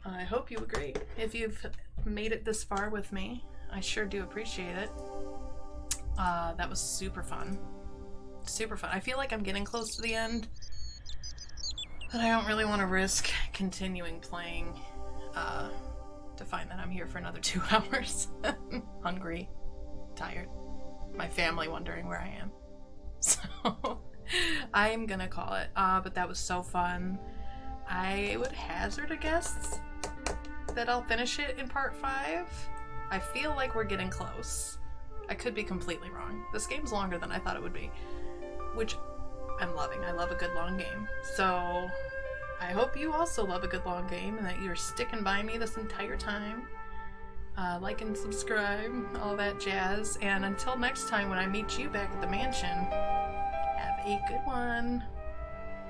I hope you agree. If you've made it this far with me, I sure do appreciate it. That was super fun. Super fun. I feel like I'm getting close to the end, but I don't really want to risk continuing playing to find that I'm here for another 2 hours. Hungry, tired, my family wondering where I am. So I'm gonna call it. But that was so fun. I would hazard a guess that I'll finish it in part 5. I feel like we're getting close. I could be completely wrong. This game's longer than I thought it would be, which I'm loving. I love a good long game. So I hope you also love a good long game and that you're sticking by me this entire time. Like and subscribe, all that jazz. And until next time when I meet you back at the mansion, have a good one.